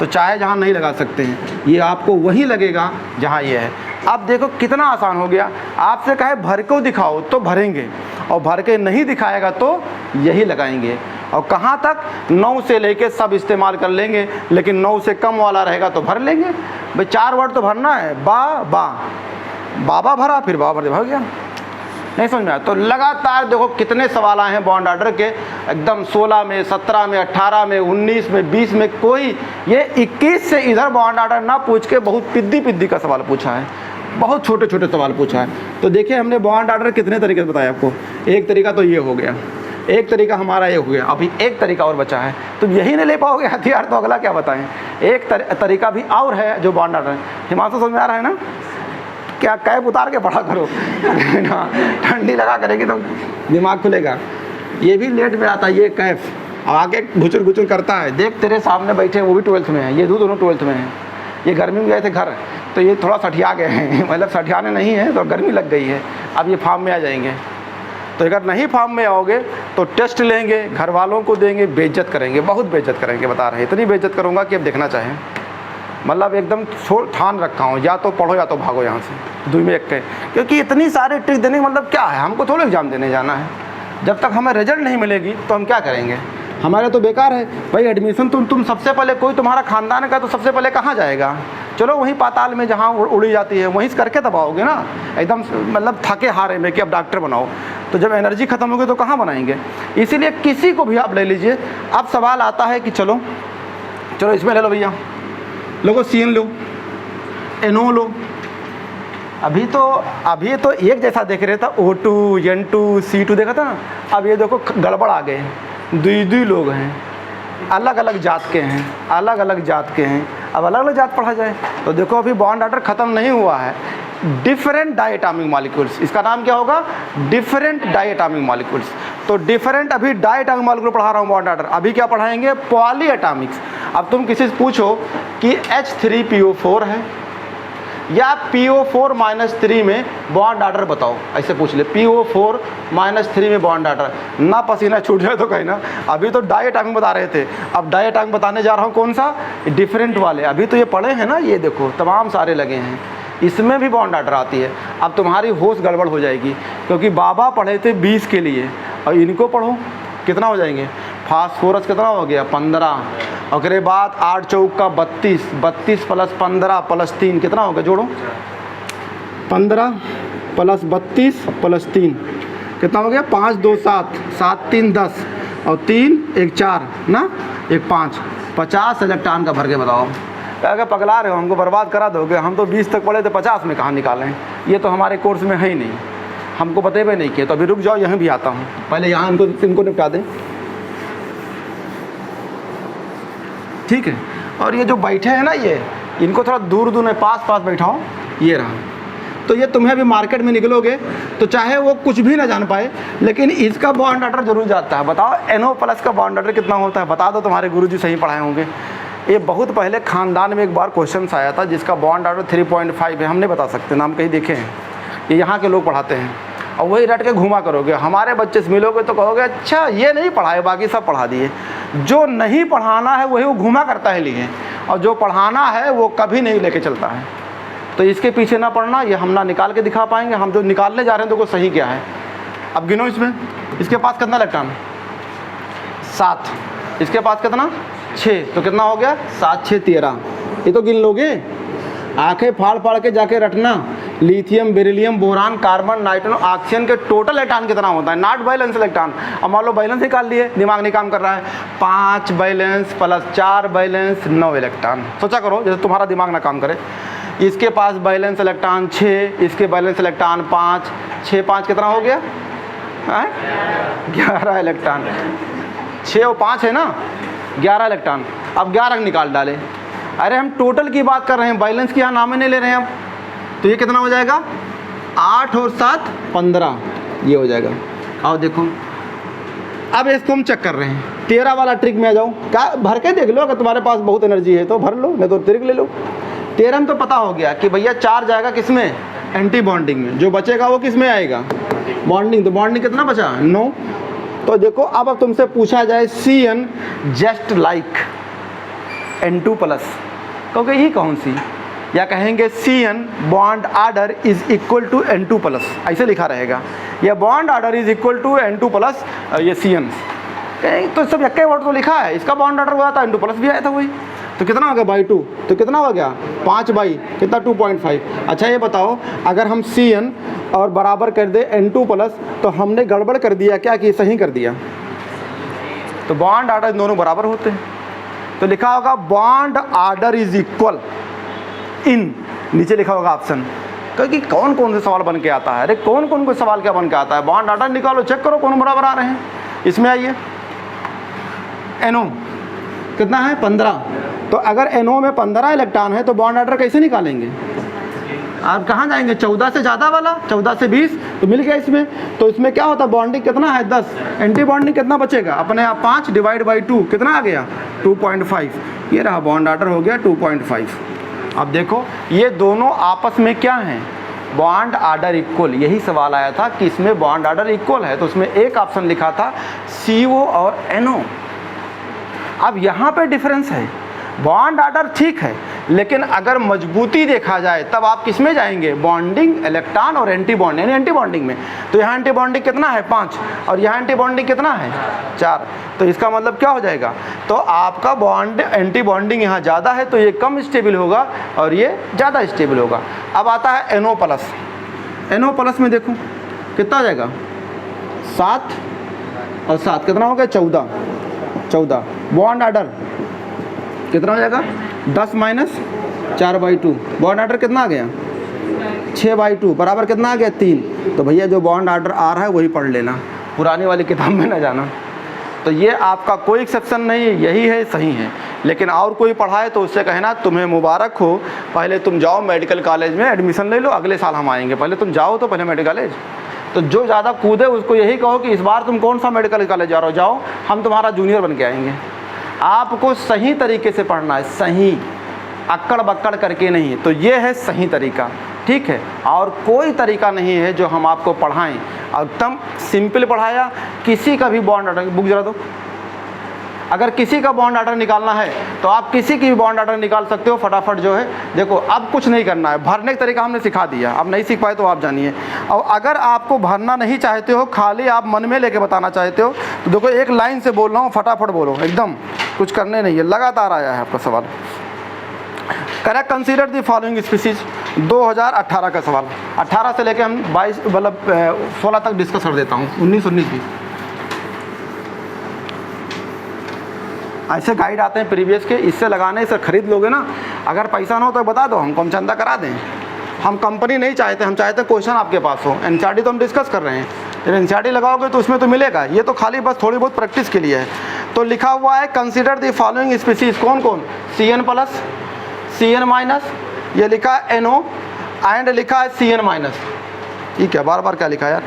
तो चाहे जहाँ नहीं लगा सकते हैं, ये आपको वही लगेगा जहाँ ये है। अब देखो कितना आसान हो गया। आपसे कहे भर को दिखाओ तो भरेंगे, और भर के नहीं दिखाएगा तो यही लगाएंगे। और कहाँ तक 9 से लेके सब इस्तेमाल कर लेंगे, लेकिन 9 से कम वाला रहेगा तो भर लेंगे। भाई 4 वर्ड तो भरना है, बाबा भरा, फिर बाबा भर गया। नहीं समझ में आया? तो लगातार देखो कितने सवाल आए हैं बॉन्ड ऑर्डर के, एकदम 16 में, 17 में, 18 में, 19 में, 20 में, कोई ये 21 से इधर बॉन्ड ऑर्डर ना पूछ के बहुत पिद्दी का सवाल पूछा है, बहुत छोटे छोटे सवाल पूछा है। तो देखिए हमने बॉन्ड ऑर्डर कितने तरीके से बताया आपको। एक तरीका तो ये हो गया, एक तरीका हमारा ये हो गया, अभी एक तरीका और बचा है। तुम यही नहीं ले पाओगे हथियार तो अगला क्या बताएं। एक तरीका भी और है जो बॉन्ड ऑर्डर है। हिमांशु समझ में आ रहा है ना? क्या कैप उतार के पढ़ा करो ना, ठंडी लगा करेगी तो दिमाग खुलेगा। ये भी लेट में आता है ये कैप, आगे घुचुर घुचुर करता है। देख तेरे सामने बैठे हैं वो भी 12th में है, ये दोनों 12th में हैं। ये गर्मी में गए थे घर, तो ये थोड़ा सठिया गए हैं, मतलब सठियाने नहीं है तो गर्मी लग गई है। अब ये फार्म में आ जाएंगे, तो अगर नहीं फार्म में आओगे तो टेस्ट लेंगे, घर वालों को देंगे, बेइज्जत करेंगे, बहुत बेइज्जत करेंगे, बता रहे हैं। इतनी बेइज्जत करूँगा कि अब देखना चाहें, मतलब एकदम ठान रखा हूँ, या तो पढ़ो या तो भागो यहाँ से, 2 में 1 के। क्योंकि इतनी सारी ट्रिक देने का मतलब क्या है, हमको थोड़ा एग्जाम देने जाना है। जब तक हमें रिजल्ट नहीं मिलेगी तो हम क्या करेंगे, हमारे तो बेकार है भाई। एडमिशन तुम सबसे पहले, कोई तुम्हारा खानदान का तो सबसे पहले कहाँ जाएगा, चलो वहीं पाताल में जहाँ उड़ी जाती है वहीं से करके तब आओगे ना, एकदम मतलब थके हारे में कि अब डॉक्टर बनाओ। तो जब एनर्जी ख़त्म होगी तो कहाँ बनाएंगे। इसीलिए किसी को भी आप ले लीजिए। अब सवाल आता है कि चलो इसमें ले लो भैया, लोगो CN लो, NO लो। अभी तो एक जैसा देख रहे था, O2 N2 C2 देखा था ना। अब ये देखो गड़बड़ आ गए, 2 लोग हैं, अलग अलग जात के हैं, अलग अलग जात के हैं। अब अलग अलग जात पढ़ा जाए तो देखो अभी बॉन्ड ऑर्डर ख़त्म नहीं हुआ है। डिफरेंट डायटोमिक मॉलिक्यूल्स, इसका नाम क्या होगा, डिफरेंट डायटोमिक मॉलिक्यूल्स। तो डिफरेंट अभी डायटोमिक मॉलिक्यूल पढ़ा रहा हूँ बॉन्ड ऑर्डर, अभी क्या पढ़ाएंगे, पॉलीएटॉमिक्स। अब तुम किसी से पूछो कि H3PO4 है या PO4-3 में बॉन्ड ऑर्डर बताओ, ऐसे पूछ ले, PO4-3 में बॉन्ड ऑर्डर, ना पसीना छूट जाए तो कहीं ना। अभी तो डायटोमिक बता रहे थे, अब डायटोमिक बताने जा रहा हूँ कौन सा, डिफरेंट वाले। अभी तो ये पढ़े हैं ना, ये देखो तमाम सारे लगे हैं, इसमें भी बॉन्ड ऑर्डर आती है। अब तुम्हारी होश गड़बड़ हो जाएगी, क्योंकि बाबा पढ़े थे 20 के लिए और इनको पढ़ो कितना हो जाएंगे। फास्फोरस कितना हो गया, 15, और उसके बाद 8 चौक का 32, 32 + 15 + 3 कितना होगा, जोड़ो 15 + 32 + 3 कितना हो गया, 5 2 7, 7 3 10, और 3 1 4 ना, 1 5, 50 इलेक्ट्रॉन का भर के बताओ। अगर पगला रहे हो, हमको बर्बाद करा दोगे। हम तो 20 तक पढ़े थे, 50 में कहाँ निकालें, ये तो हमारे कोर्स में है ही नहीं, हमको बतेबे नहीं किए। तो अभी रुक जाओ, यहाँ भी आता हूँ, पहले यहाँ इनको निपटा दें, ठीक है। और ये जो बैठे हैं ना, ये इनको थोड़ा दूर में पास बैठाओ, ये रहा। तो ये तुम्हें अभी मार्केट में निकलोगे तो चाहे वो कुछ भी ना जान पाए, लेकिन इसका बॉन्ड ऑर्डर जरूर जाता है। बताओ NO+ का बॉन्ड ऑर्डर कितना होता है, बता दो, तुम्हारे गुरुजी सही पढ़ाए होंगे। ये बहुत पहले खानदान में एक बार क्वेश्चन आया था जिसका बॉन्ड ऑर्डर 3.5 है, हम नहीं बता सकते, नाम कहीं देखे हैं, ये यहाँ के लोग पढ़ाते हैं और वही रट के घुमा करोगे। हमारे बच्चे से मिलोगे तो कहोगे अच्छा ये नहीं पढ़ाए, बाकी सब पढ़ा दिए। जो नहीं पढ़ाना है वही वो घुमा करता है लिए, और जो पढ़ाना है वो कभी नहीं लेके चलता है। तो इसके पीछे ना पढ़ना, ये हम ना निकाल के दिखा पाएंगे, हम जो निकालने जा रहे हैं तो वो सही क्या है। अब गिनो इसमें, इसके पास कितना इलेक्ट्रॉन, 7, इसके पास कितना 6, तो कितना हो गया 7 6 13। ये तो गिन लोगे, आंखें फाड़ फाड़ के जाके रटना। Lithium, beryllium, boron, carbon, nitrogen, oxygen के टोटल इलेक्ट्रॉन कितना होता है, नॉट बैलेंस इलेक्ट्रॉन। अब मान लो बैलेंस निकाल लिए, दिमाग नहीं काम कर रहा है, 5 बैलेंस प्लस 4 बैलेंस 9 इलेक्ट्रॉन। सोचा करो जैसे तुम्हारा दिमाग ना काम करे। इसके पास बैलेंस इलेक्ट्रॉन 6, इसके बैलेंस इलेक्ट्रॉन 5, 6 5 कितना हो गया 11 इलेक्ट्रॉन। 6 और 5 है ना 11 इलेक्ट्रॉन। अब 11 निकाल डाले। अरे हम टोटल की बात कर रहे हैं, बैलेंस की यहाँ नाम नहीं ले रहे हैं। अब तो ये कितना हो जाएगा 8 और 7 15, ये हो जाएगा। आओ देखो, अब इसको हम चेक कर रहे हैं। 13 वाला ट्रिक में आ जाओ, क्या भर के देख लो, अगर तुम्हारे पास बहुत एनर्जी है तो भर लो, नहीं तो ट्रिक ले लो। 13 में तो पता हो गया कि भैया 4 जाएगा किसमें, एंटी बॉन्डिंग में, जो बचेगा वो किस में आएगा, बॉन्डिंग। तो बॉन्डिंग कितना बचा 9। तो देखो अब तुमसे पूछा जाए CN जस्ट लाइक N2+, क्योंकि ये कौन सी, या कहेंगे CN bond order is equal to N2+, ऐसे लिखा रहेगा। या bond order is equal to N2+, ये CN तो सब एक वर्ड तो लिखा है। इसका बॉन्ड आर्डर हुआ था, N2+ भी आया था वही। तो कितना हो गया बाई 2, तो कितना हो गया 5 बाई कितना 2.5। अच्छा ये बताओ, अगर हम CN और बराबर कर दे N2+, तो हमने गड़बड़ कर दिया क्या कि सही कर दिया। तो बॉन्ड आर्डर दोनों बराबर होते हैं, तो लिखा होगा bond order is equal in, नीचे लिखा होगा ऑप्शन। क्योंकि कौन कौन से सवाल बन के आता है, अरे कौन कौन को सवाल क्या बन के आता है, बॉन्ड आर्डर निकालो, चेक करो कौन बराबर आ रहे हैं। इसमें आइए NO कितना है 15, तो अगर NO में 15 इलेक्ट्रॉन है तो बॉन्ड आर्डर कैसे निकालेंगे, आप कहाँ जाएंगे 14 से ज़्यादा वाला, 14 से 20 तो मिल गया इसमें। तो इसमें क्या होता है, बॉन्डिंग कितना है 10, एंटी बॉन्डिंग कितना बचेगा अपने आप 5 डिवाइड बाई 2 कितना आ गया 2.5। ये रहा बॉन्ड आर्डर हो गया 2.5। अब देखो ये दोनों आपस में क्या हैं, बॉन्ड आर्डर इक्वल। यही सवाल आया था कि इसमें बॉन्ड आर्डर इक्वल है, तो उसमें एक ऑप्शन लिखा था CO और NO। अब यहाँ पे डिफरेंस है, बॉन्ड आर्डर ठीक है, लेकिन अगर मजबूती देखा जाए तब आप किस में जाएंगे, बॉन्डिंग इलेक्ट्रॉन और एंटी बॉन्ड, यानी एंटी बॉन्डिंग में। तो यहाँ एंटी बॉन्डिंग कितना है 5 और यहाँ एंटी बॉन्डिंग कितना है 4। तो इसका मतलब क्या हो जाएगा, तो आपका बॉन्ड एंटी बॉन्डिंग यहाँ ज़्यादा है तो ये कम स्टेबल होगा और ये ज़्यादा स्टेबल होगा। अब आता है NO+। NO+ में देखो कितना हो जाएगा 7 और 7 कितना हो गया 14। बॉन्ड आर्डर कितना हो जाएगा 10 माइनस 4 बाई 2, बॉन्ड आर्डर कितना आ गया 6 बाई 2 बराबर कितना आ गया 3। तो भैया जो बॉन्ड आर्डर आ रहा है वही पढ़ लेना, पुरानी वाली किताब में ना जाना। तो ये आपका कोई एक्सेप्शन नहीं है, यही है सही है। लेकिन और कोई पढ़ाए तो उससे कहना तुम्हें मुबारक हो, पहले तुम जाओ मेडिकल कॉलेज में एडमिशन ले लो, अगले साल हम आएंगे, पहले तुम जाओ तो पहले मेडिकल कॉलेज। तो जो ज़्यादा कूदे उसको यही कहो कि इस बार तुम कौन सा मेडिकल कॉलेज जा रहे हो, जाओ हम तुम्हारा जूनियर बन के आएंगे। आपको सही तरीके से पढ़ना है, सही अक्कड़ बक्कड़ करके नहीं। तो ये है सही तरीका, ठीक है। और कोई तरीका नहीं है जो हम आपको पढ़ाएं एकदम सिंपल पढ़ाया। किसी का भी बॉन्ड आर्डर, बुक जरा दो, अगर किसी का बॉन्ड आर्डर निकालना है तो आप किसी की भी बॉन्ड आर्डर निकाल सकते हो फटाफट जो है। देखो अब कुछ नहीं करना है, भरने का तरीका हमने सिखा दिया, अब नहीं सीख पाए तो आप जानिए। और अगर आपको भरना नहीं चाहते हो, खाली आप मन में लेके बताना चाहते हो, तो देखो एक लाइन से बोल रहा हूँ, फटाफट बोलो, एकदम कुछ करने नहीं है। लगातार आया है आपका सवाल। Correct consider the following species, 2018 का सवाल। 18 से लेके हम 22 मतलब 16 तक डिस्कस कर देता हूँ, 19 20। ऐसे गाइड आते हैं प्रीवियस के, इससे लगाने से खरीद लोगे ना। अगर पैसा ना हो तो बता दो, हमको हम चंदा करा दें। हम कंपनी नहीं चाहते, हम चाहते हैं क्वेश्चन आपके पास हो। एनसीईआरटी तो हम डिस्कस कर रहे हैं, लेकिन एनसीईआरटी लगाओगे तो उसमें तो मिलेगा, ये तो खाली बस थोड़ी बहुत प्रैक्टिस के लिए है। तो लिखा हुआ है कंसीडर द फॉलोइंग स्पीसीज, कौन कौन, CN+, CN-, ये लिखा है NO एंड लिखा है CN-। ये क्या बार बार क्या लिखा है यार,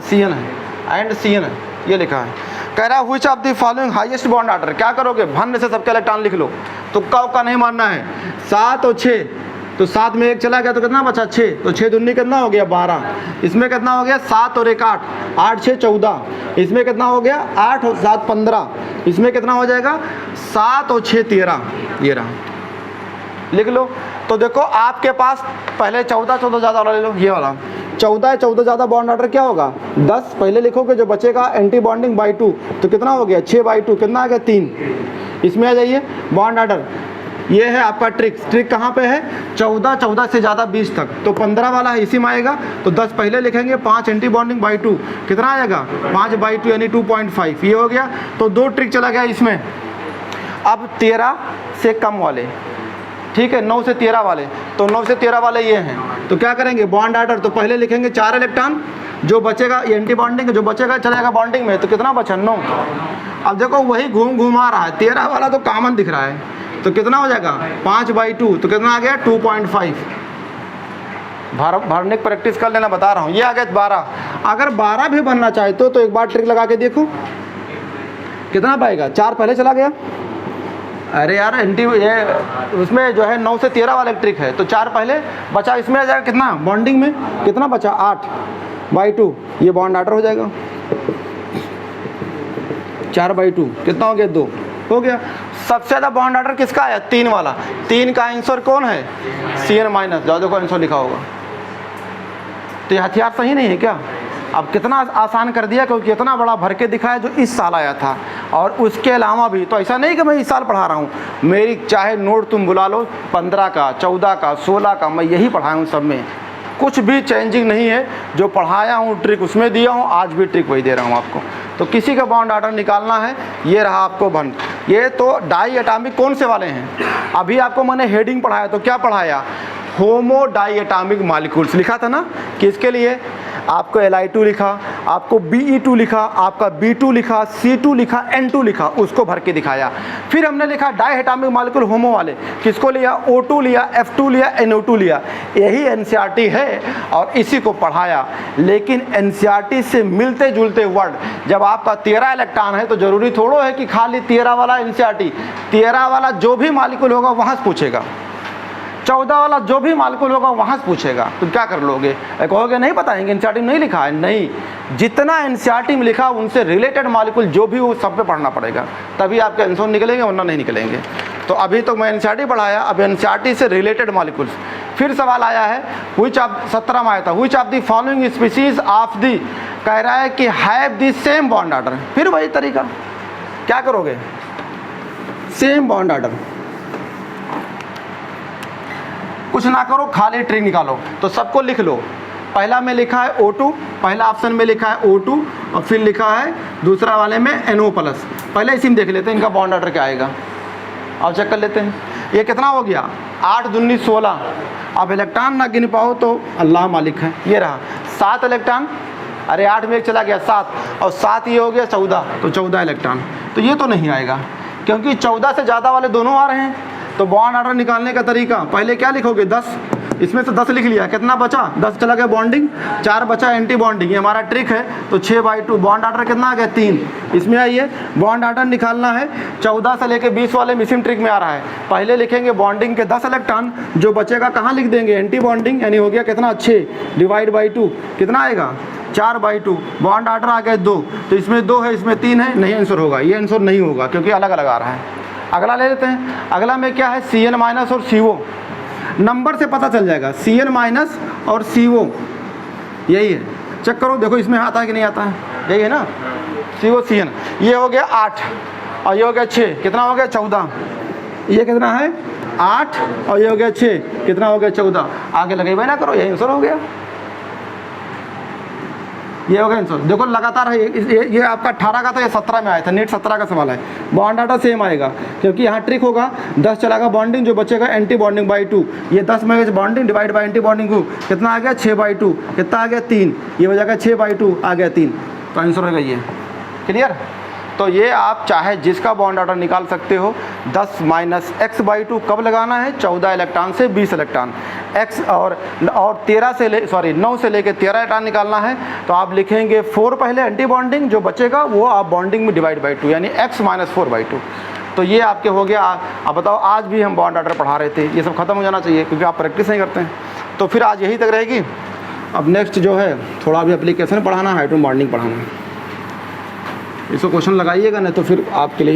CN है एंड CN है, ये लिखा है। कह रहा है which of the following highest bond order, क्या करोगे भन्न से सबके इलेक्ट्रॉन लिख लो, तुक्का उक्का नहीं मानना है। 7 और 6, तो 7 में 1 चला गया तो कितना बचा 6, तो 6 दूनी कितना हो गया 12, इसमें कितना हो गया 7 और 1 8, 8 6 14, इसमें कितना हो गया 8 और 7 15, इसमें कितना हो जाएगा 7 और 6 13, ये रहा, लिख लो। तो देखो आपके पास पहले 14 ज़्यादा वाला ले लो, ये वाला 14 ज़्यादा बॉन्ड ऑर्डर क्या होगा 10, पहले लिखोगे जो बचेगा एंटी बॉन्डिंग बाई 2, तो कितना हो गया 6/2, कितना आ गया 3, इसमें आ जाइए बॉन्ड ऑर्डर। ये है आपका ट्रिक कहाँ पे है 14 से ज़्यादा 20 तक, तो 15 वाला है इसी में आएगा, तो 10 पहले लिखेंगे, 5 एंटी बॉन्डिंग बाई 2, कितना आएगा 5/2 यानी 2.5, ये हो गया। तो 2 ट्रिक चला गया इसमें। अब 13 से कम वाले, ठीक है 9 से 13 वाले, तो 9 से 13 वाले ये हैं, तो क्या करेंगे बॉन्ड ऑर्डर, तो पहले लिखेंगे 4 इलेक्ट्रॉन, जो बचेगा ये एंटी बॉन्डिंग, जो बचेगा चलेगा बॉन्डिंग में, तो कितना बचा 9। अब देखो वही घूम आ रहा है, 13 वाला तो कॉमन दिख रहा है, तो कितना हो जाएगा 5/2, तो कितना आ गया 2.5। भरने की प्रैक्टिस कर लेना, बता रहा हूँ। ये आ गया 12। अगर 12 भी बनना चाहते हो तो एक बार ट्रिक लगा के देखो कितना पाएगा, 4 पहले चला गया, अरे यार एंटी ये उसमें जो है 9 से 13 वाला ट्रिक है, तो 4 पहले बचा, इसमें आ जाएगा कितना बॉन्डिंग में, कितना बचा 8/2, ये बॉन्ड ऑर्डर हो जाएगा 4/2, कितना हो गया 2, हो गया। सबसे ज़्यादा बॉन्ड ऑर्डर किसका आया 3 वाला, 3 का आंसर कौन है Cn-, जाओ देखो आंसर लिखा होगा। तो ये हथियार सही नहीं है क्या, अब कितना आसान कर दिया, क्योंकि इतना बड़ा भर के दिखाया जो इस साल आया था, और उसके अलावा भी, तो ऐसा नहीं कि मैं इस साल पढ़ा रहा हूँ, मेरी चाहे नोट तुम बुला लो 15 का 14 का 16 का, मैं यही पढ़ाया हूँ, सब में कुछ भी चेंजिंग नहीं है, जो पढ़ाया हूँ ट्रिक उसमें दिया हूँ, आज भी ट्रिक वही दे रहा हूँ आपको। तो किसी का बॉन्ड ऑर्डर निकालना है, ये रहा आपको बन। ये तो डाई एटॉमिक कौन से वाले हैं, अभी आपको मैंने हेडिंग पढ़ाया, तो क्या पढ़ाया होमो डाई एटॉमिक मॉलिक्यूल्स लिखा था ना, किसके लिए आपको Li2 लिखा, आपको Be2 लिखा, आपका B2 लिखा, C2 लिखा, N2 लिखा, उसको भर के दिखाया। फिर हमने लिखा डाई एटॉमिक मॉलिक्यूल होमो वाले, किसको लिया O2 लिया, F2 लिया, NO2 लिया, यही NCERT है और इसी को पढ़ाया। लेकिन NCERT से मिलते जुलते वर्ड, जब आपका 13 इलेक्ट्रॉन है तो जरूरी थोड़ो है कि खाली 13 वाला NCERT, 13 वाला जो भी मॉलिक्यूल होगा वहाँ से पूछेगा, 14 वाला जो भी मॉलिक्यूल होगा वहाँ से पूछेगा, तो क्या कर लोगे, कहोगे नहीं बताएंगे एनसीईआरटी में नहीं लिखा है, नहीं, जितना एनसीईआरटी में लिखा उनसे रिलेटेड मॉलिक्यूल जो भी वो सब पे पढ़ना पड़ेगा, तभी आपके आंसर निकलेंगे, वरना नहीं निकलेंगे। तो अभी तो मैं एनसीईआरटी पढ़ाया, अब एनसीईआरटी से रिलेटेड मॉलिक्यूल्स। फिर सवाल आया है व्हिच ऑफ 17 में आया था, which of the following species of the, कह रहा है कि have the same bond order. फिर वही तरीका, क्या करोगे सेम बॉन्ड ऑर्डर, कुछ ना करो खाली ट्रिक निकालो। तो सबको लिख लो, पहला में लिखा है O2, पहला ऑप्शन में लिखा है O2 और फिर लिखा है दूसरा वाले में NO+। पहले इसी में देख लेते हैं इनका बॉन्ड ऑर्डर क्या आएगा, अब चेक कर लेते हैं। ये कितना हो गया 8 दूनी 16, अब इलेक्ट्रॉन ना गिन पाओ तो अल्लाह मालिक है। ये रहा 7 इलेक्ट्रॉन, अरे 8 में एक चला गया 7 और 7 ये हो गया 14, तो 14 इलेक्ट्रॉन। तो ये तो नहीं आएगा क्योंकि 14 से ज़्यादा वाले दोनों आ रहे हैं। तो बॉन्ड ऑर्डर निकालने का तरीका, पहले क्या लिखोगे 10, इसमें से 10 लिख लिया, कितना बचा 10 चला गया बॉन्डिंग, 4 बचा एंटी बॉन्डिंग, ये हमारा ट्रिक है। तो 6/2 बॉन्ड ऑर्डर कितना आ गया 3। इसमें आइए बॉन्ड ऑर्डर निकालना है, 14 से लेके 20 वाले मिसिंग ट्रिक में आ रहा है। पहले लिखेंगे बॉन्डिंग के 10 इलेक्ट्रॉन, जो बचेगा कहाँ लिख देंगे एंटी बॉन्डिंग, यानी हो गया कितना 6 डिवाइड बाई 2, कितना आएगा 4/2। बॉन्ड ऑर्डर आ गया 2, तो इसमें 2 है इसमें 3 है, नहीं आंसर होगा, ये आंसर नहीं होगा क्योंकि अलग अलग आ रहा है। अगला ले लेते हैं, अगला में क्या है Cn- और CO, नंबर से पता चल जाएगा Cn- और CO, यही है, चेक करो देखो इसमें आता है कि नहीं आता है, यही है ना CO Cn। ये हो गया 8 और ये हो गया 6, कितना हो गया 14, ये कितना है 8 और ये हो गया 6, कितना हो गया 14, आगे लगे भाई ना करो, यही आंसर हो गया, ये हो गया आंसर। देखो लगातार है, ये आपका 18 का था, ये 17 में आया था, नेट 17 का सवाल है। बॉन्ड ऑर्डर सेम आएगा क्योंकि यहाँ ट्रिक होगा 10 चलागा बॉन्डिंग, जो बचेगा एंटी बॉन्डिंग बाई 2, ये 10 में bonding divide by anti bonding 2, कितना आ गया 6/2, कितना आ गया 3, ये हो जाएगा 6/2 आ गया 3, तो आंसर होगा ये। क्लियर? तो ये आप चाहे जिसका बॉन्ड ऑर्डर निकाल सकते हो। 10 - x/2 कब लगाना है 14 इलेक्ट्रॉन से 20 इलेक्ट्रॉन, एक्स और 9 से लेके 13 इलेक्ट्रॉन निकालना है, तो आप लिखेंगे 4 पहले एंटी बॉन्डिंग, जो बचेगा वो आप बॉन्डिंग में डिवाइड बाई 2, यानी x - 4/2। तो ये आपके हो गया। अब बताओ, आज भी हम बॉन्ड ऑर्डर पढ़ा रहे थे, ये सब खत्म हो जाना चाहिए क्योंकि आप प्रैक्टिस नहीं करते हैं। तो फिर आज यही तक रहेगी। अब नेक्स्ट जो है थोड़ा भी एप्लीकेशन पढ़ाना है, हाइड्रोजन बॉन्डिंग पढ़ाना है। इसको क्वेश्चन लगाइएगा, नहीं तो फिर आपके लिए